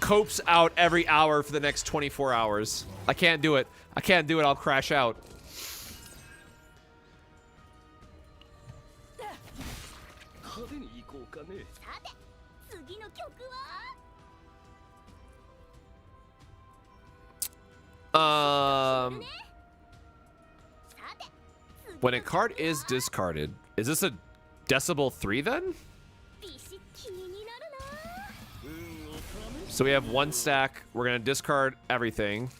copes out every hour for the next 24 hours. I can't do it. I can't do it. I'll crash out. 派手に行こうかね。さて次の曲は Um, さて when a card is discarded, is this a Decibel 3 then? ビシッ気になるな 運を試 So we have 1 stack. We're gonna discard everything.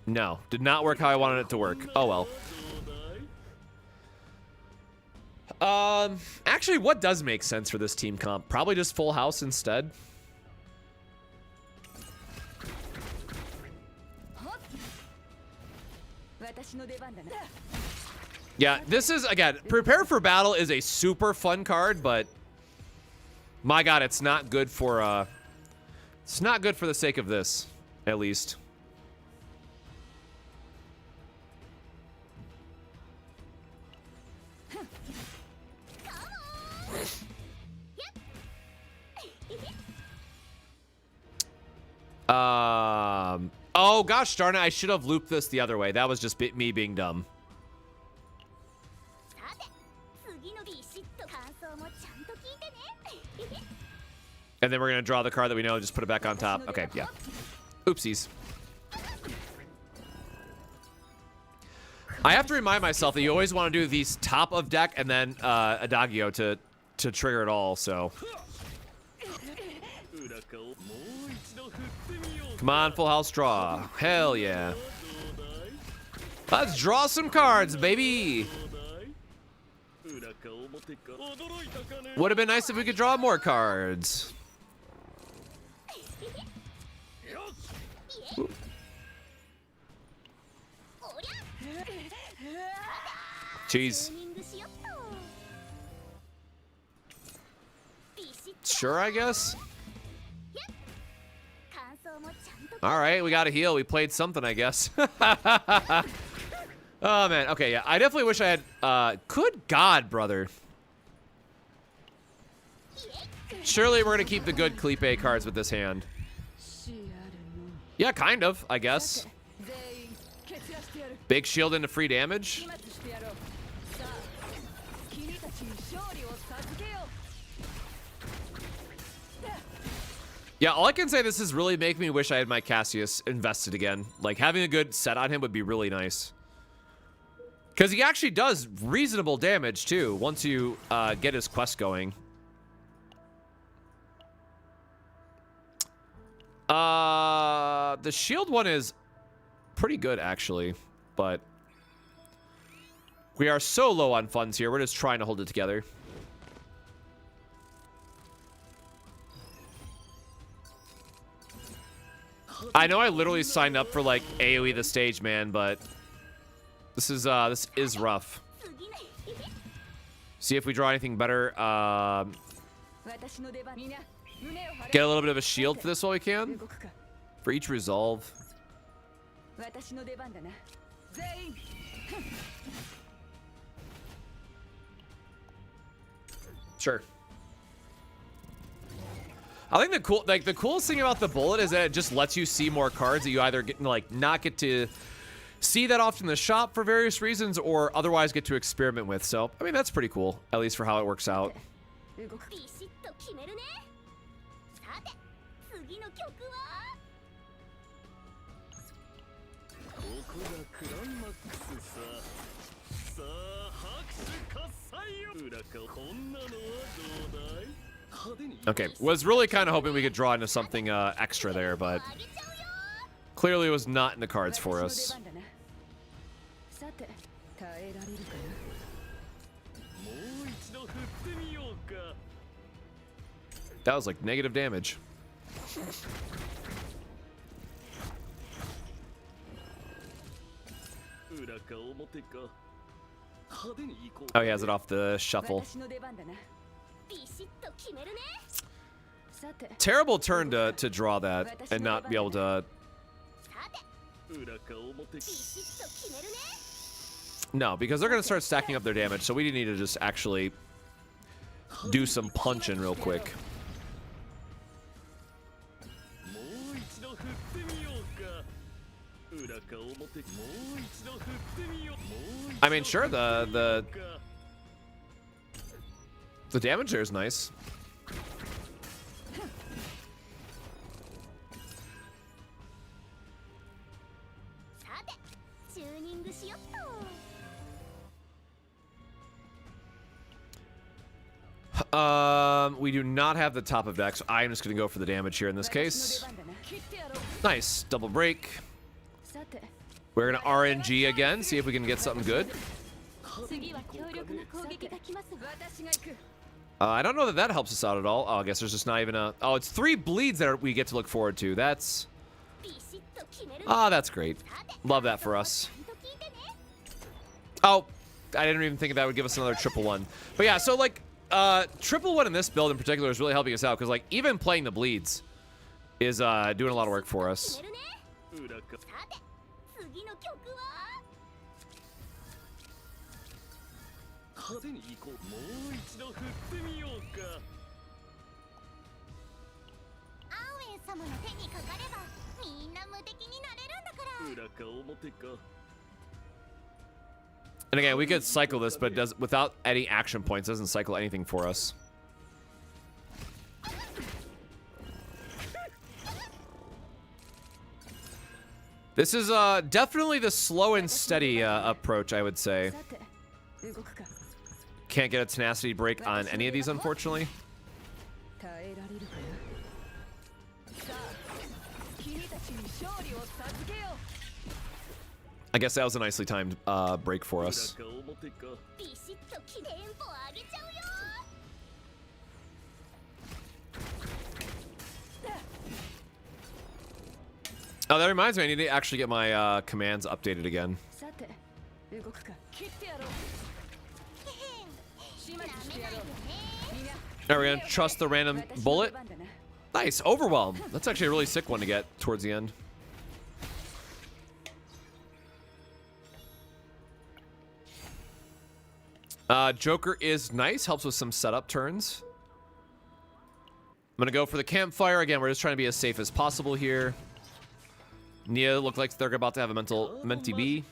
No, did not work how I wanted it to work. Oh well. どうだい Actually, what does make sense for this team comp? Probably just full house instead. Yeah, this is, again, Prepare for Battle is a super fun card, but my god, it's not good for the sake of this, at least. Oh gosh darn it, I should have looped this the other way. That was just me being dumb. さて次のビシッと感想もちゃんと聞いてね And then we're gonna draw the card that we know, just put it back on top. Okay, yeah. Oopsies. I have to remind myself that you always want to do these top of deck and then Adagio to trigger it all, so. 裏側をもう一度振ってみよう Come on, full house draw. Hell yeah. どうだい Let's draw some cards, baby. どうだい裏側表か驚いたかね Would have been nice if we could draw more cards. よし おりゃ Jeez. チューニングしよっとビシッと Sure, I guess. 感想もちゃんと All right, we got a heal. We played something, I guess. Oh, man. Okay, yeah. I definitely wish I had... good God, brother. Surely we're going to keep the good Clipe cards with this hand. Yeah, kind of, I guess. Big shield into free damage. Yeah, all I can say, this is really making me wish I had my Cassius invested again. Like, having a good set on him would be really nice. Because he actually does reasonable damage, too, once you get his quest going. The shield one is pretty good, actually. But we are so low on funds here. We're just trying to hold it together. I know I literally signed up for, like, AoE the stage, man, but this is rough. 次ね See if we draw anything better. 私の出番みんな胸を張れ Get a little bit of a shield for this while we can. 動くか For each resolve. 私の出番だな全員 Sure. I think the coolest thing about the bullet is that it just lets you see more cards that you either get like not get to see that often in the shop for various reasons or otherwise get to experiment with. So, I mean, that's pretty cool, at least for how it works out. 動くビシッと決めるねさて次の曲はここがクライマックスさ。さあ拍手喝采よ。裏かこんなのはどうだい。 Okay, was really kind of hoping we could draw into something extra there, but clearly it was not in the cards for us. That was like negative damage. Oh, he has it off the shuffle. Terrible turn to draw that and not be able to. No, because they're going to start stacking up their damage, so we need to just actually do some punching real quick. I mean, sure, the damage there is nice. We do not have the top of deck, so I'm just going to go for the damage here in this case. Nice. Double break. We're going to RNG again, see if we can get something good. I don't know that that helps us out at all. Oh, I guess there's just not even a... Oh, it's 3 bleeds that we get to look forward to. That's... Oh, that's great. Love that for us. Oh, I didn't even think that would give us another triple one. But yeah, so like... triple one in this build in particular is really helping us out because like even playing the bleeds is doing a lot of work for us. And again, we could cycle this, but it does without any action points. Doesn't cycle anything for us. This is definitely the slow and steady approach, I would say. Can't get a tenacity break on any of these, unfortunately. I guess that was a nicely timed break for us. Oh, that reminds me, I need to actually get my commands updated again. Now we're gonna trust the random bullet. Nice, overwhelm. That's actually a really sick one to get towards the end. Joker is nice, helps with some setup turns. I'm gonna go for the campfire again. We're just trying to be as safe as possible here. Nia look like they're about to have a Menti B.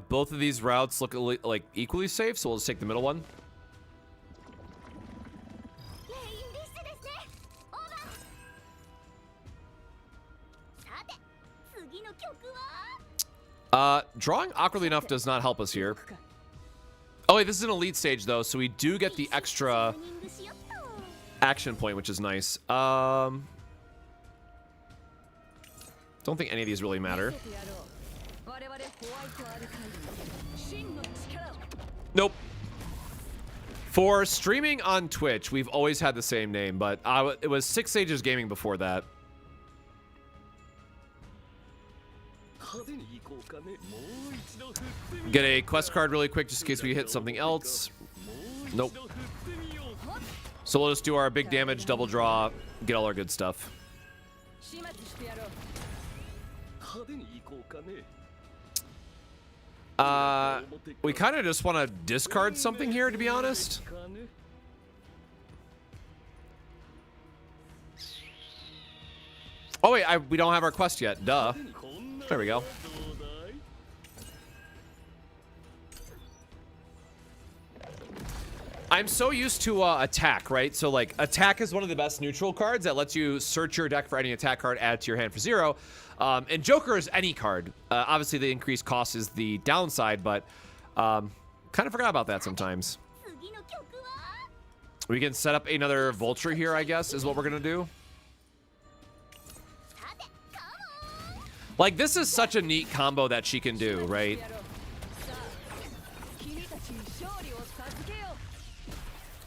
Both of these routes look like equally safe, so we'll just take the middle one. Drawing awkwardly enough does not help us here. Oh wait, this is an elite stage though, so we do get the extra action point, which is nice. Don't think any of these really matter. Nope. For streaming on Twitch, we've always had the same name, but it was 6 Sages Gaming before that. Get a quest card really quick just in case we hit something else. Nope. So we'll just do our big damage, double draw, get all our good stuff. We kind of just want to discard something here, to be honest. Oh wait, we don't have our quest yet. Duh. There we go. I'm so used to attack, right? So like attack is one of the best neutral cards that lets you search your deck for any attack card, add it to your hand for 0. And Joker is any card. Obviously the increased cost is the downside, but kind of forgot about that sometimes. We can set up another Vulture here, I guess, is what we're gonna do. Like, this is such a neat combo that she can do, right?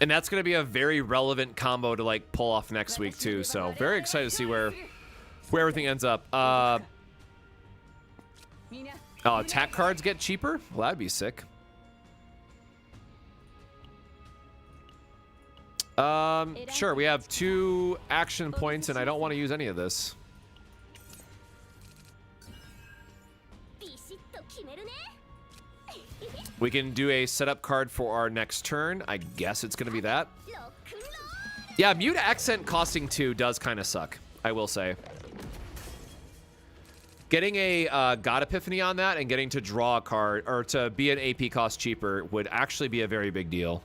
And that's gonna be a very relevant combo to like pull off next week too. So very excited to see where everything ends up. Oh, attack cards get cheaper? Well, that'd be sick. Sure, we have 2 action points and I don't want to use any of this. We can do a setup card for our next turn. I guess it's going to be that. Yeah, Mute Accent costing 2 does kind of suck, I will say. Getting a God Epiphany on that and getting to draw a card, or to be an AP cost cheaper, would actually be a very big deal.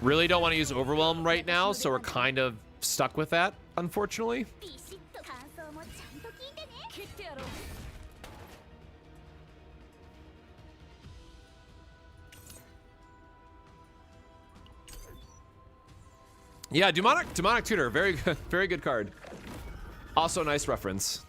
Really don't want to use Overwhelm right now, so we're kind of stuck with that, unfortunately. Yeah, Demonic Tutor, very good card. Also, nice reference.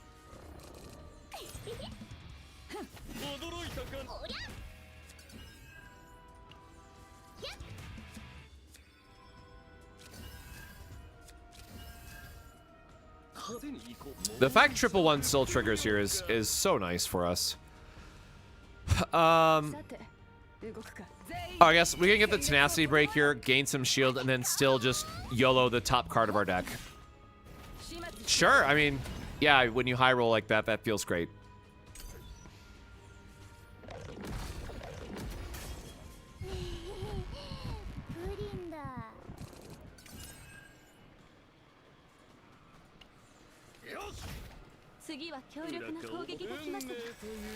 The fact 111 still triggers here is so nice for us. Oh, I guess we can get the Tenacity Break here, gain some shield, and then still just YOLO the top card of our deck. Sure, I mean, yeah, when you high roll like that, that feels great.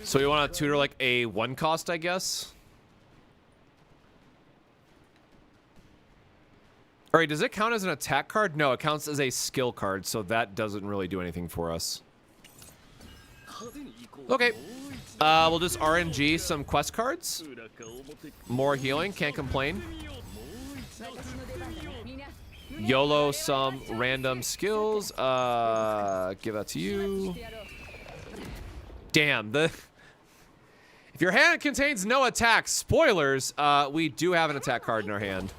So you want to tutor like a 1 cost, I guess? Alright, does it count as an attack card? No, it counts as a skill card, so that doesn't really do anything for us. Okay. We'll just RNG some quest cards. More healing, can't complain. YOLO some random skills. Give that to you. Damn, if your hand contains no attacks, spoilers, we do have an attack card in our hand.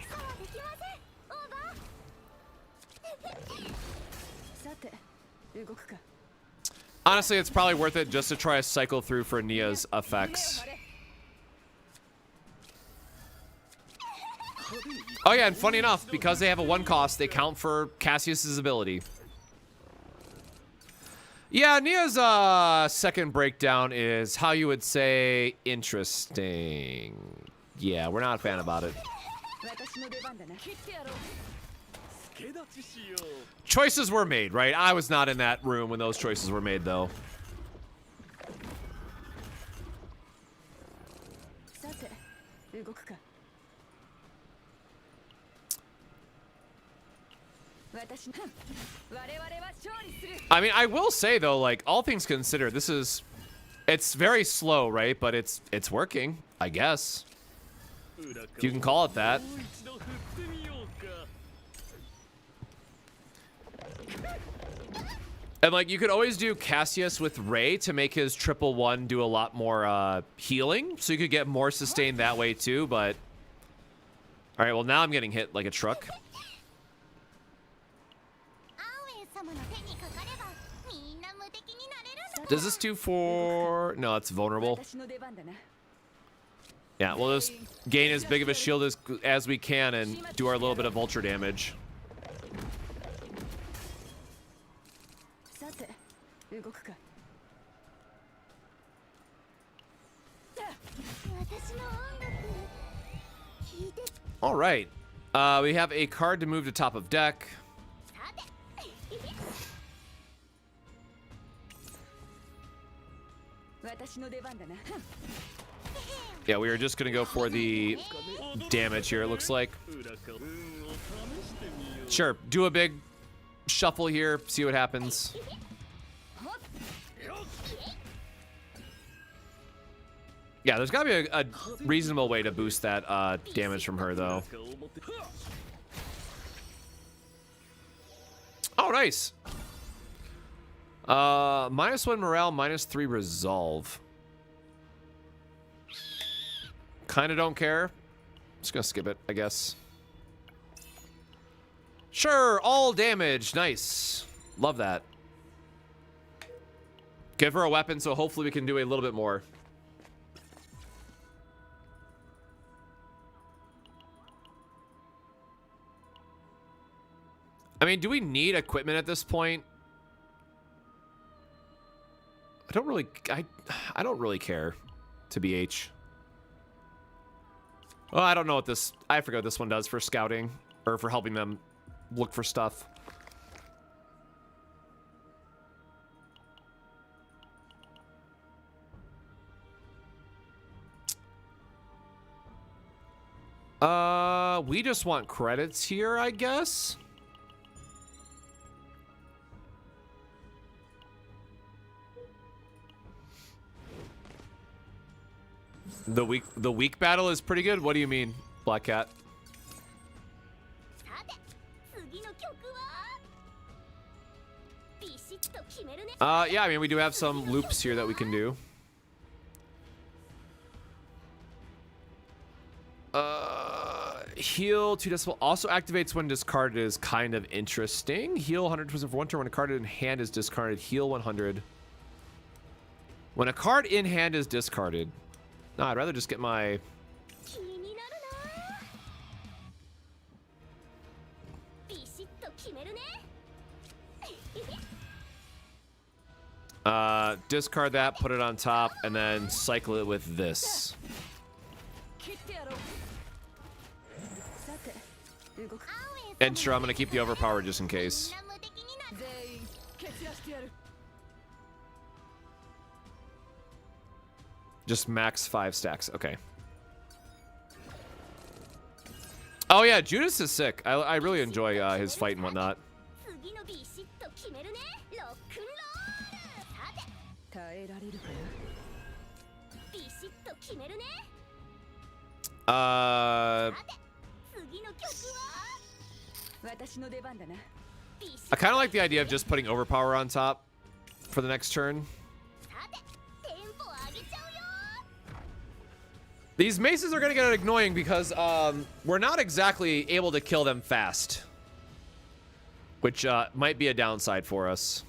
Honestly, it's probably worth it just to try to cycle through for Nia's effects. Oh yeah, and funny enough, because they have a 1 cost, they count for Cassius's ability. Yeah, Nia's second breakdown is how you would say interesting. Yeah, we're not a fan about it. Choices were made, right? I was not in that room when those choices were made, though. I mean, I will say though, like, all things considered, it's very slow, right? But it's working, I guess. If you can call it that. And like, you could always do Cassius with Ray to make his 111 do a lot more healing, so you could get more sustain that way too. But all right, well now I'm getting hit like a truck. Does this do for... No, it's vulnerable. Yeah, we'll just gain as big of a shield as we can and do our little bit of vulture damage. All right. We have a card to move to top of deck. Yeah, we are just gonna go for the damage here, it looks like. Sure, do a big shuffle here, see what happens. Yeah, there's gotta be a reasonable way to boost that damage from her, though. Oh, nice. -1 morale, -3 resolve. Kinda don't care. Just gonna skip it, I guess. Sure, all damage. Nice. Love that. Give her a weapon, so hopefully we can do a little bit more. I mean, do we need equipment at this point? I don't really care, to BH. Well, I don't know what this, I forgot what this one does for scouting, or for helping them look for stuff. We just want credits here, I guess. The weak battle is pretty good. What do you mean, Black Cat? Yeah, I mean, we do have some loops here that we can do. Heal 2 decibel also activates when discarded is kind of interesting. Heal 100% for 1 turn when a card in hand is discarded. Heal 100. When a card in hand is discarded. No, I'd rather just get my... discard that, put it on top, and then cycle it with this. And sure, I'm gonna keep the overpower just in case. Just max 5 stacks. Okay. Oh yeah, Judas is sick. I really enjoy his fight and whatnot. I kind of like the idea of just putting overpower on top for the next turn. These maces are going to get annoying because we're not exactly able to kill them fast, which might be a downside for us.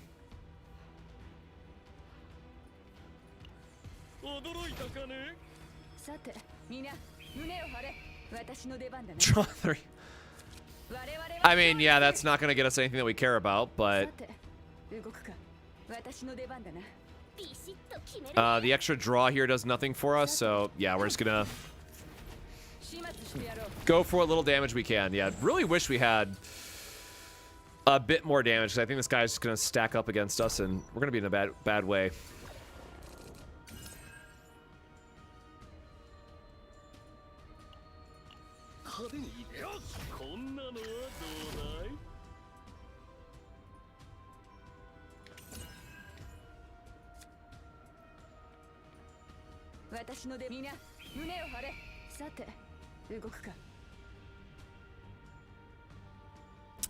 Draw 3. I mean, yeah, that's not going to get us anything that we care about, but... the extra draw here does nothing for us, so yeah, we're just gonna go for what little damage we can. Yeah, really wish we had a bit more damage, because I think this guy's just gonna stack up against us, and we're gonna be in a bad way.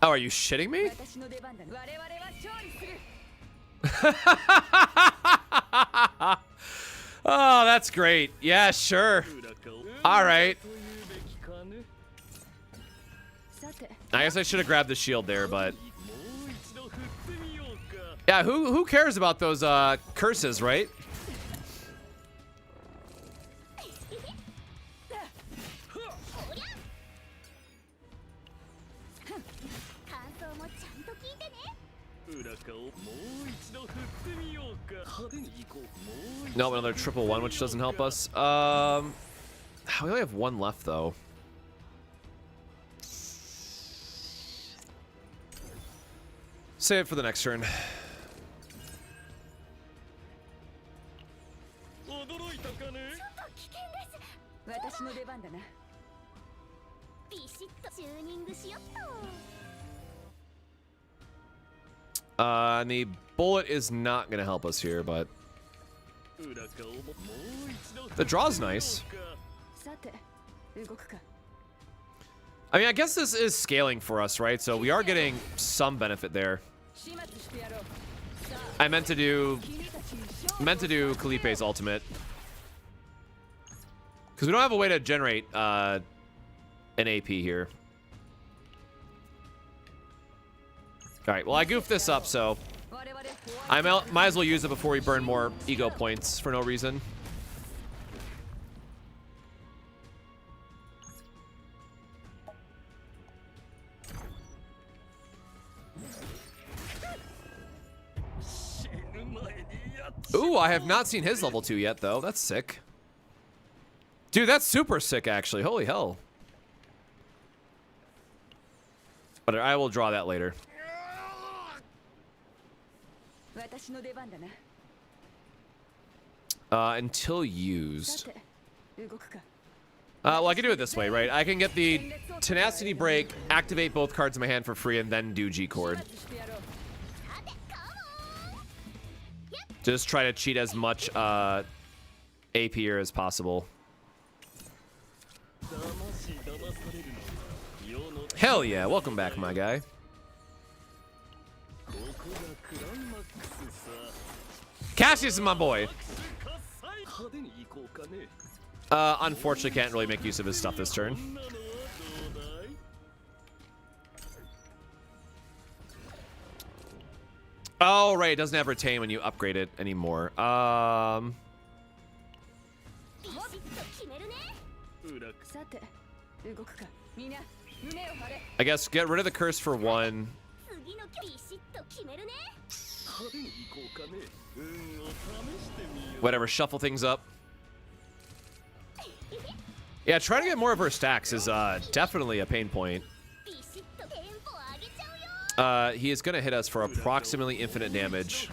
Oh, are you shitting me? Oh, that's great. Yeah, sure. All right. I guess I should have grabbed the shield there, but yeah, who cares about those curses, right? No, another triple one, which doesn't help us. We only have one left, though. Save it for the next turn. かね。ちょっと危険です。私の出番だな。ビシッとチューニングしよっと。And the bullet is not going to help us here, but 裏顔ももう一度 the draw's nice. さて、動くか。I mean, I guess this is scaling for us, right? So we are getting some benefit there. I meant to do Kalipe's ultimate. Because we don't have a way to generate an AP here. Alright, well I goofed this up, so I might as well use it before we burn more ego points for no reason. Ooh, I have not seen his level 2 yet, though. That's sick. Dude, that's super sick, actually. Holy hell. But I will draw that later. Until used. Well, I can do it this way, right? I can get the Tenacity Break, activate both cards in my hand for free, and then do G-Chord. Just try to cheat as much APer as possible. Hell yeah, welcome back, my guy. Cassius is my boy. Unfortunately, can't really make use of his stuff this turn. Oh, right, it doesn't have retain when you upgrade it anymore. I guess get rid of the curse for one. Whatever, shuffle things up. Yeah, trying to get more of her stacks is definitely a pain point. He is going to hit us for approximately infinite damage.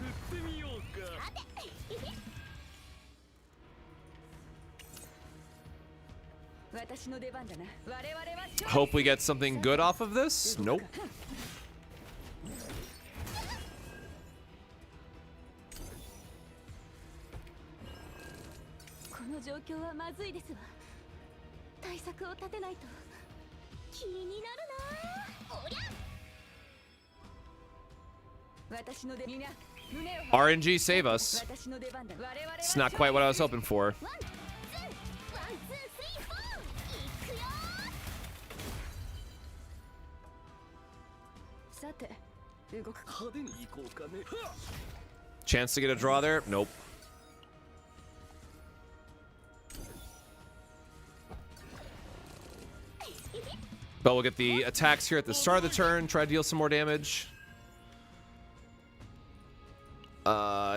Hope we get something good off of this. Nope. RNG save us. It's not quite what I was hoping for. Chance to get a draw there? Nope. But we'll get the attacks here at the start of the turn, try to deal some more damage.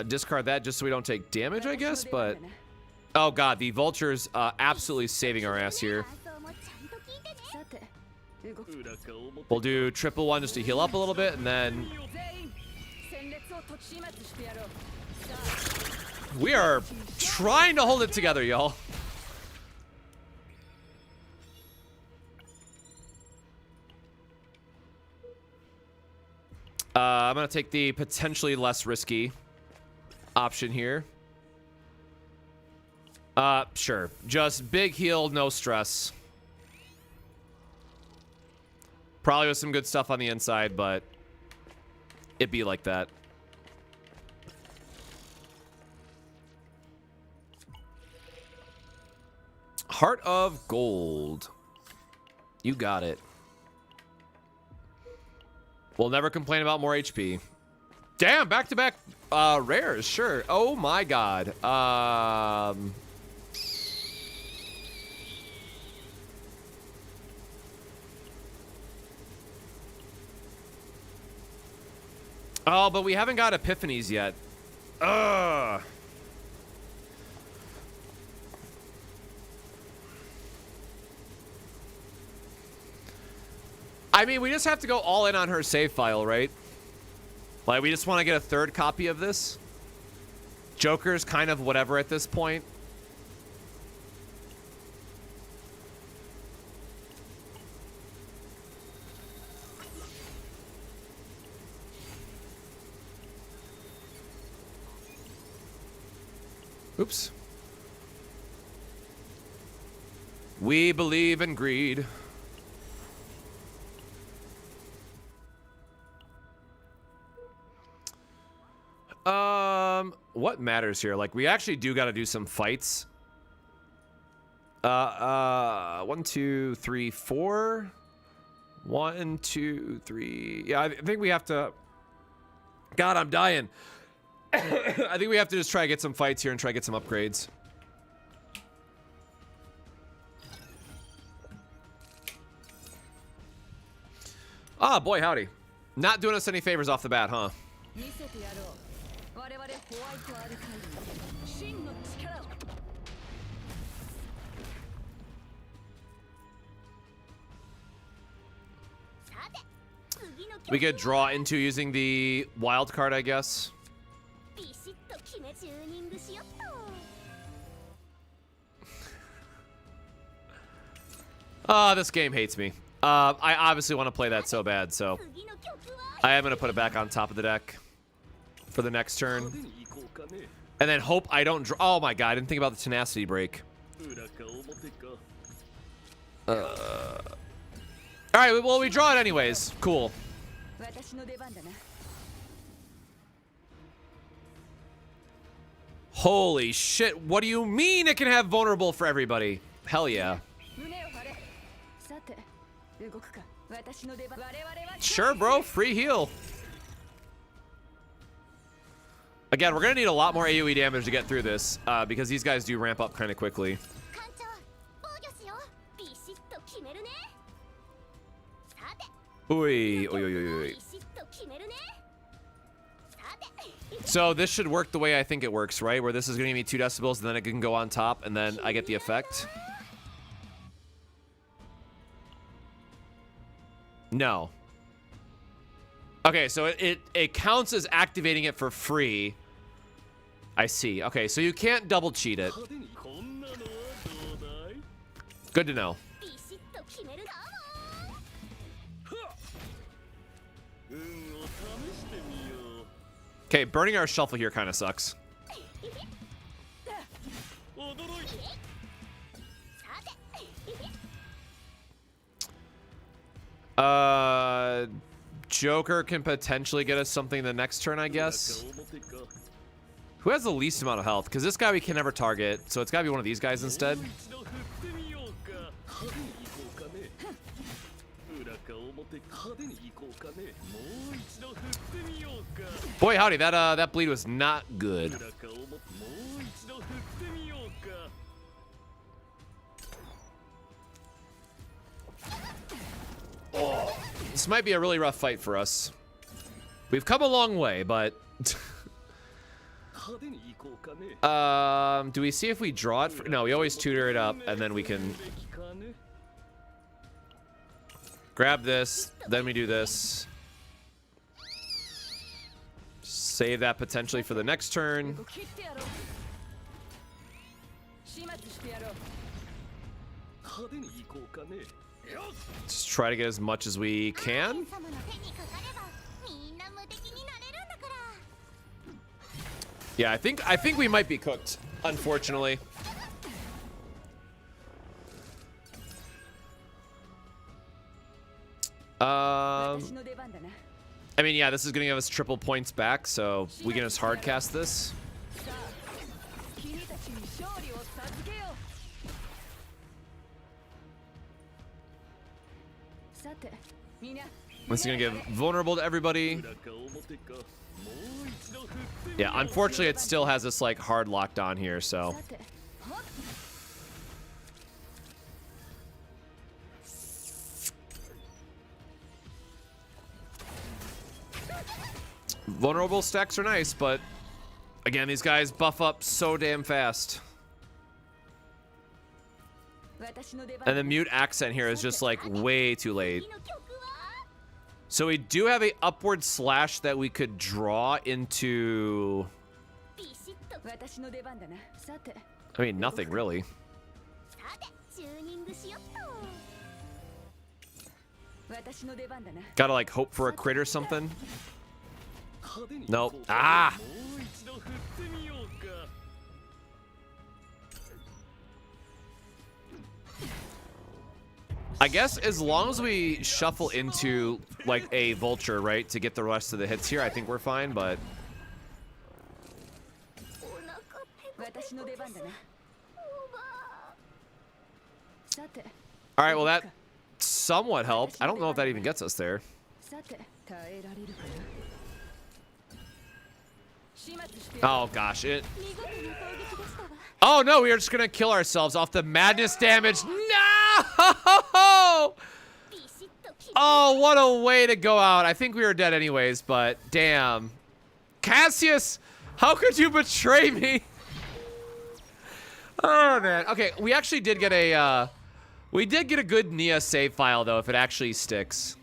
Discard that just so we don't take damage, I guess, but... Oh god, the vulture's absolutely saving our ass here. We'll do triple one just to heal up a little bit, and then... We are trying to hold it together, y'all. I'm going to take the potentially less risky option here. Sure. Just big heal, no stress. Probably with some good stuff on the inside, but it'd be like that. Heart of Gold. You got it. We'll never complain about more HP. Damn, back-to-back rares, sure. Oh my god. Oh, but we haven't got epiphanies yet. Ugh. I mean, we just have to go all in on her save file, right? Like, we just want to get a third copy of this. Joker's kind of whatever at this point. Oops. We believe in greed. What matters here? Like, we actually do got to do some fights. 1, 2, 3, 4. 1, 2, 3. Yeah, I think we have to. God, I'm dying. I think we have to just try to get some fights here and try to get some upgrades. Ah, boy, howdy. Not doing us any favors off the bat, huh? We could draw into using the wild card, I guess. This game hates me. I obviously want to play that so bad, so I am going to put it back on top of the deck for the next turn. And then hope I don't draw. Oh my god, I didn't think about the tenacity break. Alright, well, we draw it anyways. Cool. Holy shit, what do you mean it can have vulnerable for everybody? Hell yeah. Sure, bro, free heal. Again, we're gonna need a lot more AoE damage to get through this, because these guys do ramp up kind of quickly. Oi, oi, oi, oi, oi. So this should work the way I think it works, right? Where this is gonna give me 2 decibels, and then it can go on top, and then I get the effect. No. Okay, so it counts as activating it for free. I see. Okay, so you can't double cheat it. Good to know. Okay, burning our shuffle here kind of sucks. Joker can potentially get us something the next turn, I guess. Who has the least amount of health? Because this guy we can never target, so it's got to be one of these guys instead. Boy, howdy, that bleed was not good. Oh, this might be a really rough fight for us. We've come a long way, but do we see if we draw it? No, we always tutor it up, and then we can grab this. Then we do this. Save that potentially for the next turn. Just try to get as much as we can. Yeah, I think we might be cooked, unfortunately. I mean, yeah, this is gonna give us triple points back, so we can just hard cast this. This is gonna give vulnerable to everybody. Yeah, unfortunately, it still has this like hard locked on here, so. Vulnerable stacks are nice, but again, these guys buff up so damn fast. And the mute accent here is just like way too late. So we do have a upward slash that we could draw into. I mean, nothing really. Gotta like hope for a crit or something. Nope. Ah! I guess as long as we shuffle into like a vulture, right, to get the rest of the hits here, I think we're fine, but 私の出番だな。さて。 all right, well that somewhat helped. I don't know if that even gets us there. さて、耐えられるかな。始末して。 Oh gosh, it. 見事な攻撃でしたわ。 Oh no, we are just gonna kill ourselves off the madness damage. No! Oh, what a way to go out. I think we were dead anyways, but damn. Cassius, how could you betray me? Oh man. Okay, we actually did get a good Nia save file though, if it actually sticks.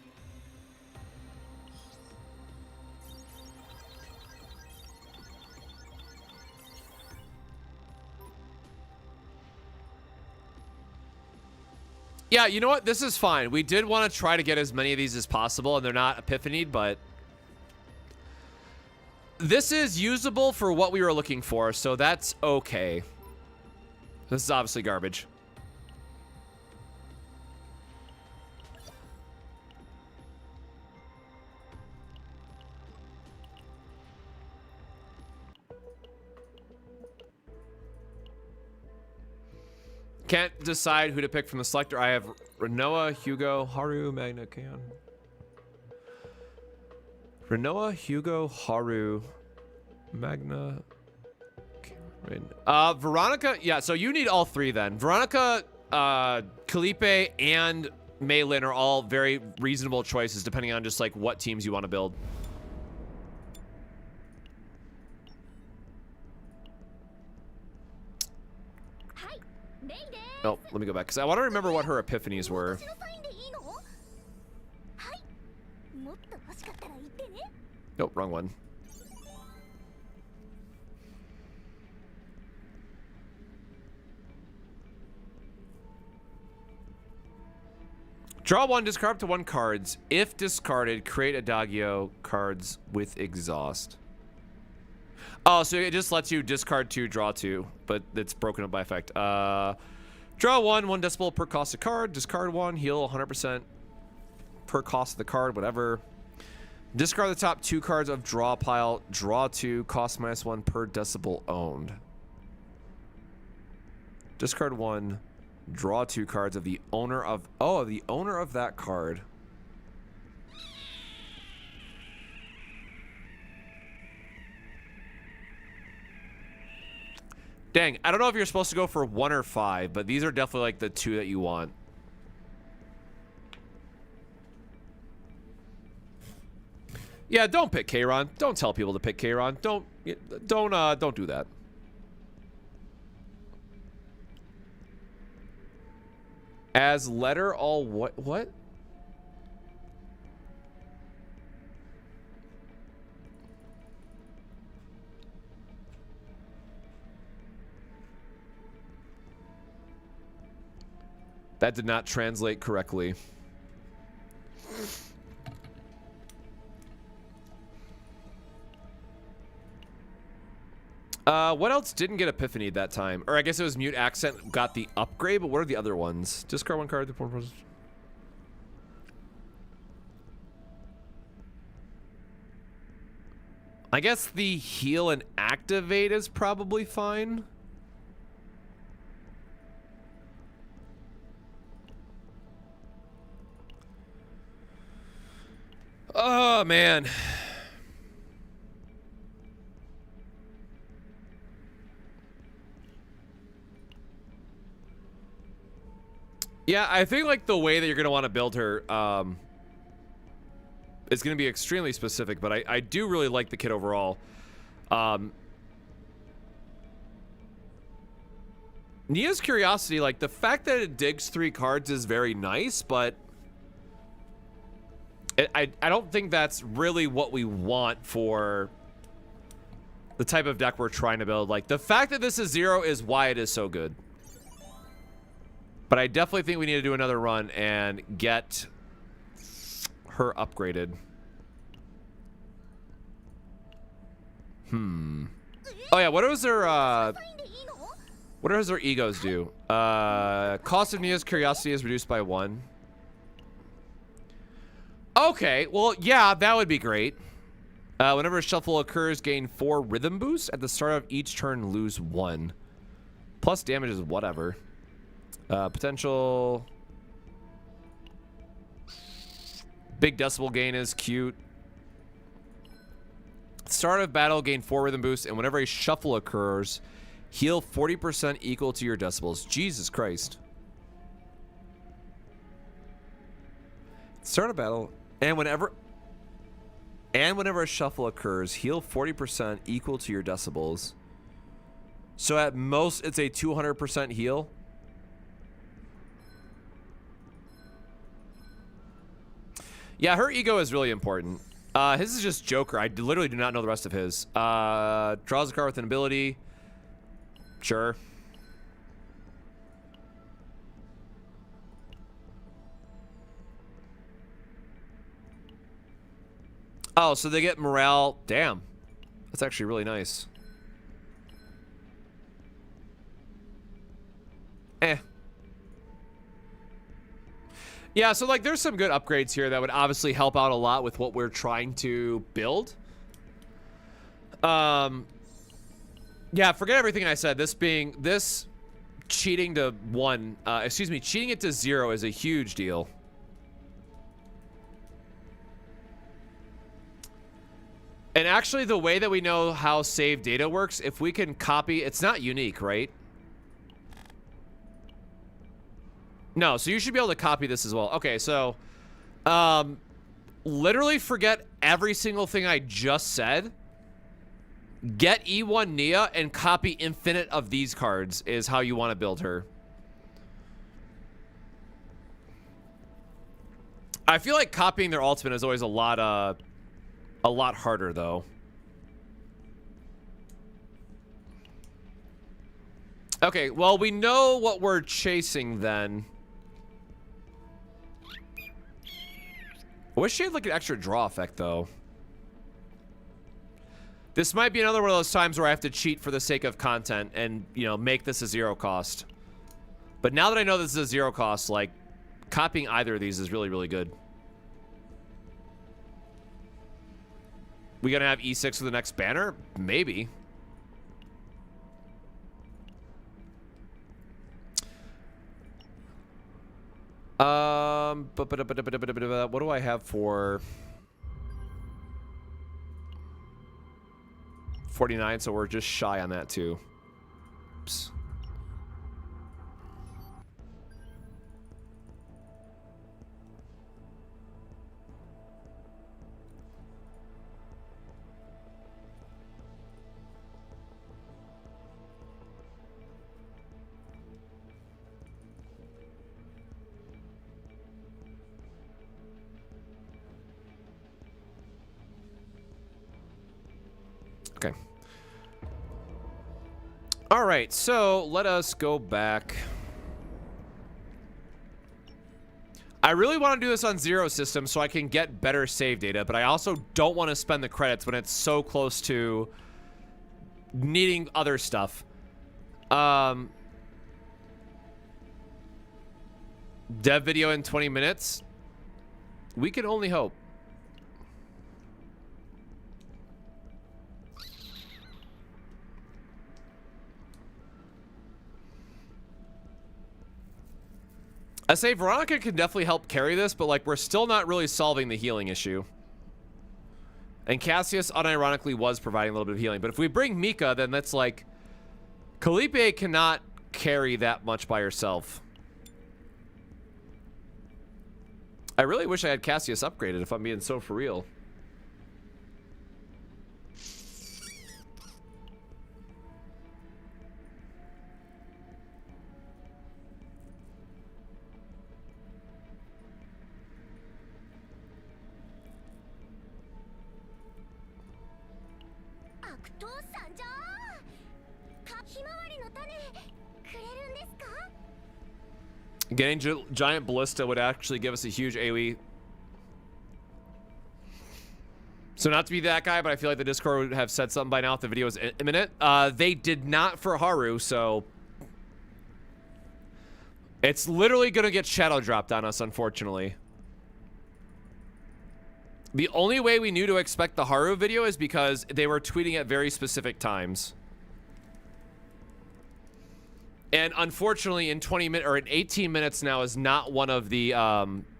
Yeah, you know what? This is fine. We did want to try to get as many of these as possible, and they're not epiphanied, but this is usable for what we were looking for, so that's okay. This is obviously garbage. Can't decide who to pick from the selector. I have Renoa, Hugo, Haru, Magna, Kaon. Renoa, Hugo, Haru, Magna, Kaon. Veronica. Yeah, so you need all three then. Veronica, Kalipe, and Maylin are all very reasonable choices depending on just like what teams you want to build. Oh, let me go back because I want to remember what her epiphanies were. Nope, wrong one. Draw one, discard up to 1 cards. If discarded, create Adagio cards with exhaust. Oh, so it just lets you discard 2, draw 2, but it's broken up by effect. Draw 1 decimal per cost of card. Discard 1, heal 100% per cost of the card, whatever. Discard the top 2 cards of draw pile. Draw 2, cost -1 per decibel owned. Discard 1, draw 2 cards of the owner of... Oh, the owner of that card. Dang, I don't know if you're supposed to go for 1 or 5, but these are definitely like the 2 that you want. Yeah, don't pick Kayron. Don't tell people to pick Kayron. Don't do that. As letter all what? That did not translate correctly. What else didn't get epiphany that time? Or I guess it was mute accent got the upgrade, but what are the other ones? Discard 1 card. I guess the heal and activate is probably fine. Oh, man. Yeah, I think like the way that you're going to want to build her is going to be extremely specific, but I do really like the kit overall. Nia's Curiosity, like the fact that it digs 3 cards is very nice, but I don't think that's really what we want for the type of deck we're trying to build. Like the fact that this is 0 is why it is so good. But I definitely think we need to do another run and get her upgraded. Oh yeah, what does her what does her egos do? Cost of Nia's Curiosity is reduced by 1. Okay, well, yeah, that would be great. Whenever a shuffle occurs, gain 4 rhythm boosts. At the start of each turn, lose 1. Plus damage is whatever. Potential... Big decibel gain is cute. Start of battle, gain 4 rhythm boosts, and whenever a shuffle occurs, heal 40% equal to your decibels. Jesus Christ. Start of battle, and whenever a shuffle occurs, heal 40% equal to your decibels. So at most, it's a 200% heal. Yeah, her ego is really important. His is just Joker. I literally do not know the rest of his. Draws a card with an ability. Sure. Oh, so they get morale. Damn. That's actually really nice. Eh. Yeah, so like there's some good upgrades here that would obviously help out a lot with what we're trying to build. Yeah, forget everything I said. This cheating to 1, cheating it to 0 is a huge deal. And actually the way that we know how save data works, if we can copy, it's not unique, right? No, so you should be able to copy this as well. Okay, so literally forget every single thing I just said. Get E1 Nia and copy infinite of these cards is how you want to build her. I feel like copying their ultimate is always a lot harder though. Okay, well we know what we're chasing then. I wish she had like an extra draw effect though. This might be another one of those times where I have to cheat for the sake of content and, you know, make this a 0 cost. But now that I know this is a 0 cost, like, copying either of these is really, really good. We gonna have E6 for the next banner? Maybe. What do I have for 49? So we're just shy on that too. Oops. Okay. All right, so let us go back. I really want to do this on 0 system so I can get better save data, but I also don't want to spend the credits when it's so close to needing other stuff. Dev video in 20 minutes. We can only hope. I say Veronica can definitely help carry this, but like we're still not really solving the healing issue. And Cassius unironically was providing a little bit of healing. But if we bring Mika, then that's like Calliope cannot carry that much by herself. I really wish I had Cassius upgraded, if I'm being so for real. Getting Giant Ballista would actually give us a huge AoE. So not to be that guy, but I feel like the Discord would have said something by now if the video was imminent. They did not for Haru, so... It's literally going to get shadow dropped on us, unfortunately. The only way we knew to expect the Haru video is because they were tweeting at very specific times. And unfortunately, in 20 minutes or in 18 minutes now is not one of the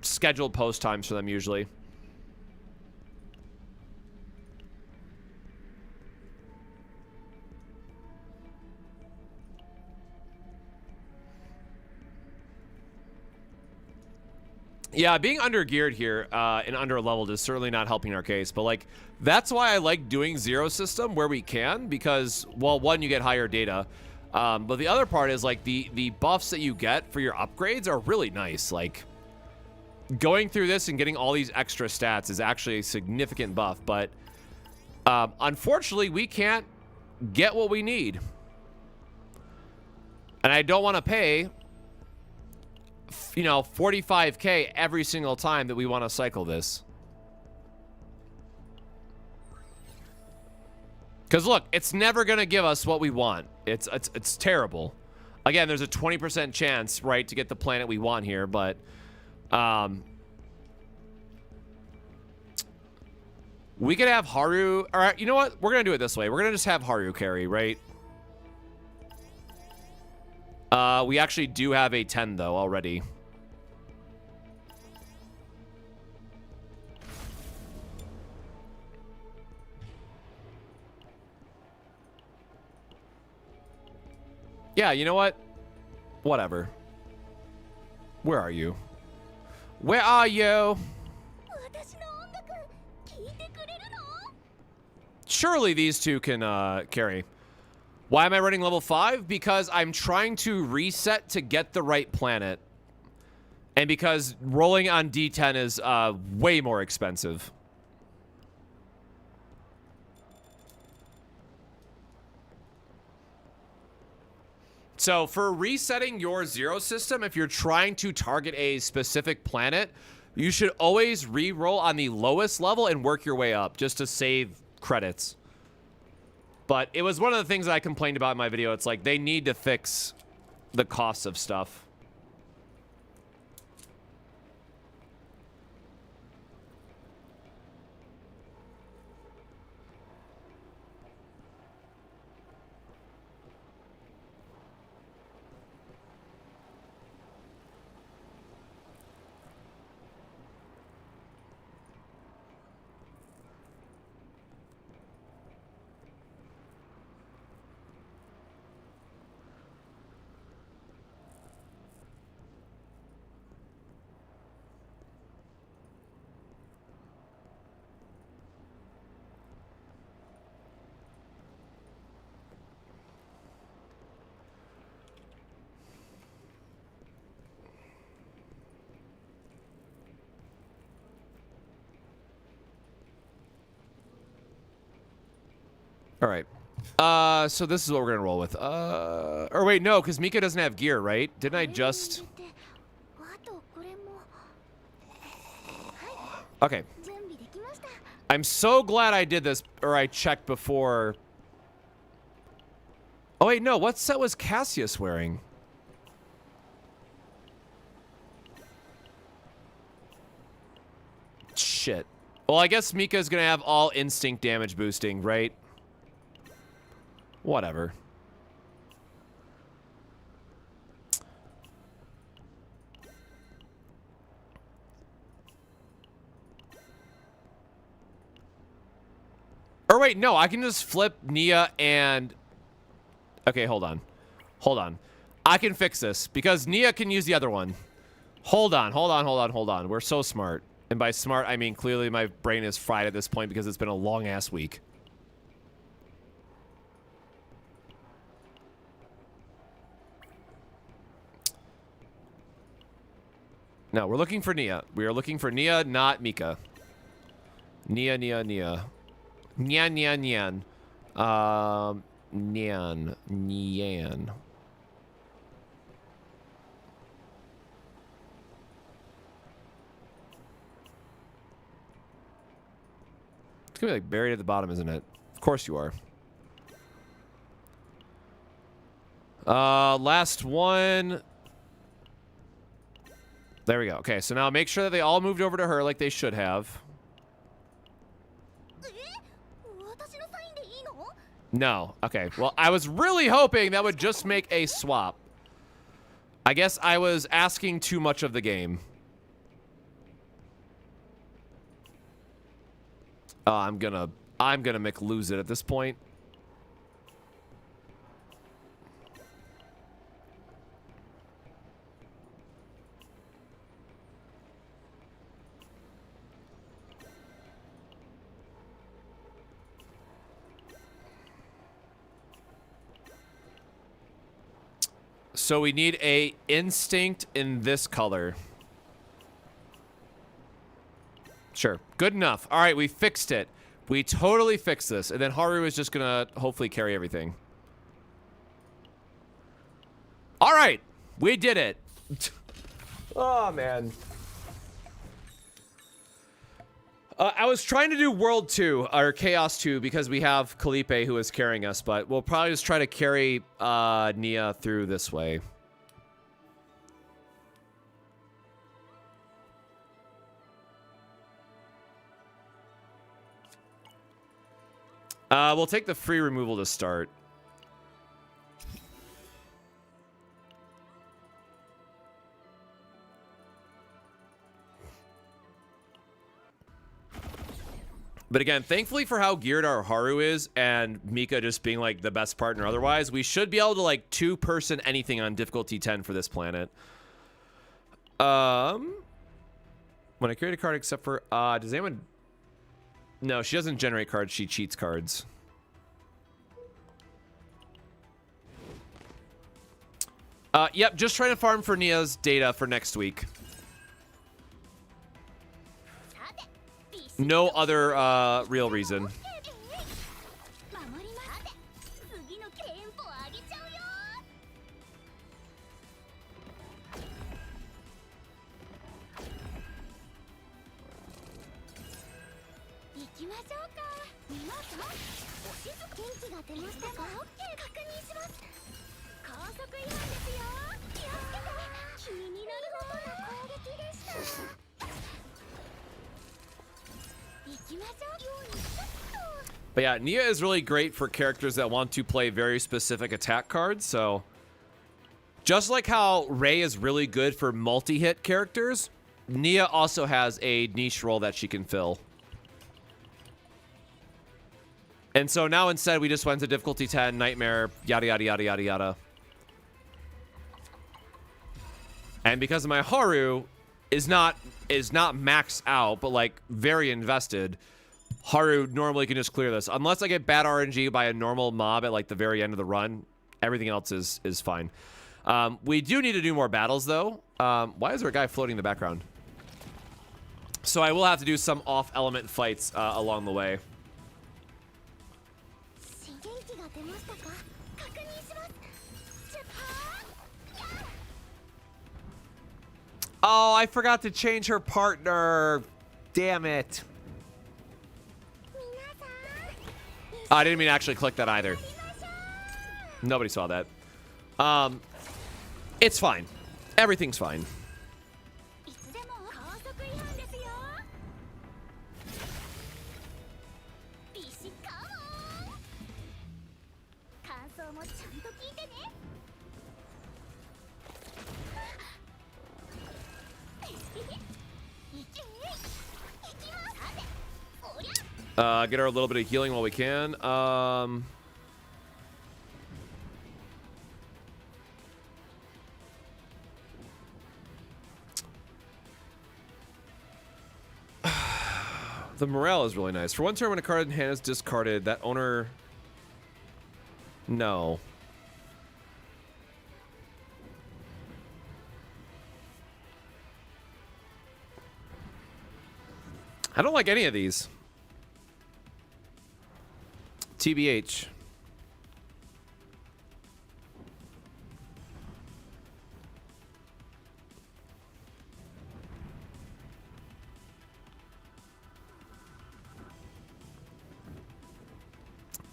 scheduled post times for them usually. Yeah, being under-geared here and under-leveled is certainly not helping our case. But, like, that's why I like doing zero system where we can. Because, well, one, you get higher data. But the other part is, like, the buffs that you get for your upgrades are really nice. Like, going through this and getting all these extra stats is actually a significant buff. But, unfortunately, we can't get what we need. And I don't want to pay... you know, 45k every single time that we want to cycle this. Because look, it's never going to give us what we want. It's terrible. Again, there's a 20% chance, right, to get the planet we want here, but we could have Haru. All right, you know what? We're going to do it this way. We're going to just have Haru carry, right? We actually do have a 10 though already. Yeah, you know what? Whatever. Where are you? Where are you? Surely these two can carry. Why am I running level 5? Because I'm trying to reset to get the right planet. And because rolling on D10 is way more expensive. So for resetting your zero system, if you're trying to target a specific planet, you should always re-roll on the lowest level and work your way up just to save credits. But it was one of the things that I complained about in my video. It's like they need to fix the costs of stuff. All right. So this is what we're gonna roll with. Or wait, no, because Mika doesn't have gear, right? Didn't I just? Okay. I'm so glad I did this, or I checked before. Oh wait, no. What set was Cassius wearing? Shit. Well, I guess Mika's gonna have all instinct damage boosting, right? Whatever. Or wait, no, I can just flip Nia and... Okay, hold on. Hold on. I can fix this because Nia can use the other one. Hold on, hold on, hold on, hold on. We're so smart. And by smart, I mean clearly my brain is fried at this point because it's been a long-ass week. No, we're looking for Nia. We are looking for Nia, not Mika. Nia, Nia, Nia. Nyan, nyan, nyan. Nyan. Nyan. It's gonna be like buried at the bottom, isn't it? Of course you are. Last one. There we go. Okay, so now make sure that they all moved over to her like they should have. 私のサインでいいの？ No. Okay. Well, I was really hoping that would just make a swap. I guess I was asking too much of the game. I'm gonna make lose it at this point. So we need a instinct in this color. Sure. Good enough. All right, we fixed it. We totally fixed this. And then Haru is just going to hopefully carry everything. All right. We did it. Oh, man. I was trying to do World 2, or Chaos 2, because we have Kalipe who is carrying us, but we'll probably just try to carry Nia through this way. We'll take the free removal to start. But again, thankfully for how geared our Haru is and Mika just being like the best partner otherwise, we should be able to like two-person anything on difficulty 10 for this planet. When I create a card except for, does anyone... No, she doesn't generate cards, she cheats cards. Yep, just trying to farm for Nia's data for next week. No other real reason. But yeah, Nia is really great for characters that want to play very specific attack cards, so... Just like how Rei is really good for multi-hit characters, Nia also has a niche role that she can fill. And so now instead we just went to difficulty 10, Nightmare, yada yada yada yada yada. And because of my Haru is not maxed out, but like very invested, Haru normally can just clear this. Unless I get bad RNG by a normal mob at like the very end of the run, everything else is fine. We do need to do more battles though. Why is there a guy floating in the background? So I will have to do some off-element fights along the way. Oh, I forgot to change her partner. Damn it. I didn't mean to actually click that either. Nobody saw that. It's fine. Everything's fine. Get her a little bit of healing while we can. The morale is really nice. For one turn when a card in hand is discarded, that owner... No. I don't like any of these. TBH.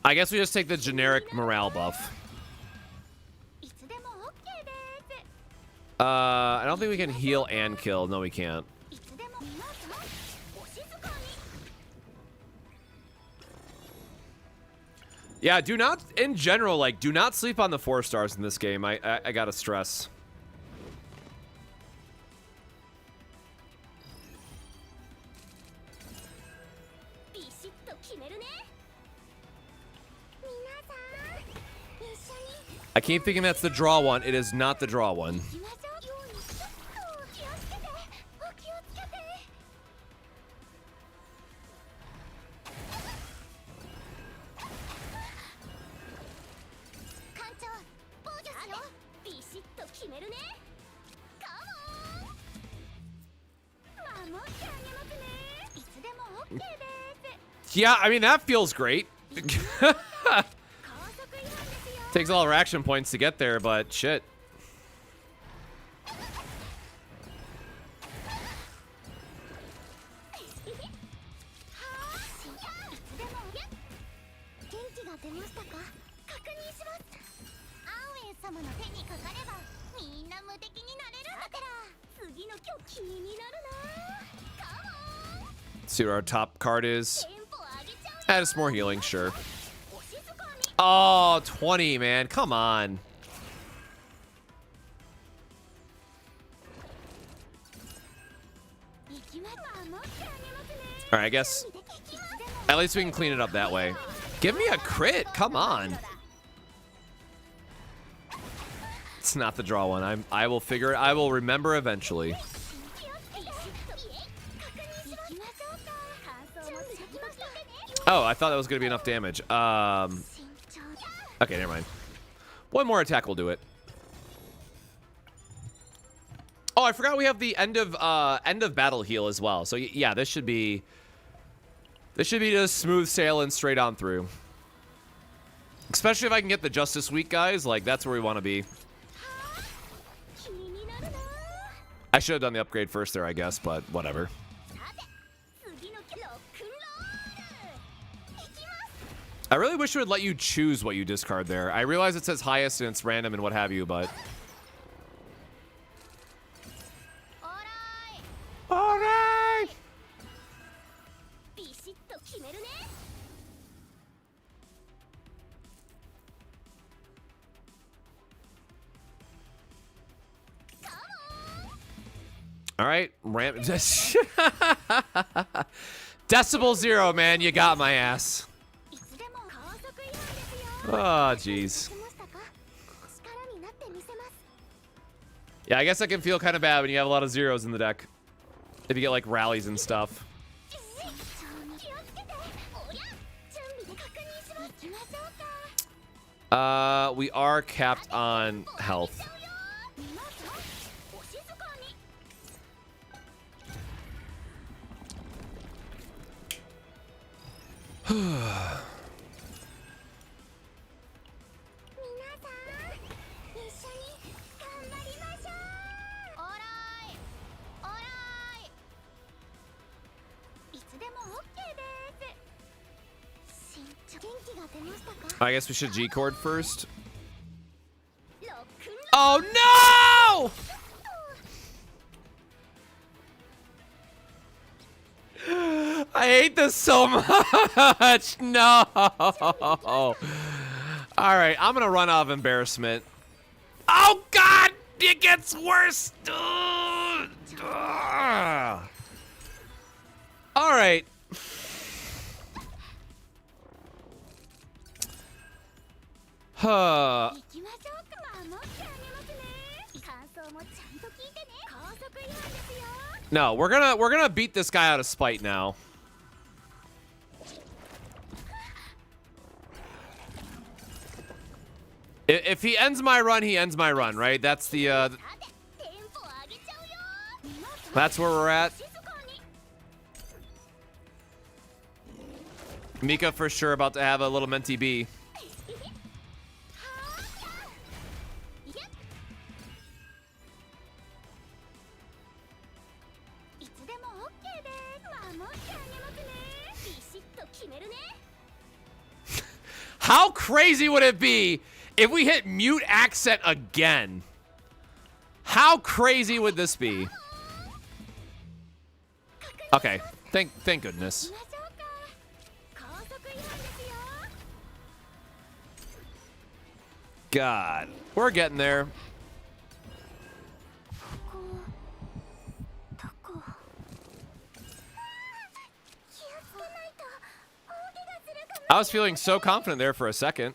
I guess we just take the generic morale buff. I don't think we can heal and kill. No, we can't. Yeah, do not, in general, like, do not sleep on the 4 stars in this game. I gotta stress. I keep thinking that's the draw one. It is not the draw one. Yeah, I mean, that feels great. Takes all our action points to get there, but shit. See what our top card is. Add us more healing, sure. Oh, 20, man. Come on. All right, I guess at least we can clean it up that way. Give me a crit. Come on. It's not the draw one. I will figure it. I will remember eventually. Oh, I thought that was going to be enough damage. Okay, never mind. One more attack will do it. Oh, I forgot we have the end of battle heal as well. So yeah, this should be just smooth sailing straight on through. Especially if I can get the Justice Week guys, like that's where we want to be. I should have done the upgrade first there, I guess, but whatever. I really wish it would let you choose what you discard there. I realize it says highest and it's random and what have you, but... Alright! Alright, ramp... Decibel 0, man, you got my ass. Oh, jeez. Yeah, I guess I can feel kind of bad when you have a lot of zeros in the deck. If you get, like, rallies and stuff. We are capped on health. I guess we should G-Cord first. Oh, no! I hate this so much. No. All right, I'm going to run out of embarrassment. Oh, God! It gets worse. All right. No, we're gonna beat this guy out of spite now. If he ends my run, he ends my run, right? That's the that's where we're at. Mika for sure about to have a little mentee B. How crazy would it be if we hit mute accent again? How crazy would this be? Okay, thank goodness. God. We're getting there. こうとこ気をつけないと大怪我するかも I was feeling so confident there for a second.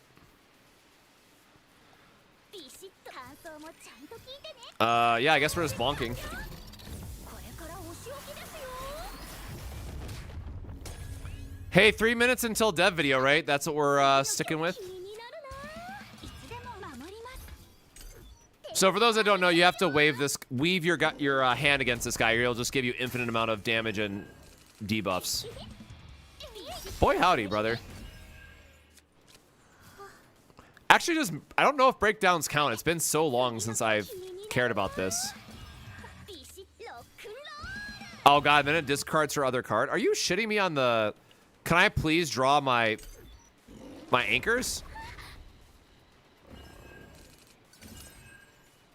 ビシッと感想もちゃんと聞いてね Yeah, I guess we're just bonking. これからお仕置きですよ Hey, 3 minutes until dev video, right? That's what we're sticking with. 気になるないつでも守ります So for those that don't know, you have to weave your hand against this guy. He'll just give you infinite amount of damage and debuffs. Boy, howdy, brother. Actually, I don't know if breakdowns count. It's been so long since I've cared about this. ビシッロックンロー Oh god, then it discards her other card. Are you shitting me on the... Can I please draw my anchors?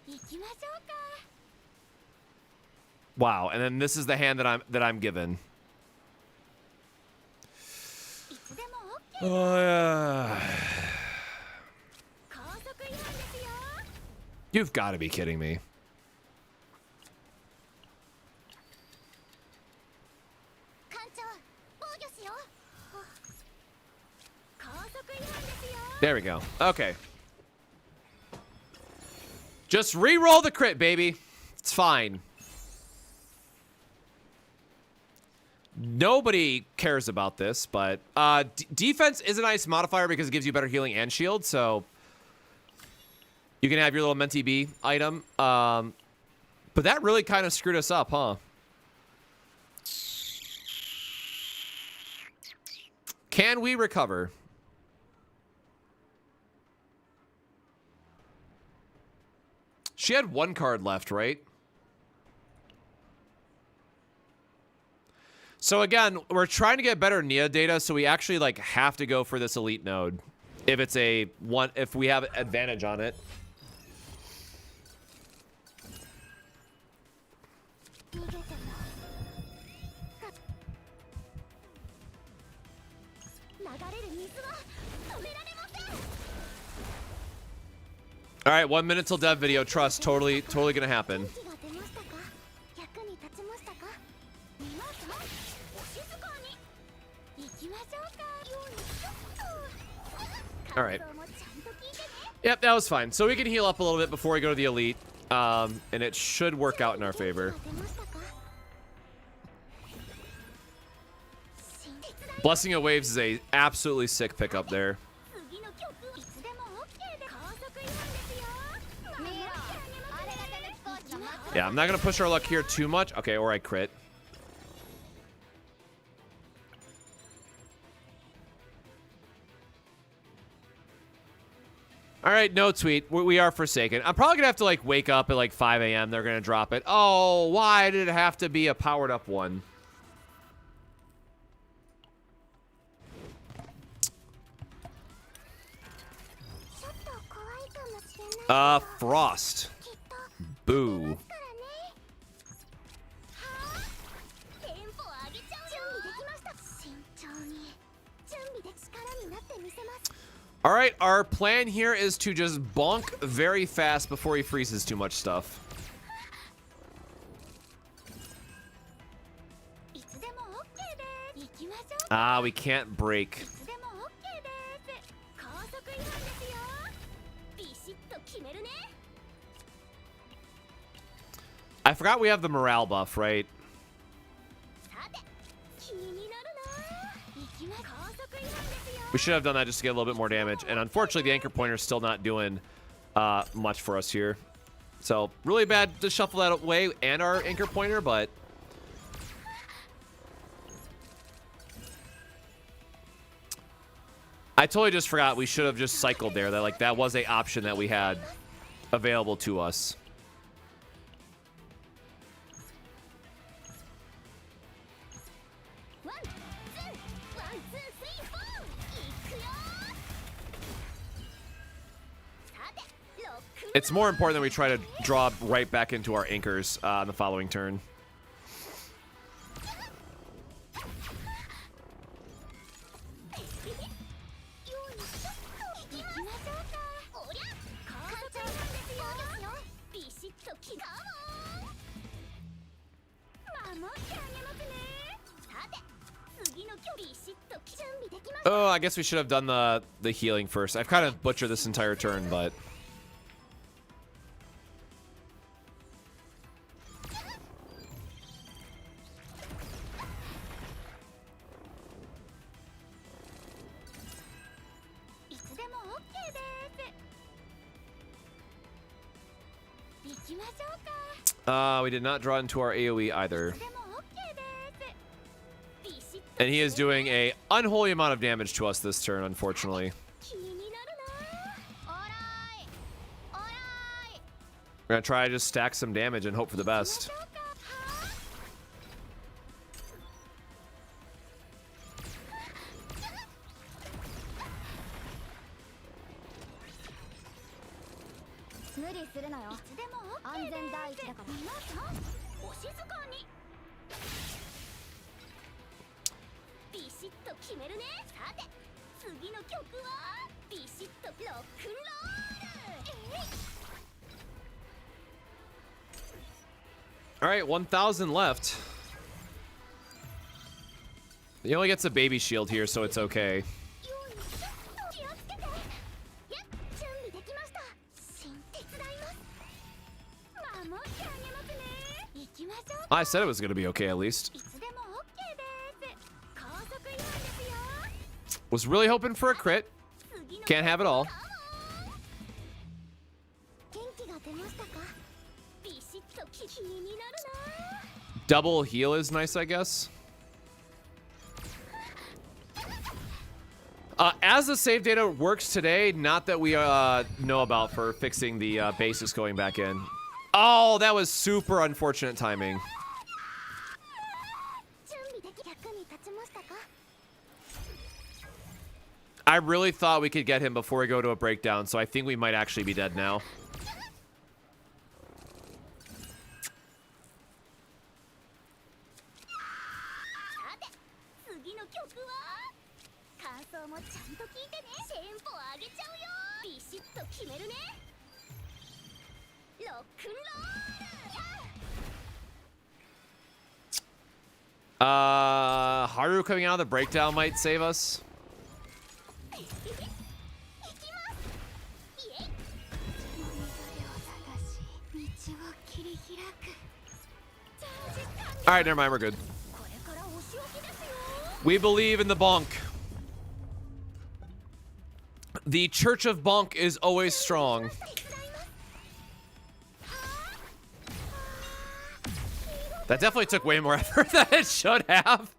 行きましょうか Wow, and then this is the hand that I'm given. いつでも OK Oh yeah. 高速違反ですよ You've got to be kidding me. 艦長防御しよう高速違反ですよ There we go. Okay. Just re-roll the crit, baby. It's fine. Nobody cares about this, but defense is a nice modifier because it gives you better healing and shield, so you can have your little Menti B item. But that really kind of screwed us up, huh? Can we recover? She had one card left, right? So again, we're trying to get better Nia data, so we actually like have to go for this elite node if it's if we have advantage on it. 逃げても流れる水は止められません All right, 1 minute till dev video. Trust, totally gonna happen. 気が出ましたか役に立ちましたか皆さんお静かに行きましょうかよいしょっと All right. 感想もちゃんと聞いてね Yep, that was fine. So we can heal up a little bit before we go to the elite, and it should work out in our favor. 出ましたか手伝い Blessing of Waves is a absolutely sick pickup there. 次の曲いつでも OK で高速違反ですよ守ってあげません Yeah, I'm not gonna push our luck here too much. Okay, or I crit. All right, no tweet. We are forsaken. I'm probably gonna have to like wake up at like 5 a.m. They're gonna drop it. Oh, why did it have to be a powered up one? Frost. Boo. テンポ上げちゃう準備できました慎重に準備で力になってみせます All right, our plan here is to just bonk very fast before he freezes too much stuff. いつでも OK です行きましょう Ah, we can't break. いつでも OK です高速違反ですよビシッと決めるね I forgot we have the morale buff, right? さて気になるな行きま高速違反ですよ We should have done that just to get a little bit more damage. And unfortunately, the anchor pointer is still not doing much for us here. So really bad to shuffle that away and our anchor pointer, but... I totally just forgot we should have just cycled there. That was a option that we had available to us. One, two, 3, 4行くよさてロックン It's more important that we try to draw right back into our anchors on the following turn. よいしょっと行きましょうかおりゃ Oh, I guess we should have done the healing first. I've kind of butchered this entire turn, but we did not draw into our AoE either. And he is doing a unholy amount of damage to us this turn, unfortunately. We're gonna try to just stack some damage and hope for the best. All right, 1,000 left. He only gets a baby shield here, so it's okay. I said it was going to be okay, at least. Was really hoping for a crit. Can't have it all. Double heal is nice, I guess. As the save data works today, not that we know about for fixing the basis going back in. Oh, that was super unfortunate timing. I really thought we could get him before we go to a breakdown, so I think we might actually be dead now. Haru coming out of the breakdown might save us. All right, never mind, we're good. We believe in the bonk. The Church of Bonk is always strong. That definitely took way more effort than it should have.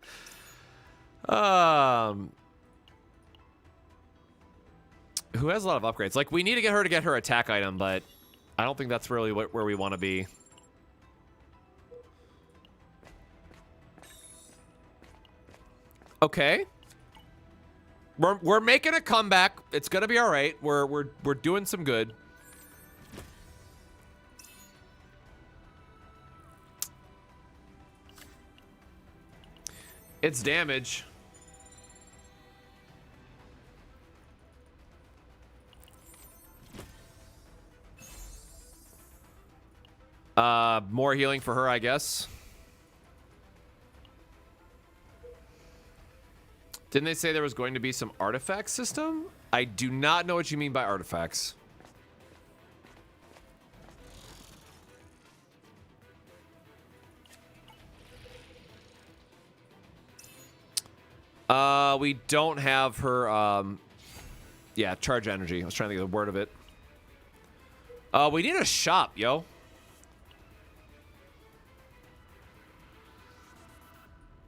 Who has a lot of upgrades? Like, we need to get her attack item, but I don't think that's really where we want to be. Okay. We're making a comeback. It's gonna be all right. We're doing some good. It's damage. More healing for her, I guess. Didn't they say there was going to be some artifact system? I do not know what you mean by artifacts. We don't have her, yeah, charge energy. I was trying to think of the word of it. We need a shop, yo.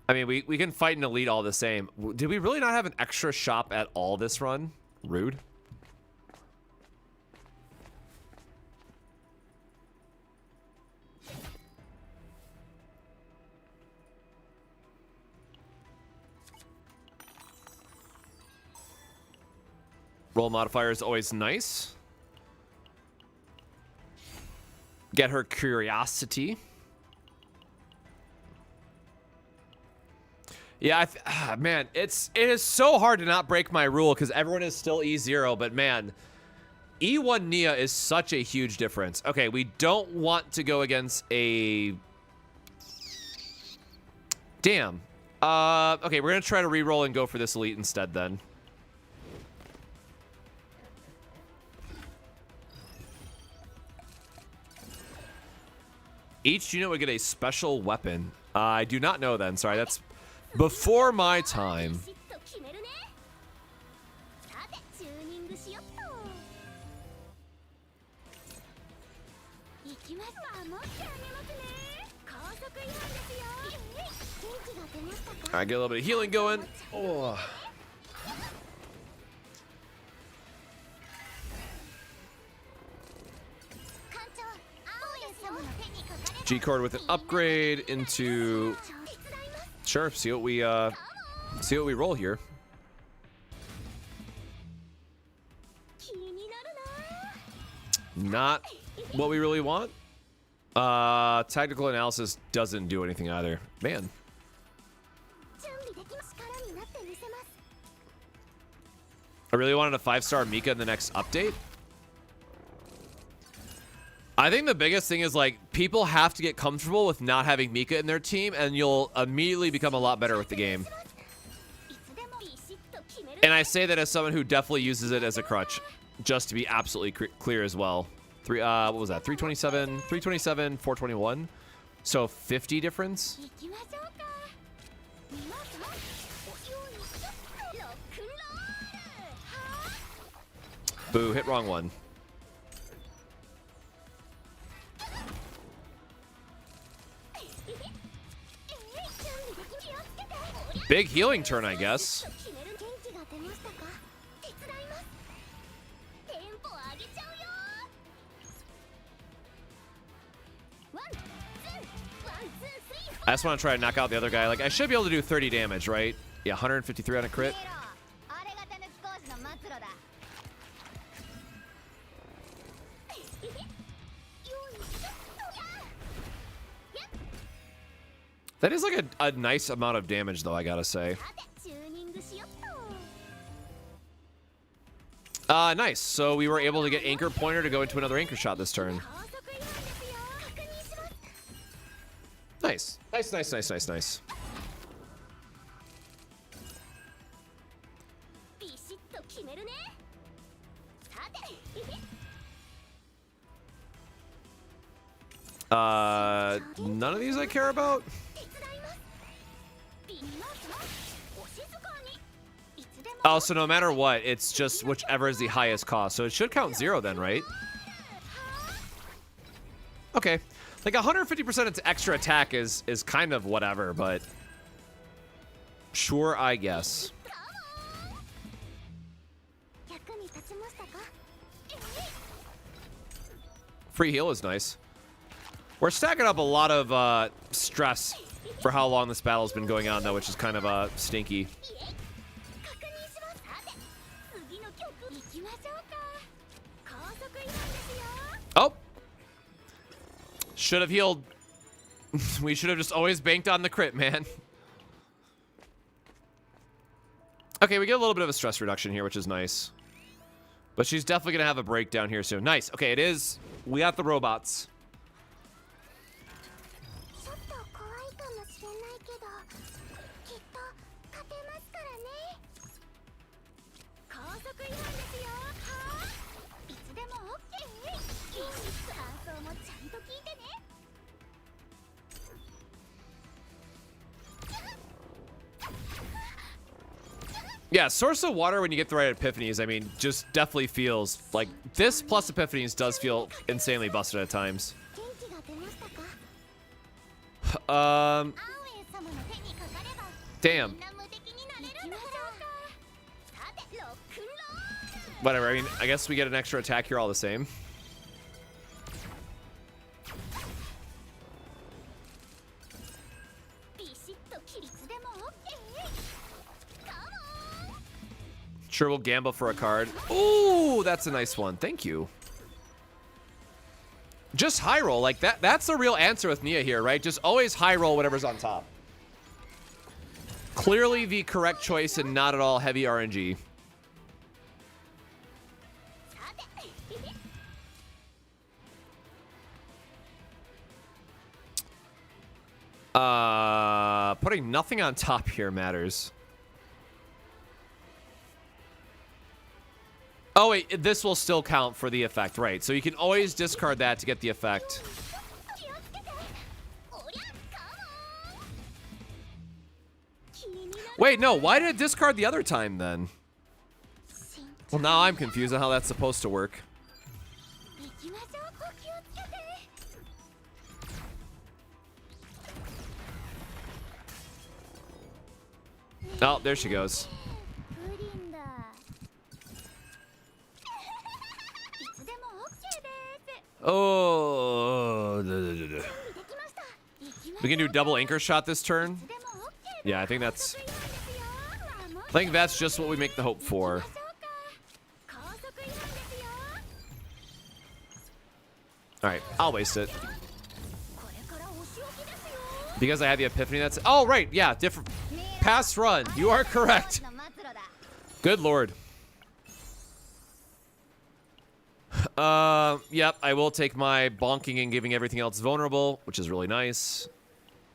I mean, we can fight an elite all the same. Did we really not have an extra shop at all this run? Rude. Roll modifier is always nice. Get her curiosity. Yeah, man, it is so hard to not break my rule because everyone is still E0, but man, E1 Nia is such a huge difference. Okay, we don't want to go against a Damn. Okay, we're gonna try to re-roll and go for this elite instead then. Each unit would get a special weapon. I do not know then. Sorry, that's before my time. I get a little bit of healing going. Oh. G-Cord with an upgrade into... Sure, see what we roll here. Not what we really want. Tactical analysis doesn't do anything either. Man. I really wanted a 5-star Mika in the next update. I think the biggest thing is, like, people have to get comfortable with not having Mika in their team, and you'll immediately become a lot better with the game. And I say that as someone who definitely uses it as a crutch, just to be absolutely clear as well. What was that? 327, 327, 421. So 50 difference. Boo, hit wrong one. Big healing turn, I guess. I just want to try to knock out the other guy. Like, I should be able to do 30 damage, right? Yeah, 153 on a crit. That is like a nice amount of damage, though, I gotta say. Nice. So we were able to get Anchor Pointer to go into another Anchor Shot this turn. Nice. Nice, nice, nice, nice, nice. None of these I care about. Oh, so no matter what, it's just whichever is the highest cost. So it should count 0 then, right? Okay. Like 150% extra attack is kind of whatever, but sure, I guess. Free heal is nice. We're stacking up a lot of stress for how long this battle's been going on, though, which is kind of stinky. Oh! Should have healed. We should have just always banked on the crit, man. Okay, we get a little bit of a stress reduction here, which is nice. But she's definitely going to have a breakdown here soon. Nice. Okay, it is. We got the robots. Yeah, Source of Water, when you get the right epiphanies, I mean, just definitely feels like this plus epiphanies does feel insanely busted at times. Damn. Whatever, I mean, I guess we get an extra attack here all the same. Sure, we'll gamble for a card. Ooh, that's a nice one. Thank you. Just high roll. Like, that's the real answer with Nia here, right? Just always high roll whatever's on top. Clearly the correct choice and not at all heavy RNG. putting nothing on top here matters. Oh wait, this will still count for the effect, right? So you can always discard that to get the effect. Wait, no, why did it discard the other time then? Well, now I'm confused on how that's supposed to work. Oh, there she goes. Oh. We can do double anchor shot this turn. Yeah, I think that's just what we make the hope for. Alright, I'll waste it. Because I had the epiphany that's... Oh, right, yeah, different... Pass run, you are correct. Good lord. Yep, I will take my bonking and giving everything else vulnerable, which is really nice.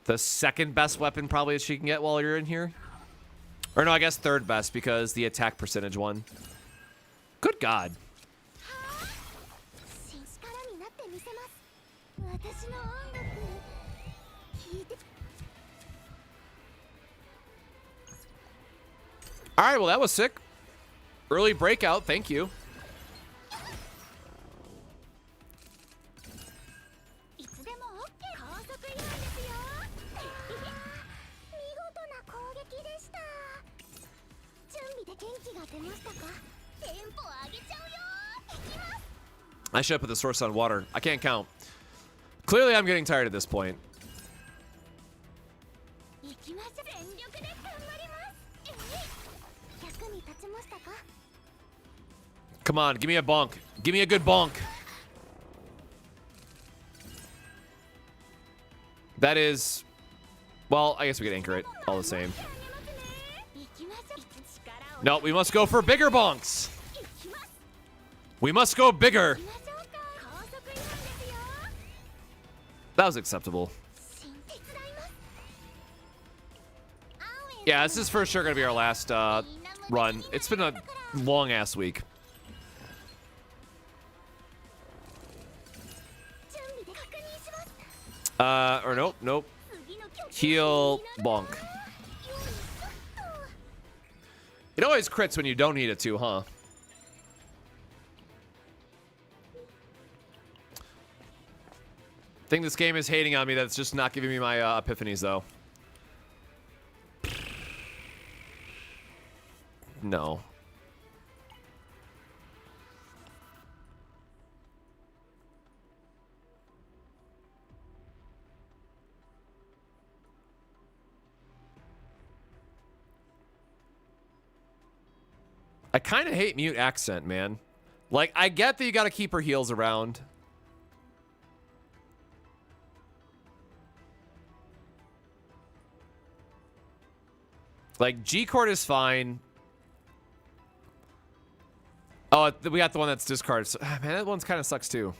The second best weapon probably that she can get while you're in here. Or no, I guess third best because the attack percentage one. Good God. All right, well, that was sick. Early breakout, thank you. I should have put the source on water. I can't count. Clearly, I'm getting tired at this point. Come on, give me a bonk. Give me a good bonk. That is... Well, I guess we could anchor it all the same. No, we must go for bigger bonks. We must go bigger. That was acceptable. Yeah, this is for sure going to be our last run. It's been a long-ass week. Or nope, nope. Heal, bonk. It always crits when you don't need it to, huh? I think this game is hating on me that it's just not giving me my epiphanies, though. No. I kind of hate mute accent, man. Like, I get that you got to keep her heals around. Like, G-Chord is fine. Oh, we got the one that's discarded. So, man, that one's kind of sucks, too.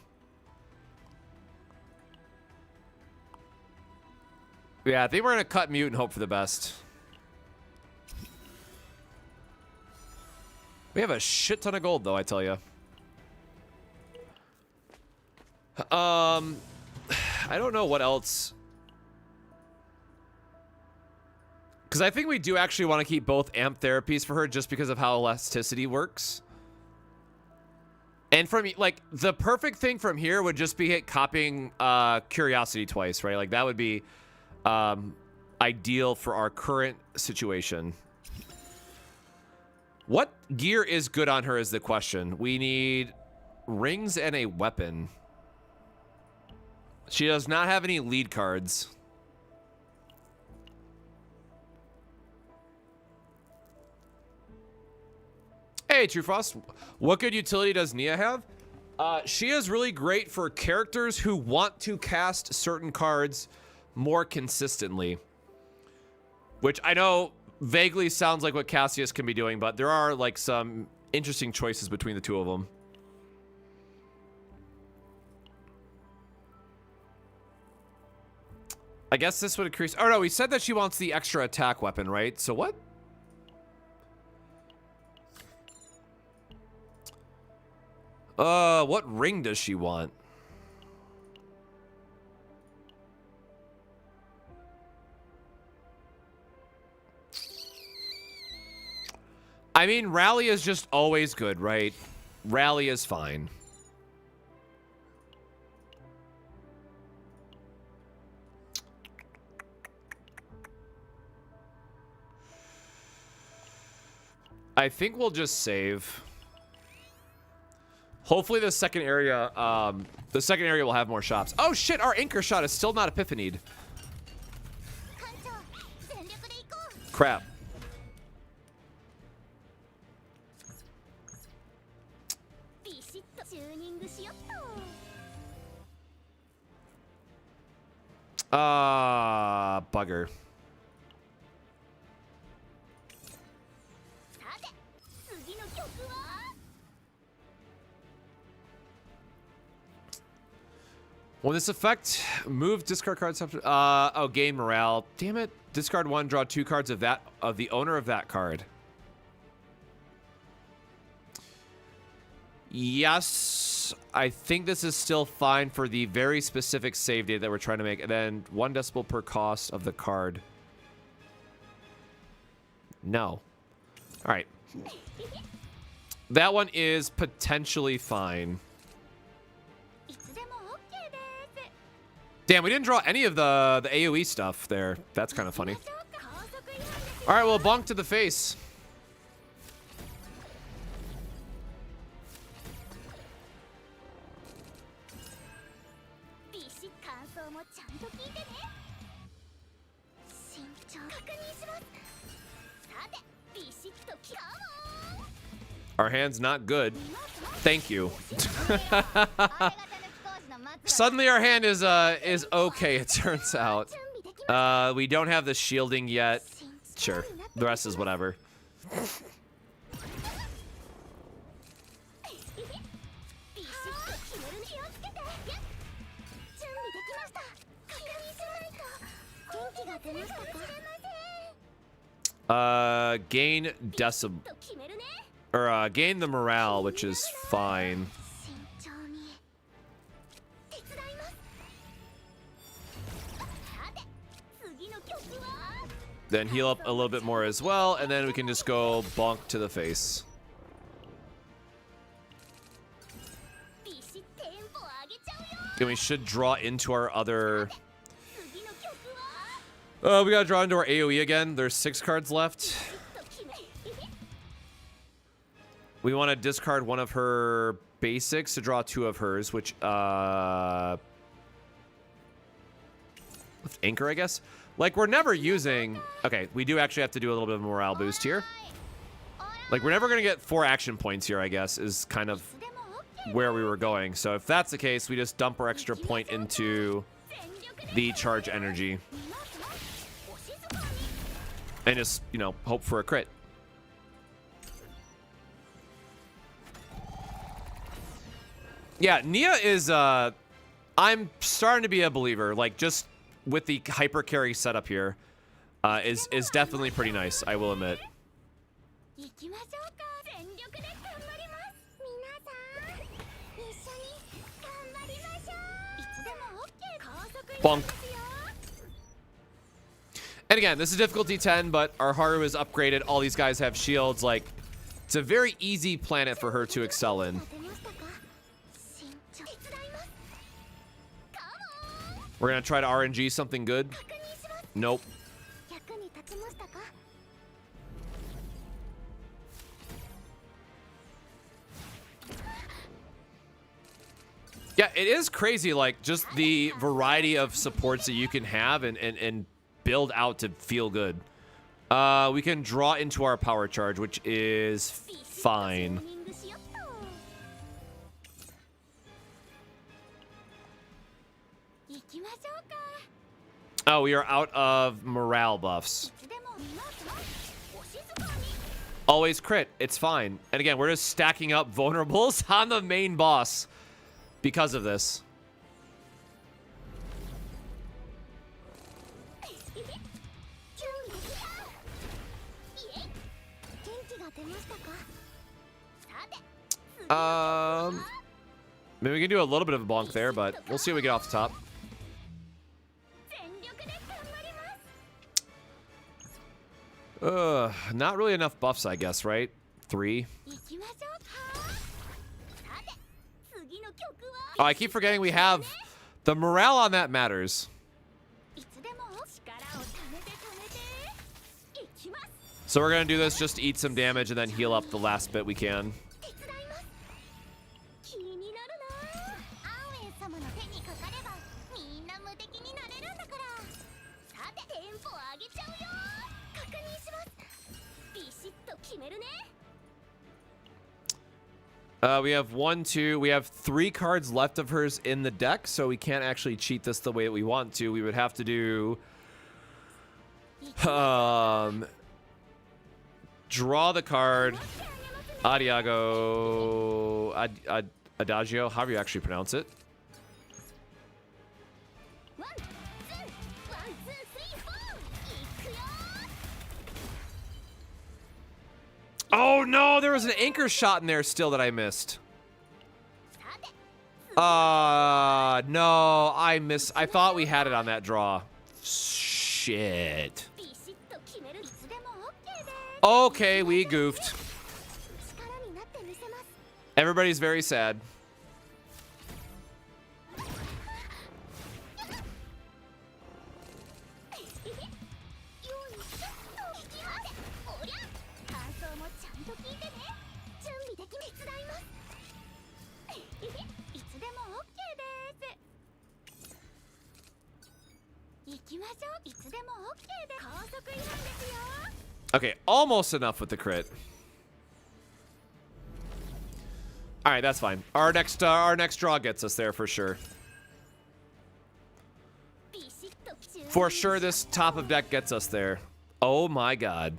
Yeah, I think we're going to cut mute and hope for the best. We have a shit ton of gold, though, I tell you. I don't know what else. Because I think we do actually want to keep both amp therapies for her just because of how elasticity works. And from, like, the perfect thing from here would just be copying Curiosity twice, right? Like, that would be ideal for our current situation. What gear is good on her is the question. We need rings and a weapon. She does not have any lead cards. Hey, True Frost. What good utility does Nia have? She is really great for characters who want to cast certain cards more consistently. Which I know vaguely sounds like what Cassius can be doing, but there are like some interesting choices between the two of them. I guess this would increase. Oh no, we said that she wants the extra attack weapon, right? So what? What ring does she want? I mean, rally is just always good, right? Rally is fine. I think we'll just save. Hopefully the second area will have more shops. Oh shit, our anchor shot is still not epiphanied. Crap. Bugger. When this effect, move discard cards up. Oh, gain morale. Damn it! Discard one, draw 2 cards of the owner of that card. Yes, I think this is still fine for the very specific save date that we're trying to make, and then 1 decibel per cost of the card. No. All right. That one is potentially fine. Damn, we didn't draw any of the AoE stuff there. That's kind of funny. All right, well, bonk to the face. Our hand's not good. Thank you. Suddenly our hand is okay, it turns out. We don't have the shielding yet. Sure. The rest is whatever. Gain decibel. Or gain the morale, which is fine. Then heal up a little bit more as well, and then we can just go bonk to the face. And we should draw into our other... we gotta draw into our AoE again. There's 6 cards left. We want to discard one of her basics to draw 2 of hers, which, anchor, I guess? Like, we're never using... Okay, we do actually have to do a little bit of a morale boost here. Like, we're never going to get 4 action points here, I guess, is kind of where we were going. So if that's the case, we just dump our extra point into the charge energy. And just, you know, hope for a crit. Yeah, Nia is, I'm starting to be a believer. Like, just with the hyper carry setup here, is definitely pretty nice, I will admit. Bonk. And again, this is difficulty 10, but our Haru is upgraded. All these guys have shields. Like, it's a very easy planet for her to excel in. We're gonna try to RNG something good. Nope. Yeah, it is crazy, like, just the variety of supports that you can have and build out to feel good. We can draw into our power charge, which is fine. Oh, we are out of morale buffs. Always crit. It's fine. And again, we're just stacking up vulnerables on the main boss because of this. Maybe we can do a little bit of a bonk there, but we'll see what we get off the top. Not really enough buffs, I guess, right? 3. Oh, I keep forgetting we have the morale on that matters. So we're gonna do this just to eat some damage and then heal up the last bit we can. We have 1, 2. We have 3 cards left of hers in the deck, so we can't actually cheat this the way that we want to. We would have to do draw the card, Adagio, however you actually pronounce it. Oh no, there was an anchor shot in there still that I missed. No, I thought we had it on that draw. Shit. Okay, we goofed. Everybody's very sad. Okay, almost enough with the crit. All right, that's fine. Our next draw gets us there for sure. For sure, this top of deck gets us there. Oh my god.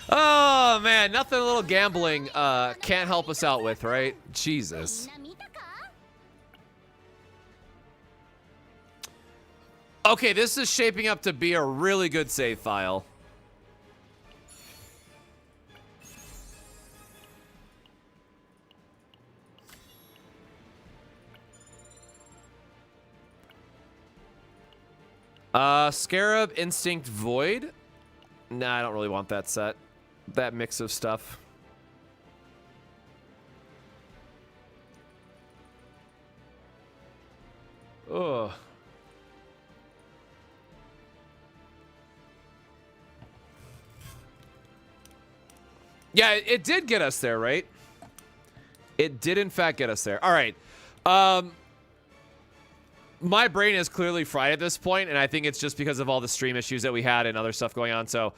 Oh man, nothing a little gambling can't help us out with, right? Jesus. Okay, this is shaping up to be a really good save file. Scarab, Instinct, Void. Nah, I don't really want that set. That mix of stuff. Ugh. Yeah, it did get us there, right? It did, in fact, get us there. All right. My brain is clearly fried at this point, and I think it's just because of all the stream issues that we had and other stuff going on. So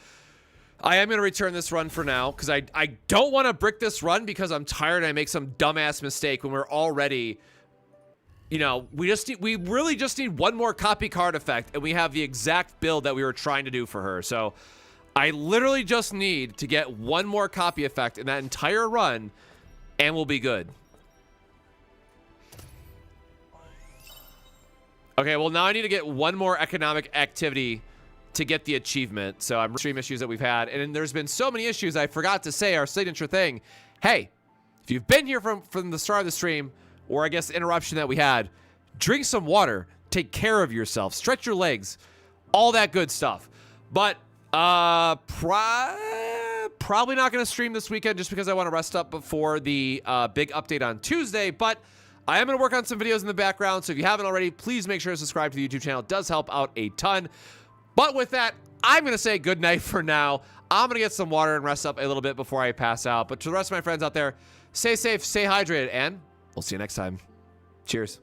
I am going to return this run for now because I don't want to brick this run because I'm tired and I make some dumbass mistake when we're already, you know, we really just need one more copy card effect, and we have the exact build that we were trying to do for her. So I literally just need to get one more copy effect in that entire run, and we'll be good. Okay, well, now I need to get one more economic activity to get the achievement. So I'm stream issues that we've had. And there's been so many issues, I forgot to say our signature thing. Hey, if you've been here from the start of the stream, or I guess the interruption that we had, drink some water, take care of yourself, stretch your legs, all that good stuff. But probably not going to stream this weekend just because I want to rest up before the big update on Tuesday. But I am going to work on some videos in the background, so if you haven't already, please make sure to subscribe to the YouTube channel. It does help out a ton. But with that, I'm going to say good night for now. I'm going to get some water and rest up a little bit before I pass out. But to the rest of my friends out there, stay safe, stay hydrated, and we'll see you next time. Cheers.